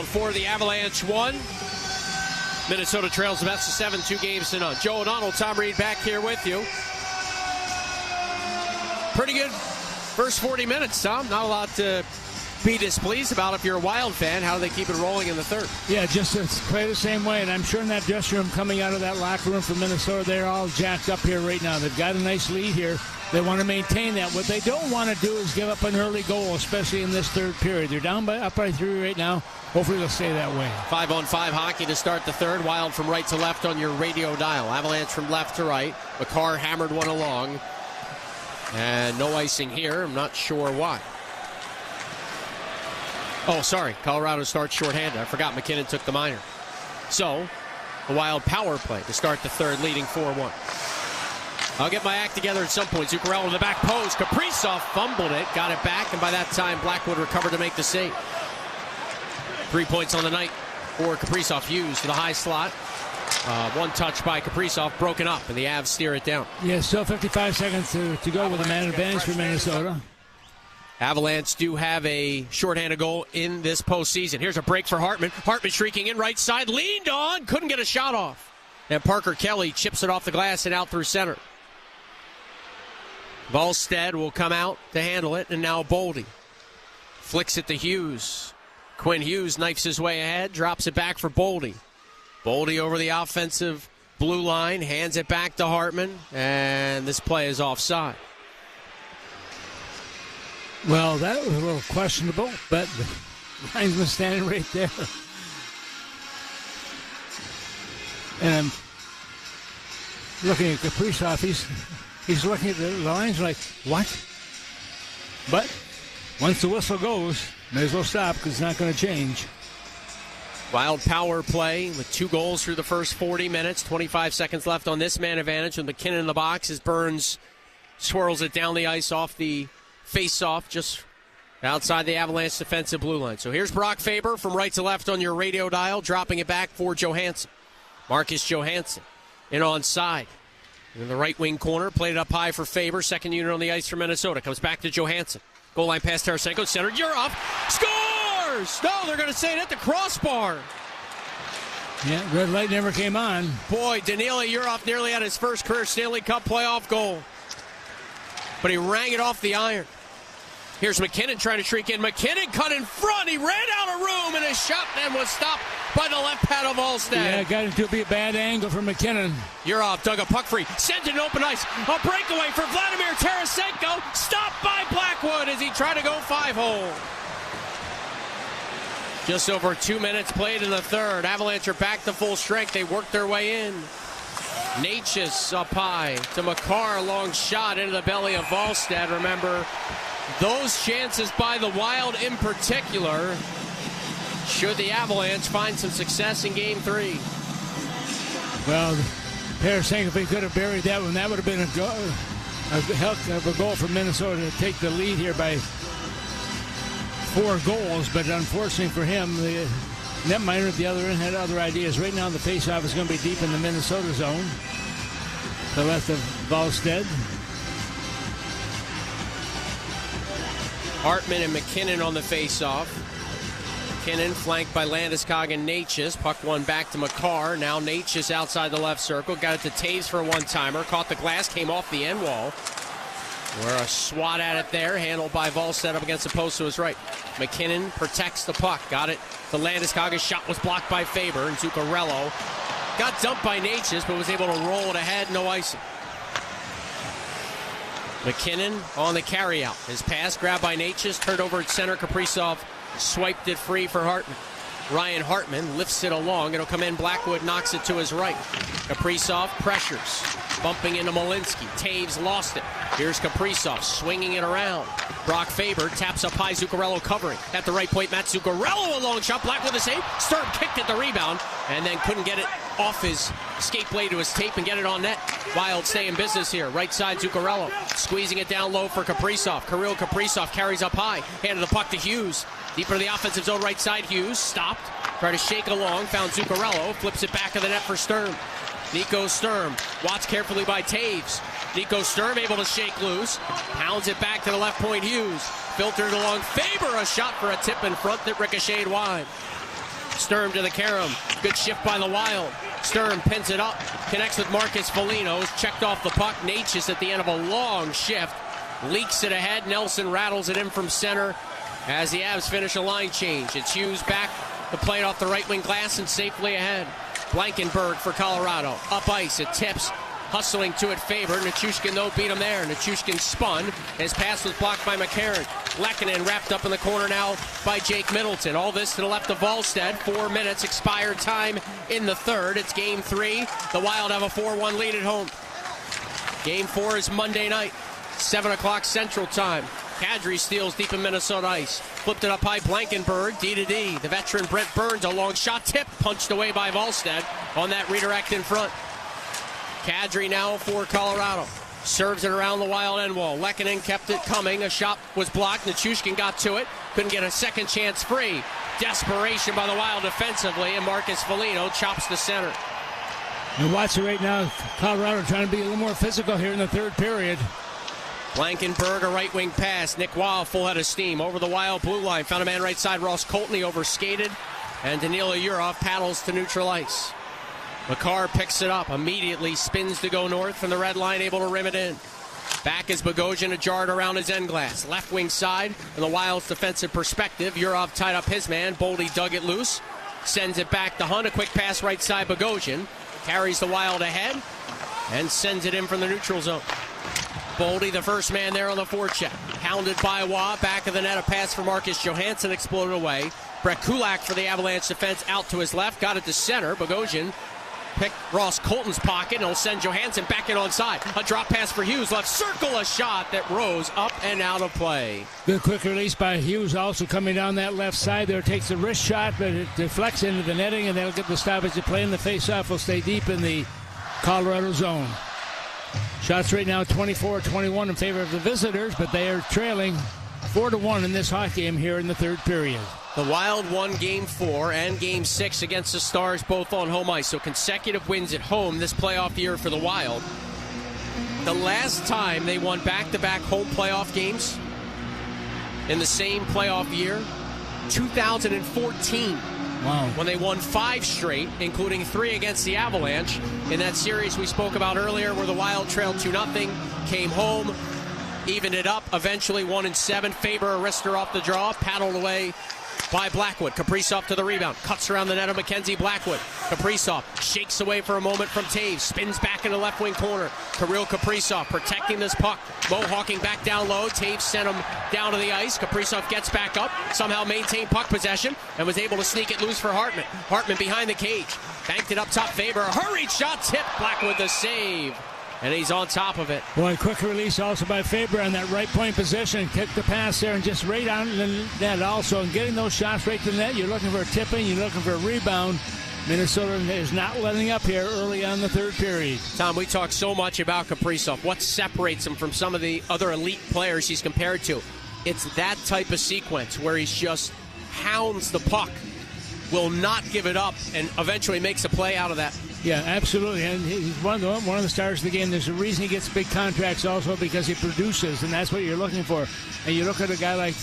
For the Avalanche 1. Minnesota trails the best of 7, 2 games to none. Joe O'Donnell, Tom Reed back here with you. Pretty good first 40 minutes, Tom. Not a lot to be displeased about if you're a Wild fan. How do they keep it rolling in the third? Yeah, just it's quite the same way. And I'm sure in that dressing room coming out of that locker room for Minnesota, they're all jacked up here right now. They've got a nice lead here. They want to maintain that. What they don't want to do is give up an early goal, especially in this third period. They're up by 3 right now. Hopefully they'll stay that way. 5-on-5 hockey to start the third. Wild from right to left on your radio dial. Avalanche from left to right. McCarr hammered one along. And no icing here. I'm not sure why. Oh, sorry. Colorado starts shorthanded. I forgot McKinnon took the minor. So, a Wild power play to start the third, leading 4-1. I'll get my act together at some point. Zuccarello in the back post. Kaprizov fumbled it, got it back, and by that time, Blackwood recovered to make the save. 3 points on the night for Kaprizov. Hughes to the high slot. One touch by Kaprizov, broken up, and the Avs steer it down. Yeah, still 55 seconds to go with a man advantage for Minnesota. Avalanche do have a shorthanded goal in this postseason. Here's a break for Hartman. Hartman shrieking in right side, leaned on, couldn't get a shot off. And Parker Kelly chips it off the glass and out through center. Volstead will come out to handle it, and now Boldy flicks it to Hughes. Quinn Hughes knifes his way ahead, drops it back for Boldy. Boldy over the offensive blue line, hands it back to Hartman, and this play is offside. Well, that was a little questionable, but the linesman standing right there. And I'm looking at Kaprizov. He's looking at the lines like, what? But once the whistle goes, may as well stop because it's not going to change. Wild power play with 2 goals through the first 40 minutes. 25 seconds left on this man advantage with McKinnon in the box as Burns swirls it down the ice off the face-off just outside the Avalanche defensive blue line. So here's Brock Faber from right to left on your radio dial, dropping it back for Johansson. Marcus Johansson in onside. In the right wing corner, played it up high for Faber. Second unit on the ice for Minnesota. Comes back to Johansson. Goal line pass Tarasenko. Center. Yurov scores! No, they're going to say it at the crossbar. Yeah, red light never came on. Boy, Danila Yurov nearly had his first career Stanley Cup playoff goal. But he rang it off the iron. Here's McKinnon trying to shrink in. McKinnon cut in front. He ran out of room, and his shot then was stopped by the left pad of Volstead. Yeah, got it to be a bad angle for McKinnon. Yurov dug a puck free. Sent it in open ice. A breakaway for Vladimir Tarasenko. Stopped by Blackwood as he tried to go 5-hole. Just over 2 minutes played in the third. Avalanche are back to full strength. They work their way in. Natchez up high to McCarr. Long shot into the belly of Volstead. Remember, those chances by the Wild in particular, should the Avalanche find some success in Game 3. Well, Tarasenko, if he could have buried that one, that would have been a hell of a goal for Minnesota to take the lead here by 4 goals. But unfortunately for him, the netminder at the other end had other ideas. Right now, the faceoff is going to be deep in the Minnesota zone. To the left of Volstead. Hartman and McKinnon on the faceoff. McKinnon flanked by Landeskog and Natchez. Puck one back to McCarr. Now Natchez outside the left circle. Got it to Taves for a one-timer. Caught the glass, came off the end wall. We're a swat at it there, handled by Volstead up against the post to his right. McKinnon protects the puck. Got it to Landeskog. His shot was blocked by Faber, and Zuccarello got dumped by Natchez, but was able to roll it ahead. No icing. McKinnon on the carryout. His pass grabbed by Natchez, turned over at center. Kaprizov swiped it free for Hartman. Ryan Hartman lifts it along. It'll come in. Blackwood knocks it to his right. Kaprizov pressures. Bumping into Malinsky. Taves lost it. Here's Kaprizov swinging it around. Brock Faber taps up high. Zuccarello covering. At the right point, Matt Zuccarello, a long shot. Blackwood the save. Sturm kicked at the rebound and then couldn't get it off his skate blade to his tape and get it on net. Wild stay in business here. Right side, Zuccarello. Squeezing it down low for Kaprizov. Kirill Kaprizov carries up high. Handed the puck to Hughes. Deeper to the offensive zone, right side. Hughes stopped. Tried to shake along. Found Zuccarello. Flips it back of the net for Sturm. Nico Sturm, watched carefully by Taves. Nico Sturm able to shake loose. Pounds it back to the left point, Hughes. Filtered along Faber, a shot for a tip in front that ricocheted wide. Sturm to the carom. Good shift by the Wild. Sturm pins it up. Connects with Marcus Foligno. Checked off the puck. Natchez at the end of a long shift. Leaks it ahead. Nelson rattles it in from center as the Avs finish a line change. It's Hughes back to play it off the right wing glass and safely ahead. Blankenberg for Colorado. Up ice. It tips. Hustling to it, Faber. Nichushkin, though, beat him there. Nichushkin spun. His pass was blocked by McCarron. Lehkonen wrapped up in the corner now by Jake Middleton. All this to the left of Volstead. 4 minutes expired time in the third. It's Game 3. The Wild have a 4-1 lead at home. Game 4 is Monday night, 7 o'clock Central Time. Kadri steals deep in Minnesota ice. Flipped it up high, Blankenberg, D-to-D. The veteran Brent Burns, a long shot tip, punched away by Volstead on that redirect in front. Kadri now for Colorado. Serves it around the Wild end wall. Lehkonen kept it coming. A shot was blocked. Nichushkin got to it. Couldn't get a second chance free. Desperation by the Wild defensively, and Marcus Foligno chops the center. And watch it right now. Colorado trying to be a little more physical here in the third period. Blankenberg, a right wing pass. Nick Weil, full head of steam. Over the Wild blue line. Found a man right side. Ross Coltney overskated. And Danila Yurov paddles to neutral ice. Makar picks it up, immediately spins to go north from the red line, able to rim it in. Back is Bogosian, a jarred around his end glass. Left wing side, in the Wild's defensive perspective. Yurov tied up his man. Boldy dug it loose. Sends it back to Hunt. A quick pass right side, Bogosian. Carries the Wild ahead and sends it in from the neutral zone. Boldy, the first man there on the forecheck. Hounded by Waugh. Back of the net, a pass for Marcus Johansson exploded away. Brett Kulak for the Avalanche defense out to his left. Got it to center. Bogosian picked Ross Colton's pocket, and he'll send Johansson back in onside. A drop pass for Hughes, left circle, a shot that rose up and out of play. Good quick release by Hughes, also coming down that left side there. Takes a wrist shot, but it deflects into the netting, and they'll get the stoppage of play, and the face-off will stay deep in the Colorado zone. Shots right now 24-21 in favor of the visitors, but they are trailing 4-1 in this hockey game here in the third period. The Wild won Game 4 and Game 6 against the Stars, both on home ice. So consecutive wins at home this playoff year for the Wild. The last time they won back-to-back home playoff games in the same playoff year, 2014. Wow. When they won 5 straight, including 3 against the Avalanche. In that series we spoke about earlier where the Wild trailed 2-0, came home, evened it up, eventually won in 7. Faber, a wrister off the draw, paddled away by Blackwood. Kaprizov to the rebound. Cuts around the net of Mackenzie Blackwood. Kaprizov shakes away for a moment from Taves. Spins back in the left wing corner. Kirill Kaprizov protecting this puck. Mohawking back down low. Taves sent him down to the ice. Kaprizov gets back up. Somehow maintained puck possession and was able to sneak it loose for Hartman. Hartman behind the cage. Banked it up top. Faber. A hurried shot. Tip. Blackwood the save. And he's on top of it. Boy, quick release also by Faber on that right point position. Kick the pass there and just right on the net also. And getting those shots right to the net, you're looking for a tipping, you're looking for a rebound. Minnesota is not letting up here early on in the third period. Tom, we talk so much about Kaprizov. What separates him from some of the other elite players he's compared to? It's that type of sequence where he's just hounds the puck, will not give it up, and eventually makes a play out of that. Yeah, absolutely, and he's one of the stars of the game. There's a reason he gets big contracts also, because he produces, and that's what you're looking for. And you look at a guy like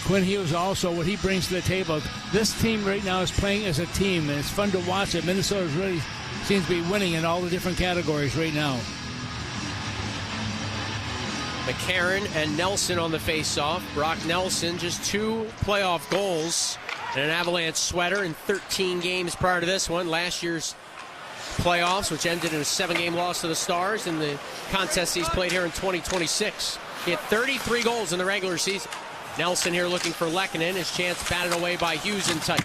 Quinn Hughes also, what he brings to the table. This team right now is playing as a team, and it's fun to watch it. Minnesota really seems to be winning in all the different categories right now. McCarron and Nelson on the face-off. Brock Nelson, just 2 playoff goals and an Avalanche sweater in 13 games prior to this one. Last year's playoffs, which ended in a 7-game loss to the Stars, in the contest he's played here in 2026. He had 33 goals in the regular season. Nelson here looking for Lehkonen. His chance batted away by Hughes in tight.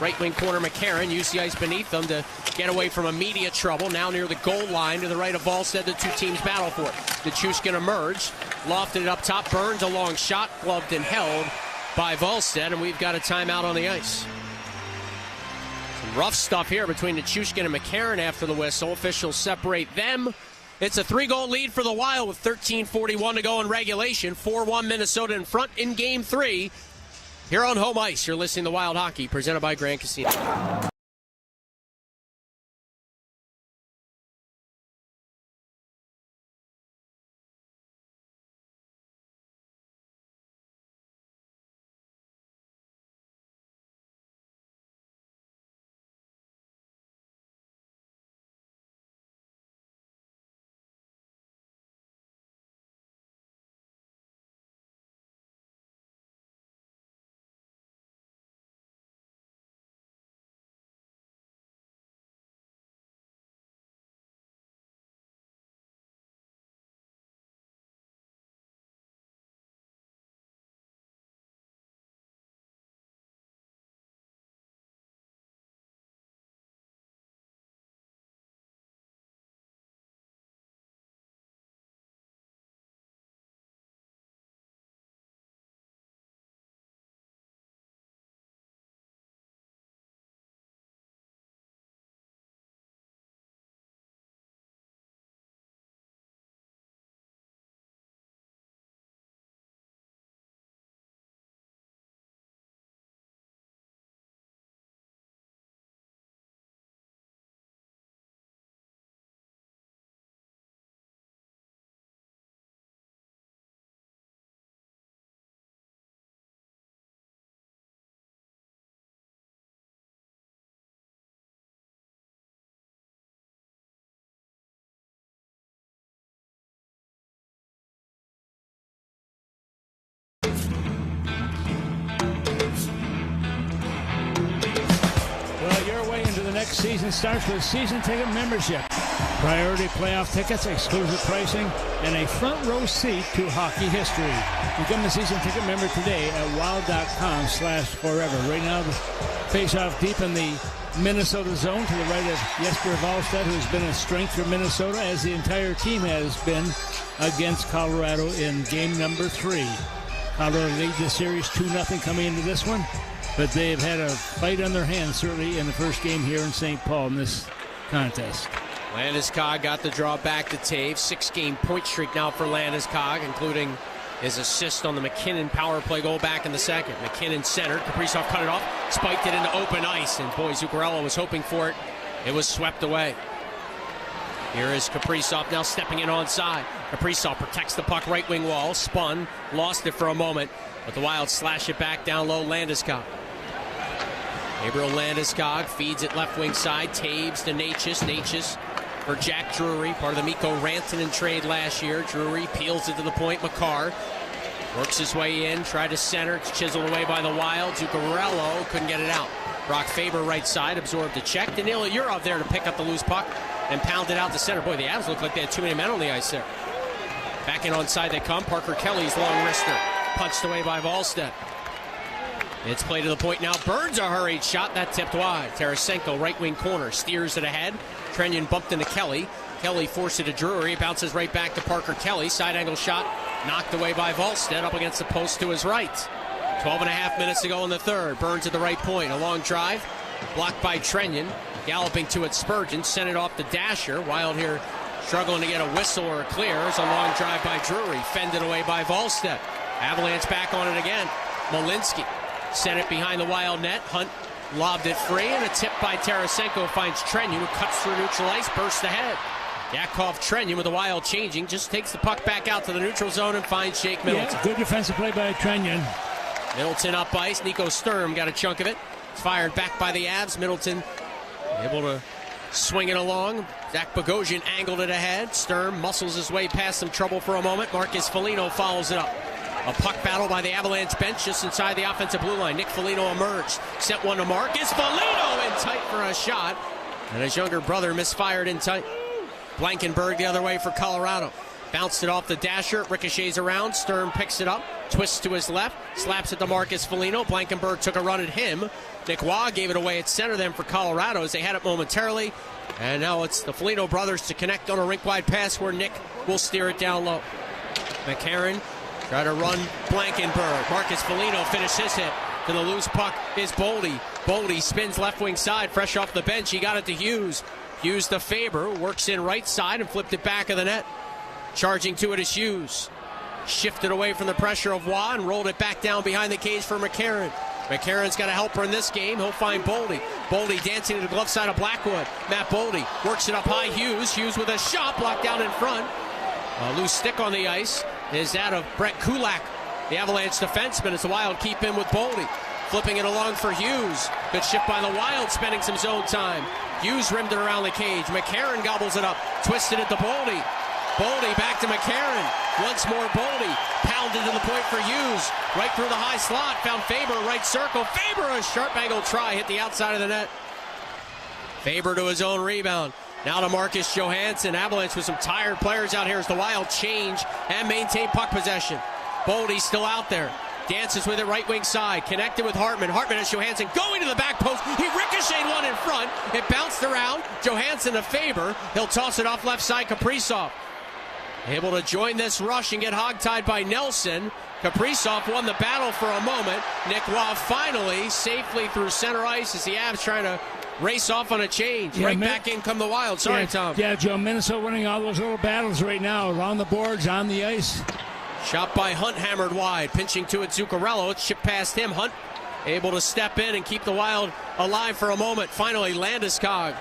Right wing corner McCarron used the ice beneath them to get away from immediate trouble. Now near the goal line to the right of Volstead, the two teams battle for it. Nichushkin emerged, lofted it up top. Burns a long shot, gloved and held by Volstead, and we've got a timeout on the ice. Some rough stuff here between Nichushkin and McCarron after the whistle. Officials separate them. It's a 3-goal lead for the Wild with 13:41 to go in regulation. 4-1 Minnesota in front in Game 3. Here on home ice, you're listening to Wild Hockey, presented by Grand Casino. next season starts with season ticket membership, priority playoff tickets, exclusive pricing, and a front row seat to hockey history. Become a season ticket member today at wild.com/forever. Right now, the face-off deep in the Minnesota zone to the right of Jesper Wallstedt, who's been a strength for Minnesota, as the entire team has been against Colorado in game number 3. Colorado lead the series 2-0 coming into this one, but they've had a fight on their hands, certainly, in the first game here in St. Paul in this contest. Landeskog got the draw back to Taves. 6-game point streak now for Landeskog, including his assist on the McKinnon power play goal back in the second. McKinnon centered. Kaprizov cut it off, spiked it into open ice, and boy, Zuccarello was hoping for it. It was swept away. Here is Kaprizov now stepping in onside. Kaprizov protects the puck right wing wall, spun, lost it for a moment, but the Wild slash it back down low. Landeskog. Gabriel Landeskog feeds it left wing side. Taves to Natchez. Natchez for Jack Drury, part of the Mikko Rantanen trade last year. Drury peels it to the point. Makar works his way in, tried to center, chiseled away by the Wild. Zuccarello couldn't get it out. Brock Faber right side, absorbed a check. Danila Yurov there to pick up the loose puck and pound it out to center. Boy, the Avs look like they had too many men on the ice there. Back in onside they come. Parker Kelly's long wrister, punched away by Wallstedt. It's played to the point now. Burns a hurried shot. That tipped wide. Tarasenko, right wing corner, steers it ahead. Trenyon bumped into Kelly. Kelly forced it to Drury. Bounces right back to Parker Kelly. Side angle shot knocked away by Wallstedt up against the post to his right. 12.5 minutes to go in the third. Burns at the right point. A long drive. Blocked by Trenyon. Galloping to it, Spurgeon. Sent it off the dasher. Wild here struggling to get a whistle or a clear. It's a long drive by Drury. Fended away by Wallstedt. Avalanche back on it again. Malinsky sent it behind the Wild net. Hunt lobbed it free, and a tip by Tarasenko finds Trenyon, who cuts through neutral ice, bursts ahead. Yakov Trenyon with the Wild changing, just takes the puck back out to the neutral zone and finds Jake Middleton. Yeah, good defensive play by Trenyon. Middleton up ice. Nico Sturm got a chunk of it. It's fired back by the Avs. Middleton able to swing it along. Zach Bogosian angled it ahead. Sturm muscles his way past some trouble for a moment. Marcus Foligno follows it up. A puck battle by the Avalanche bench just inside the offensive blue line. Nick Foligno emerged. Sent one to Marcus Foligno in tight for a shot. And his younger brother misfired in tight. Blankenberg the other way for Colorado. Bounced it off the dasher. Ricochets around. Sturm picks it up. Twists to his left. Slaps it to Marcus Foligno. Blankenberg took a run at him. Nick Waugh gave it away at center then for Colorado as they had it momentarily. And now it's the Foligno brothers to connect on a rink-wide pass where Nick will steer it down low. McCarron try to run Blankenberg. Marcus Foligno finished his hit. To the loose puck is Boldy. Boldy spins left wing side, fresh off the bench. He got it to Hughes. Hughes to Faber, works in right side and flipped it back of the net. Charging to it is Hughes. Shifted away from the pressure of Waugh and rolled it back down behind the cage for McCarron. McCarron's got a helper in this game. He'll find Boldy. Boldy dancing to the glove side of Blackwood. Matt Boldy works it up high. Hughes. Hughes with a shot blocked down in front. A loose stick on the ice is that of Brett Kulak, the Avalanche defenseman, as the Wild keep in with Boldy. Flipping it along for Hughes. Good shift by the Wild, spending some zone time. Hughes rimmed it around the cage. McCarron gobbles it up. Twisted it to Boldy. Boldy back to McCarron. Once more Boldy. Pounded to the point for Hughes. Right through the high slot. Found Faber, right circle. Faber, a sharp angle try. Hit the outside of the net. Faber to his own rebound. Now to Marcus Johansson. Avalanche with some tired players out here as the Wild change and maintain puck possession. Boldy still out there. Dances with it right wing side. Connected with Hartman. Hartman has Johansson going to the back post. He ricocheted one in front. It bounced around. Johansson to Faber. He'll toss it off left side. Kaprizov able to join this rush and get hogtied by Nelson. Kaprizov won the battle for a moment. Nick Waugh finally safely through center ice as the Avs trying to race off on a change. Yeah, right back in come the Wild. Sorry, Tom. Yeah, Joe, Minnesota winning all those little battles right now. Around the boards, on the ice. Shot by Hunt, hammered wide. Pinching to it, Zuccarello. It's shipped past him. Hunt able to step in and keep the Wild alive for a moment. Finally, Landeskog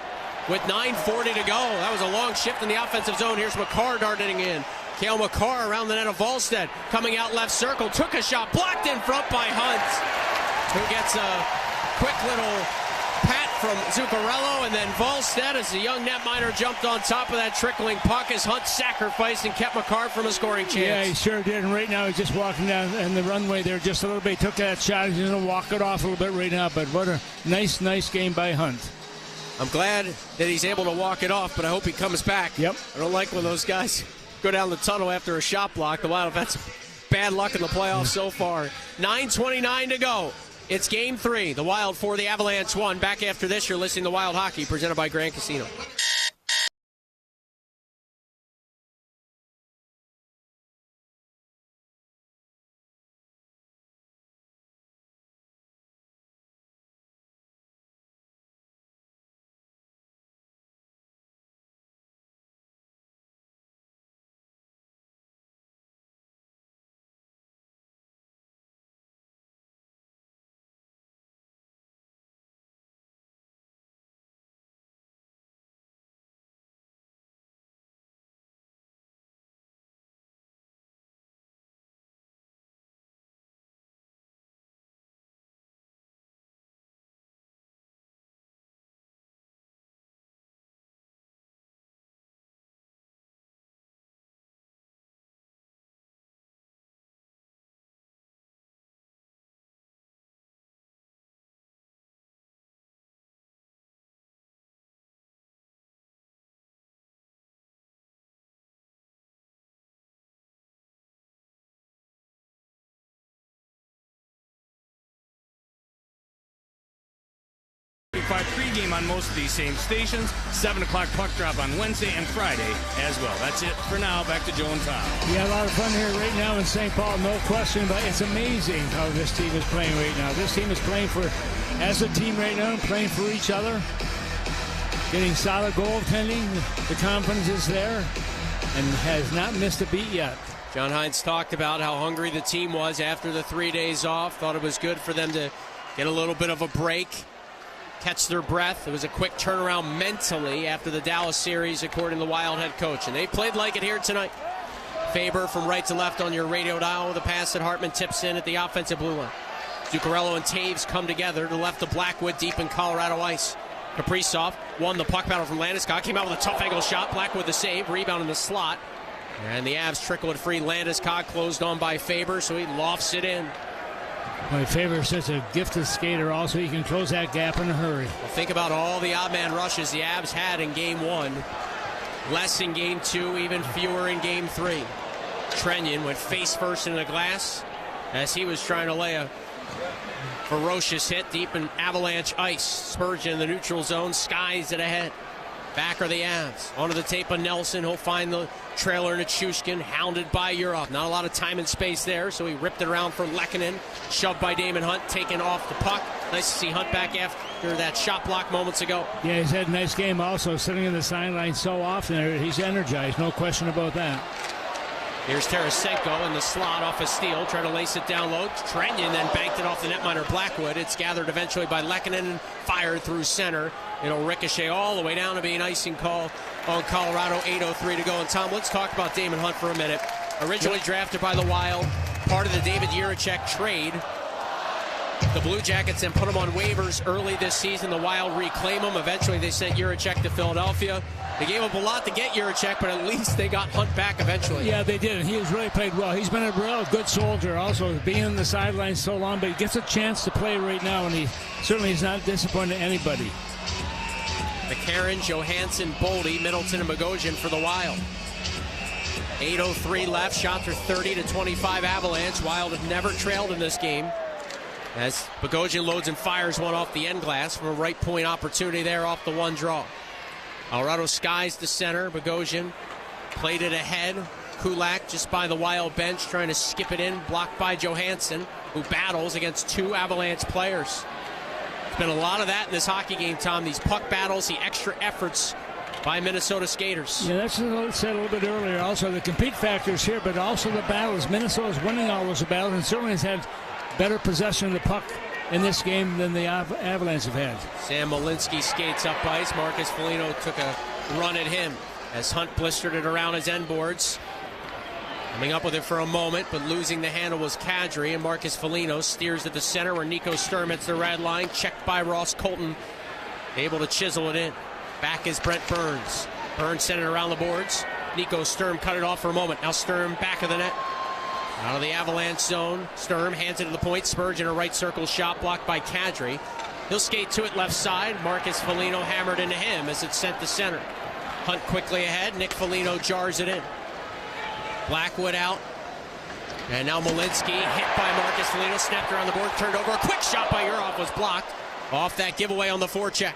with 9:40 to go. That was a long shift in the offensive zone. Here's Makar darting in. Cale Makar around the net of Wallstedt. Coming out left circle. Took a shot. Blocked in front by Hunt, who gets a quick little pat from Zuccarello, and then Wallstedt, as the young netminer jumped on top of that trickling puck as Hunt sacrificed and kept Makar from a scoring chance. Yeah, he sure did. And right now he's just walking down in the runway there just a little bit. He took that shot. He's going to walk it off a little bit right now. But what a nice game by Hunt. I'm glad that he's able to walk it off, but I hope he comes back. Yep. I don't like when those guys go down the tunnel after a shot block. The Wild, that's bad luck in the playoffs so far. 9:29 to go. It's Game 3. The Wild 4, the Avalanche 1. Back after this, you're listening to Wild Hockey, presented by Grand Casino. Pregame on most of these same stations. 7 o'clock puck drop on Wednesday and Friday as well. That's it for now. Back to Joe and Tom. Yeah, a lot of fun here right now in St. Paul, no question, but it's amazing how this team is playing right now. This team is playing as a team right now, playing for each other, getting solid goaltending. The confidence is there and has not missed a beat yet. John Hines talked about how hungry the team was after the 3 days off. Thought it was good for them to get a little bit of a break, catch their breath. It was a quick turnaround mentally after the Dallas series, according to the Wild head coach. And they played like it here tonight. Faber from right to left on your radio dial with a pass that Hartman tips in at the offensive blue line. Zuccarello and Taves come together to left of Blackwood deep in Colorado ice. Kaprizov won the puck battle from Landeskog. Came out with a tough angle shot. Blackwood the save. Rebound in the slot. And the Avs trickle it free. Landeskog closed on by Faber, so he lofts it in. My Faber is such a gifted skater also. He can close that gap in a hurry. Well, think about all the odd man rushes the Avs had in Game 1. Less in Game 2, even fewer in Game 3. Trenyon went face first into the glass as he was trying to lay a ferocious hit deep in Avalanche ice. Spurgeon in the neutral zone, skies it ahead. Back are the Avs. Onto the tape of Nelson. He'll find the trailer Nichushkin, hounded by Urov. Not a lot of time and space there, so he ripped it around for Lehkonen. Shoved by Damon Hunt, taken off the puck. Nice to see Hunt back after that shot block moments ago. Yeah, he's had a nice game also, sitting in the sideline so often. He's energized, no question about that. Here's Tarasenko in the slot off a steal, trying to lace it down low. Trenyon then banked it off the netminder Blackwood. It's gathered eventually by Lehkonen and fired through center. It'll ricochet all the way down to be an icing call on Colorado. 8:03 to go. And Tom, let's talk about Damon Hunt for a minute. Originally drafted by the Wild, part of the David Jiricek trade. The Blue Jackets then put him on waivers early this season. The Wild reclaim him. Eventually they sent Jiricek to Philadelphia. They gave up a lot to get Jiricek, but at least they got Hunt back eventually. Yeah, they did. He has really played well. He's been a real good soldier also, being on the sidelines so long, but he gets a chance to play right now, and he certainly is not disappointing anybody. McCarron, Johansson, Boldy, Middleton, and Bogosian for the Wild. 8:03 left. Shots are 30-25 Avalanche. Wild have never trailed in this game, as Bogosian loads and fires one off the end glass from a right point opportunity there off the one draw. Colorado skies the center. Bogosian played it ahead. Kulak just by the Wild bench trying to skip it in, blocked by Johansson, who battles against two Avalanche players. There's been a lot of that in this hockey game, Tom. These puck battles, the extra efforts by Minnesota skaters. Yeah, that's what I said a little bit earlier. Also, the compete factors here, but also the battles. Minnesota's winning all those battles and certainly has had better possession of the puck in this game than the Avalanche have had. Sam Malinsky skates up ice. Marcus Foligno took a run at him as Hunt blistered it around his end boards. Coming up with it for a moment, but losing the handle was Kadri, and Marcus Foligno steers at the center where Nico Sturm hits the red line, checked by Ross Colton, able to chisel it in. Back is Brent Burns. Burns sent it around the boards. Nico Sturm cut it off for a moment. Now Sturm back of the net. Out of the Avalanche zone. Sturm hands it to the point. Spurgeon a right circle shot blocked by Kadri. He'll skate to it left side. Marcus Foligno hammered into him as it's sent to center. Hunt quickly ahead. Nick Foligno jars it in. Blackwood out. And now Malinsky hit by Marcus Foligno. Snapped around the board. Turned over. A quick shot by Urov was blocked. Off that giveaway on the forecheck.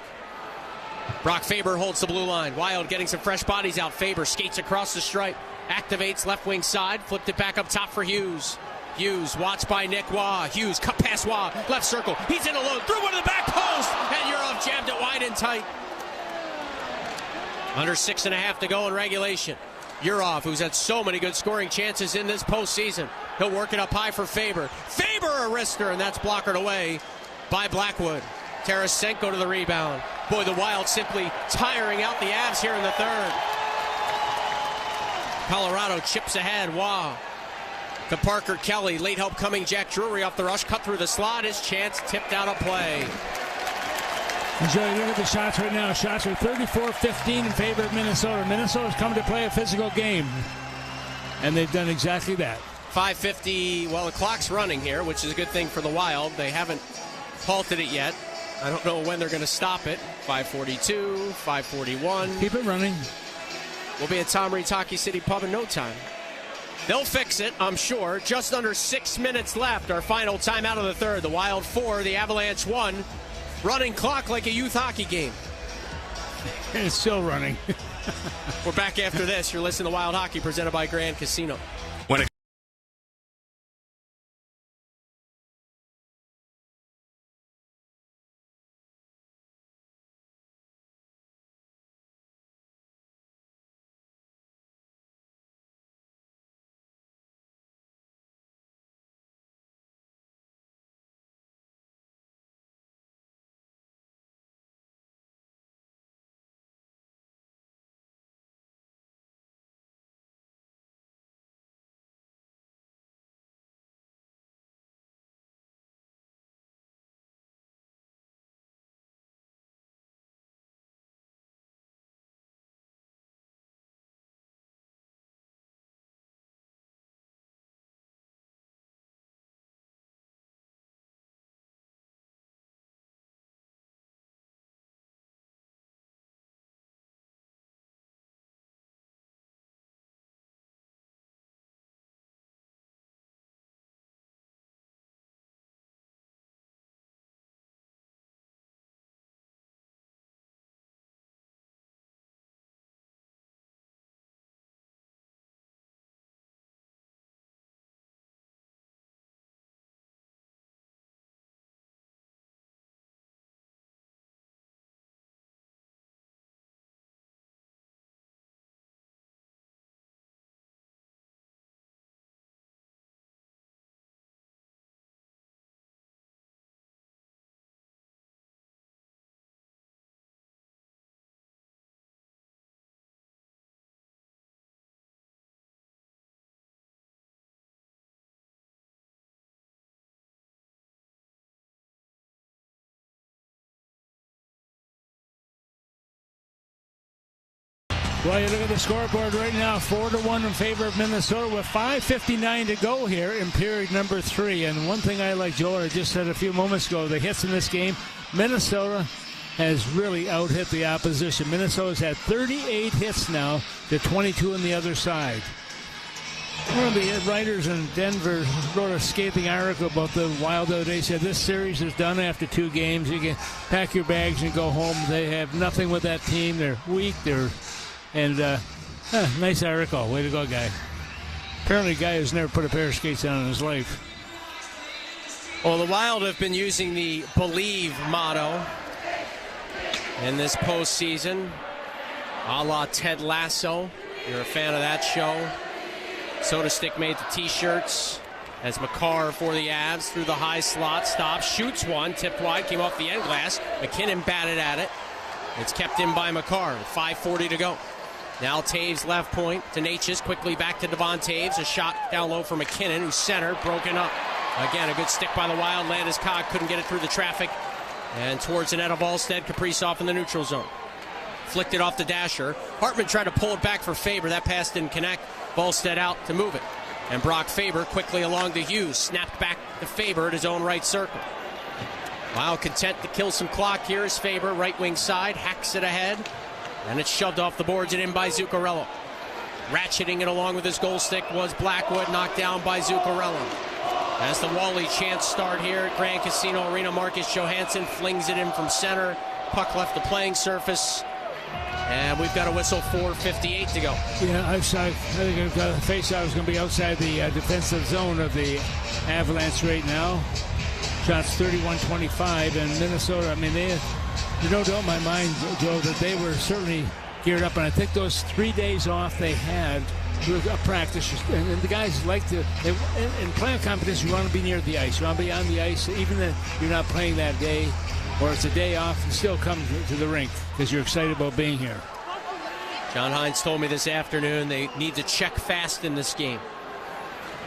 Brock Faber holds the blue line. Wild getting some fresh bodies out. Faber skates across the stripe. Activates left wing side. Flipped it back up top for Hughes. Hughes watched by Nick Waugh. Hughes cut past Waugh. Left circle. He's in alone. Threw one to the back post. And Urov jammed it wide and tight. Under 6.5 to go in regulation. Urov, who's had so many good scoring chances in this postseason. He'll work it up high for Faber. Faber a wrister, and that's blockered away by Blackwood. Tarasenko to the rebound. Boy, the Wild simply tiring out the Avs here in the third. Colorado chips ahead. Waugh to Parker Kelly. Late help coming. Jack Drury off the rush. Cut through the slot. His chance tipped out of play. Joey, look at the shots right now. Shots are 34-15 in favor of Minnesota. Minnesota's come to play a physical game, and they've done exactly that. 5:50. Well, the clock's running here, which is a good thing for the Wild. They haven't halted it yet. I don't know when they're going to stop it. 5:42, 5:41. Keep it running. We'll be at Tom Reed's Hockey City Pub in no time. They'll fix it, I'm sure. Just under 6 minutes left. Our final timeout of the third. The Wild 4, the Avalanche 1. Running clock like a youth hockey game. And it's still running. We're back after this. You're listening to Wild Hockey presented by Grand Casino. When it Well, you look at the scoreboard right now, 4-1 in favor of Minnesota with 5:59 to go here in period number 3. And one thing I like, Joel, I just said a few moments ago, the hits in this game, Minnesota has really out-hit the opposition. Minnesota's had 38 hits now to 22 on the other side. One of the writers in Denver wrote a scathing article about the Wild the other day. Said this series is done after 2 games. You can pack your bags and go home. They have nothing with that team. They're weak. Nice article. Way to go, guy. Apparently, a guy who's never put a pair of skates on in his life. Well, the Wild have been using the Believe motto in this postseason, a la Ted Lasso. You're a fan of that show. Soda Stick made the T-shirts as Makar for the Avs through the high slot, stops, shoots one, tipped wide, came off the end glass. McKinnon batted at it. It's kept in by Makar. 5:40 to go. Now Taves left point to Natchez, quickly back to Devon Taves. A shot down low for McKinnon, who's center, broken up. Again, a good stick by the Wild. Landeskog couldn't get it through the traffic. And towards the net of Volstead, Kaprizov in the neutral zone. Flicked it off the dasher. Hartman tried to pull it back for Faber. That pass didn't connect. Volstead out to move it. And Brock Faber quickly along to Hughes. Snapped back to Faber at his own right circle. Wild content to kill some clock here as Faber, right wing side, hacks it ahead. And it's shoved off the boards and in by Zuccarello. Ratcheting it along with his goal stick was Blackwood, knocked down by Zuccarello. As the Wally chance start here at Grand Casino Arena, Marcus Johansson flings it in from center. Puck left the playing surface. And we've got a whistle, 4:58 to go. Yeah, I think the face-off is going to be outside the defensive zone of the Avalanche right now. Shots 31-25, and Minnesota, I mean, you don't know in my mind, Joe, that they were certainly geared up. And I think those 3 days off they had through practice, and the guys like to, in playing competition, you want to be near the ice. You want to be on the ice, even if you're not playing that day, or it's a day off, you still come to the rink because you're excited about being here. John Hines told me this afternoon they need to check fast in this game.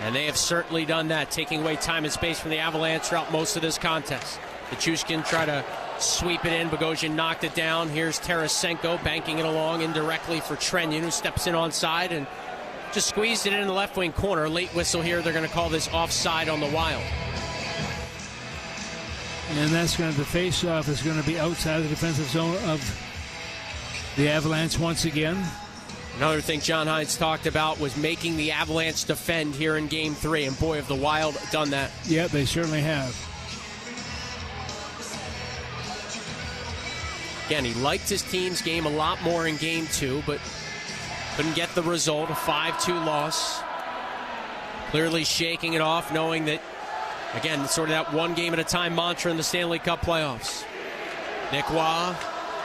And they have certainly done that, taking away time and space from the Avalanche throughout most of this contest. Nichushkin tried to sweep it in. Bogosian knocked it down. Here's Tarasenko banking it along indirectly for Trenyon, who steps in onside and just squeezed it in the left wing corner. Late whistle here. They're going to call this offside on the Wild. And that's going to, the face-off is going to be outside the defensive zone of the Avalanche once again. Another thing John Hines talked about was making the Avalanche defend here in Game 3. And boy, have the Wild done that. Yeah, they certainly have. Again, he liked his team's game a lot more in Game 2, but couldn't get the result, a 5-2 loss. Clearly shaking it off, knowing that, again, sort of that one game at a time mantra in the Stanley Cup playoffs. Nick Waugh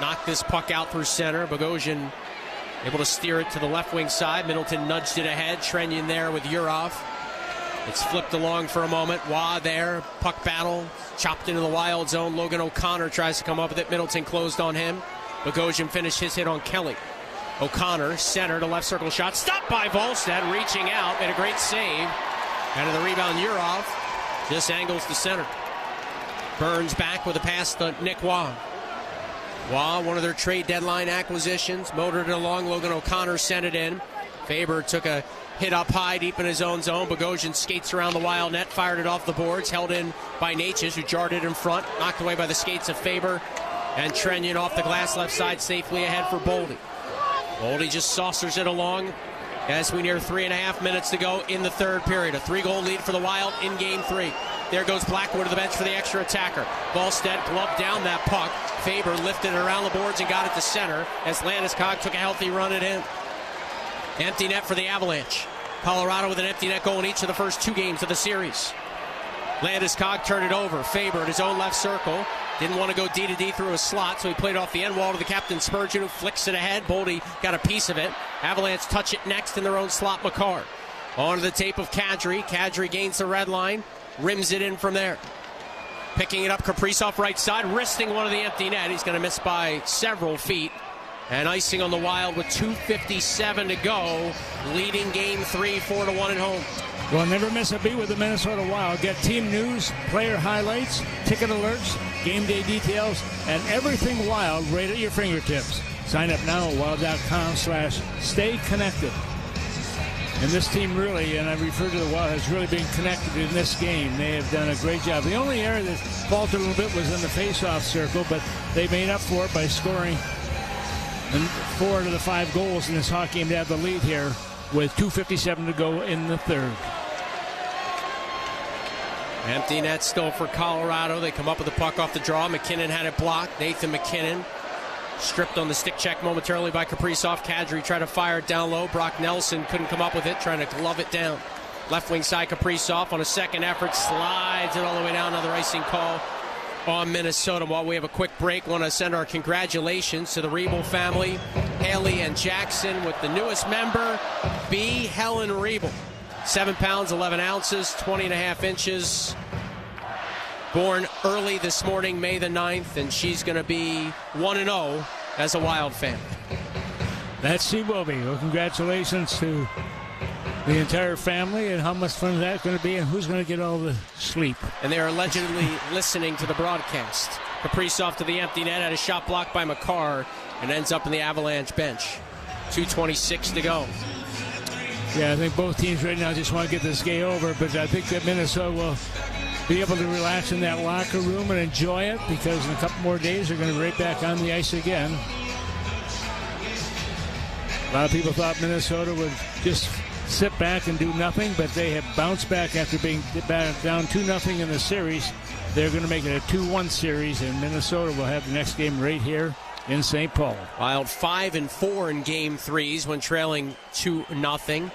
knocked this puck out through center. Bogosian able to steer it to the left wing side. Middleton nudged it ahead. Trenyon there with Urov. It's flipped along for a moment. Waugh there. Puck battle. Chopped into the Wild zone. Logan O'Connor tries to come up with it. Middleton closed on him. Bogosian finished his hit on Kelly. O'Connor, center to left circle shot. Stopped by Volstead, reaching out. Made a great save. And the rebound, Urov just angles to center. Burns back with a pass to Nick Waugh. Waugh, one of their trade deadline acquisitions, motored it along. Logan O'Connor sent it in. Faber took a hit up high, deep in his own zone. Bogosian skates around the Wild net, fired it off the boards, held in by Natchez, who jarred it in front, knocked away by the skates of Faber. And Trenyon off the glass left side, safely ahead for Boldy. Boldy just saucers it along as we near 3.5 minutes to go in the third period. A 3-goal lead for the Wild in Game 3. There goes Blackwood to the bench for the extra attacker. Volstead gloved down that puck. Faber lifted it around the boards and got it to center as Landeskog took a healthy run it in. Empty net for the Avalanche. Colorado with an empty net goal in each of the first 2 games of the series. Landeskog turned it over. Faber at his own left circle. Didn't want to go D-to-D through a slot, so he played off the end wall to the captain Spurgeon, who flicks it ahead. Boldy got a piece of it. Avalanche touch it next in their own slot. McCarr. Onto the tape of Kadri. Kadri gains the red line. Rims it in from there. Picking it up, Kaprizov right side, wristing one of the empty net. He's going to miss by several feet. And icing on the Wild with 2:57 to go, leading Game 3, 4-1 at home. Well, never miss a beat with the Minnesota Wild. Get team news, player highlights, ticket alerts, game day details, and everything Wild right at your fingertips. Sign up now at wild.com/stay connected. And this team really, and I refer to the Wild, has really been connected in this game. They have done a great job. The only area that faltered a little bit was in the face-off circle, but they made up for it by scoring 4 of the 5 goals in this hockey game to have the lead here with 2:57 to go in the third. Empty net still for Colorado. They come up with the puck off the draw. McKinnon had it blocked. Nathan McKinnon stripped on the stick check momentarily by Kaprizov. Kadri tried to fire it down low. Brock Nelson couldn't come up with it, trying to glove it down. Left wing side, Kaprizov on a second effort slides it all the way down. Another icing call on Minnesota. While we have a quick break, want to send our congratulations to the Riebel family, Haley and Jackson, with the newest member, B. Helen Riebel. 7 pounds, 11 ounces, 20.5 inches. Born early this morning, May the 9th, and she's going to be 1-0 as a Wild fan. That she will be. Well, congratulations to the entire family, and how much fun is that going to be, and who's going to get all the sleep. And they are allegedly listening to the broadcast. Kaprizov to the empty net, had a shot blocked by McCarr, and ends up in the Avalanche bench. 2:26 to go. Yeah, I think both teams right now just want to get this game over, but I think that Minnesota will be able to relax in that locker room and enjoy it, because in a couple more days they're going to be right back on the ice again. A lot of people thought Minnesota would just sit back and do nothing, but they have bounced back after being down 2-0 in the series. They're going to make it a 2-1 series, and Minnesota will have the next game right here in St. Paul. Wild 5-4 in Game 3s when trailing 2-0.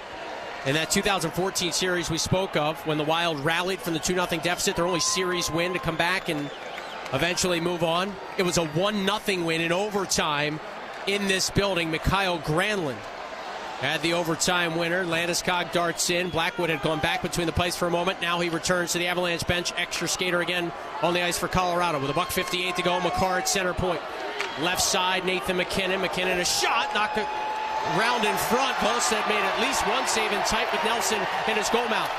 In that 2014 series we spoke of, when the Wild rallied from the 2-0 deficit, their only series win to come back and eventually move on. It was a 1-0 win in overtime in this building. Mikhail Granlund had the overtime winner. Landeskog darts in. Blackwood had gone back between the plays for a moment. Now he returns to the Avalanche bench. Extra skater again on the ice for Colorado with $1:58 to go. Makar at center point. Left side, Nathan MacKinnon. MacKinnon a shot, knocked it round in front. Volstead made at least one save in tight with Nelson in his goal mouth.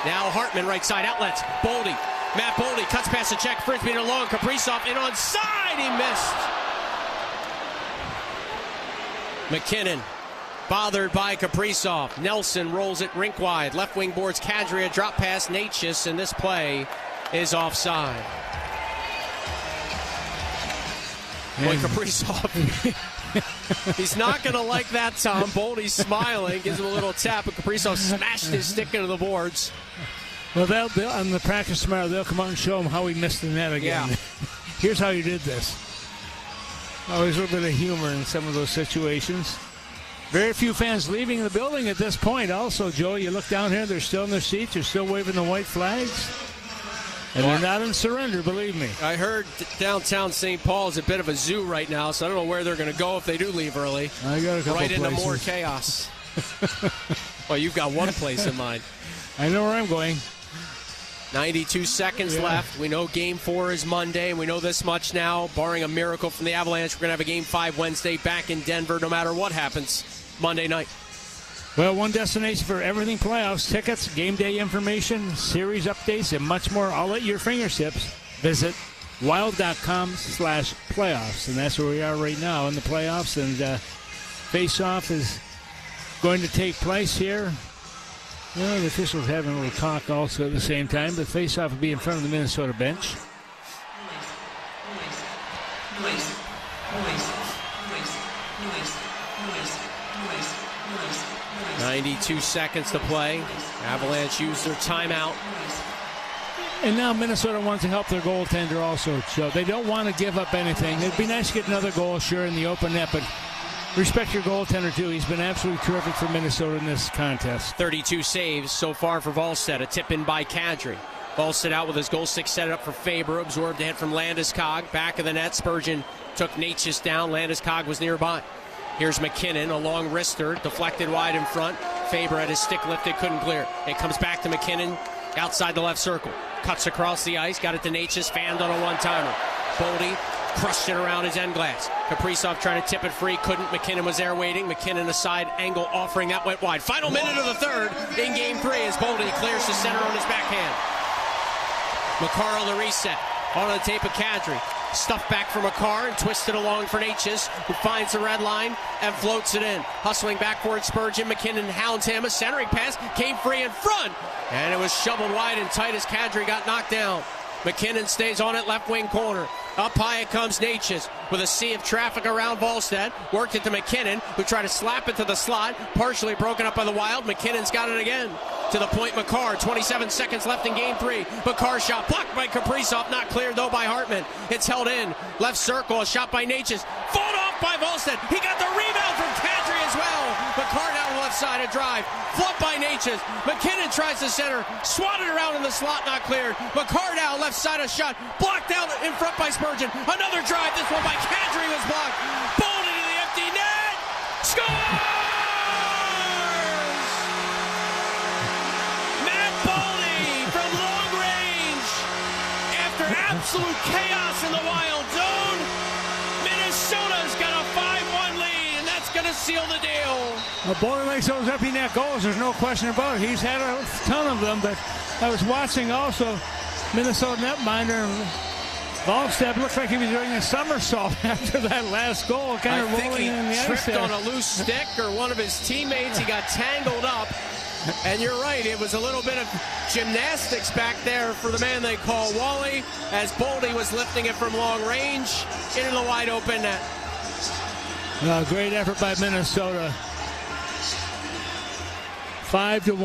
Now Hartman right side outlets. Boldy. Matt Boldy cuts past the check. Frisbee along. Kaprizov in onside. He missed. MacKinnon bothered by Kaprizov. Nelson rolls it rink wide. Left wing boards Kadri, a drop pass Natchez, and this play is offside. Boy, Kaprizov, he's not going to like that, Tom. Boldy's smiling, gives him a little tap, but Kaprizov smashed his stick into the boards. Well, they'll on the practice tomorrow, they'll come out and show him how he missed the net again. Yeah. Here's how you did this. Always a little bit of humor in some of those situations. Very few fans leaving the building at this point. Also, Joe, you look down here, they're still in their seats. They're still waving the white flags. And they're not in surrender, believe me. I heard downtown St. Paul is a bit of a zoo right now, so I don't know where they're going to go if they do leave early. I got a couple right places. Into more chaos. Well, you've got one place in mind. I know where I'm going. 92 seconds left. We know Game 4 is Monday, and we know this much now. Barring a miracle from the Avalanche, we're going to have a Game 5 Wednesday back in Denver no matter what happens Monday night. Well, one destination for everything playoffs, tickets, game day information, series updates, and much more all at your fingertips. Visit wild.com/playoffs, and that's where we are right now in the playoffs. And face-off is going to take place here. Well, the officials having a little talk also at the same time, but face-off will be in front of the Minnesota bench. 92 seconds to play. Avalanche used their timeout. And now Minnesota wants to help their goaltender also, Joe. They don't want to give up anything. It'd be nice to get another goal, sure, in the open net, but respect your goaltender, too. He's been absolutely terrific for Minnesota in this contest. 32 saves so far for Volstead. A tip in by Kadri. Volstead out with his goal stick set up for Faber. Absorbed a hit from Landeskog. Back of the net. Spurgeon took Natchez down. Landeskog was nearby. Here's MacKinnon, a long wrister, deflected wide in front. Faber had his stick lifted, couldn't clear. It comes back to MacKinnon outside the left circle. Cuts across the ice, got it to Natchez, fanned on a one-timer. Boldy crushed it around his end glass. Kaprizov trying to tip it free, couldn't. MacKinnon was there waiting. MacKinnon a side angle offering, that went wide. Final minute of the third in Game 3 as Boldy clears the center on his backhand. Makar on the reset. On the tape of Kadri. Stuffed back for Makar and twisted along for Natchez, who finds the red line and floats it in. Hustling back for it, Spurgeon. MacKinnon hounds him. A centering pass came free in front. And it was shoveled wide and tight as Kadri got knocked down. MacKinnon stays on it, left wing corner. Up high it comes Natchez with a sea of traffic around Volstead. Worked it to MacKinnon, who tried to slap it to the slot. Partially broken up by the Wild. MacKinnon's got it again. To the point, Makar. 27 seconds left in Game 3. Makar shot blocked by Kaprizov. Not cleared, though, by Hartman. It's held in. Left circle. A shot by Natchez. Fought off by Volstead. He got the rebound from Kadri as well. Makar down the left side. A drive. Flubbed by Natchez. MacKinnon tries to center. Swatted around in the slot. Not cleared. Makar down left side. A shot. Blocked out in front by Spurgeon. Another drive. This one by Kadri was blocked. Boldy to the empty net. Score! Absolute chaos in the Wild zone. Minnesota's got a 5-1 lead, and that's going to seal the deal. Well, Boldy likes those empty net goals. There's no question about it. He's had a ton of them, but I was watching also Minnesota netminder. Volstead looked like he was doing a somersault after that last goal, kind of rolling in the ice. I think he tripped on a loose stick or one of his teammates. He got tangled up. And you're right, it was a little bit of gymnastics back there for the man they call Wally, as Boldy was lifting it from long range into the wide open net. Great effort by Minnesota. 5-1.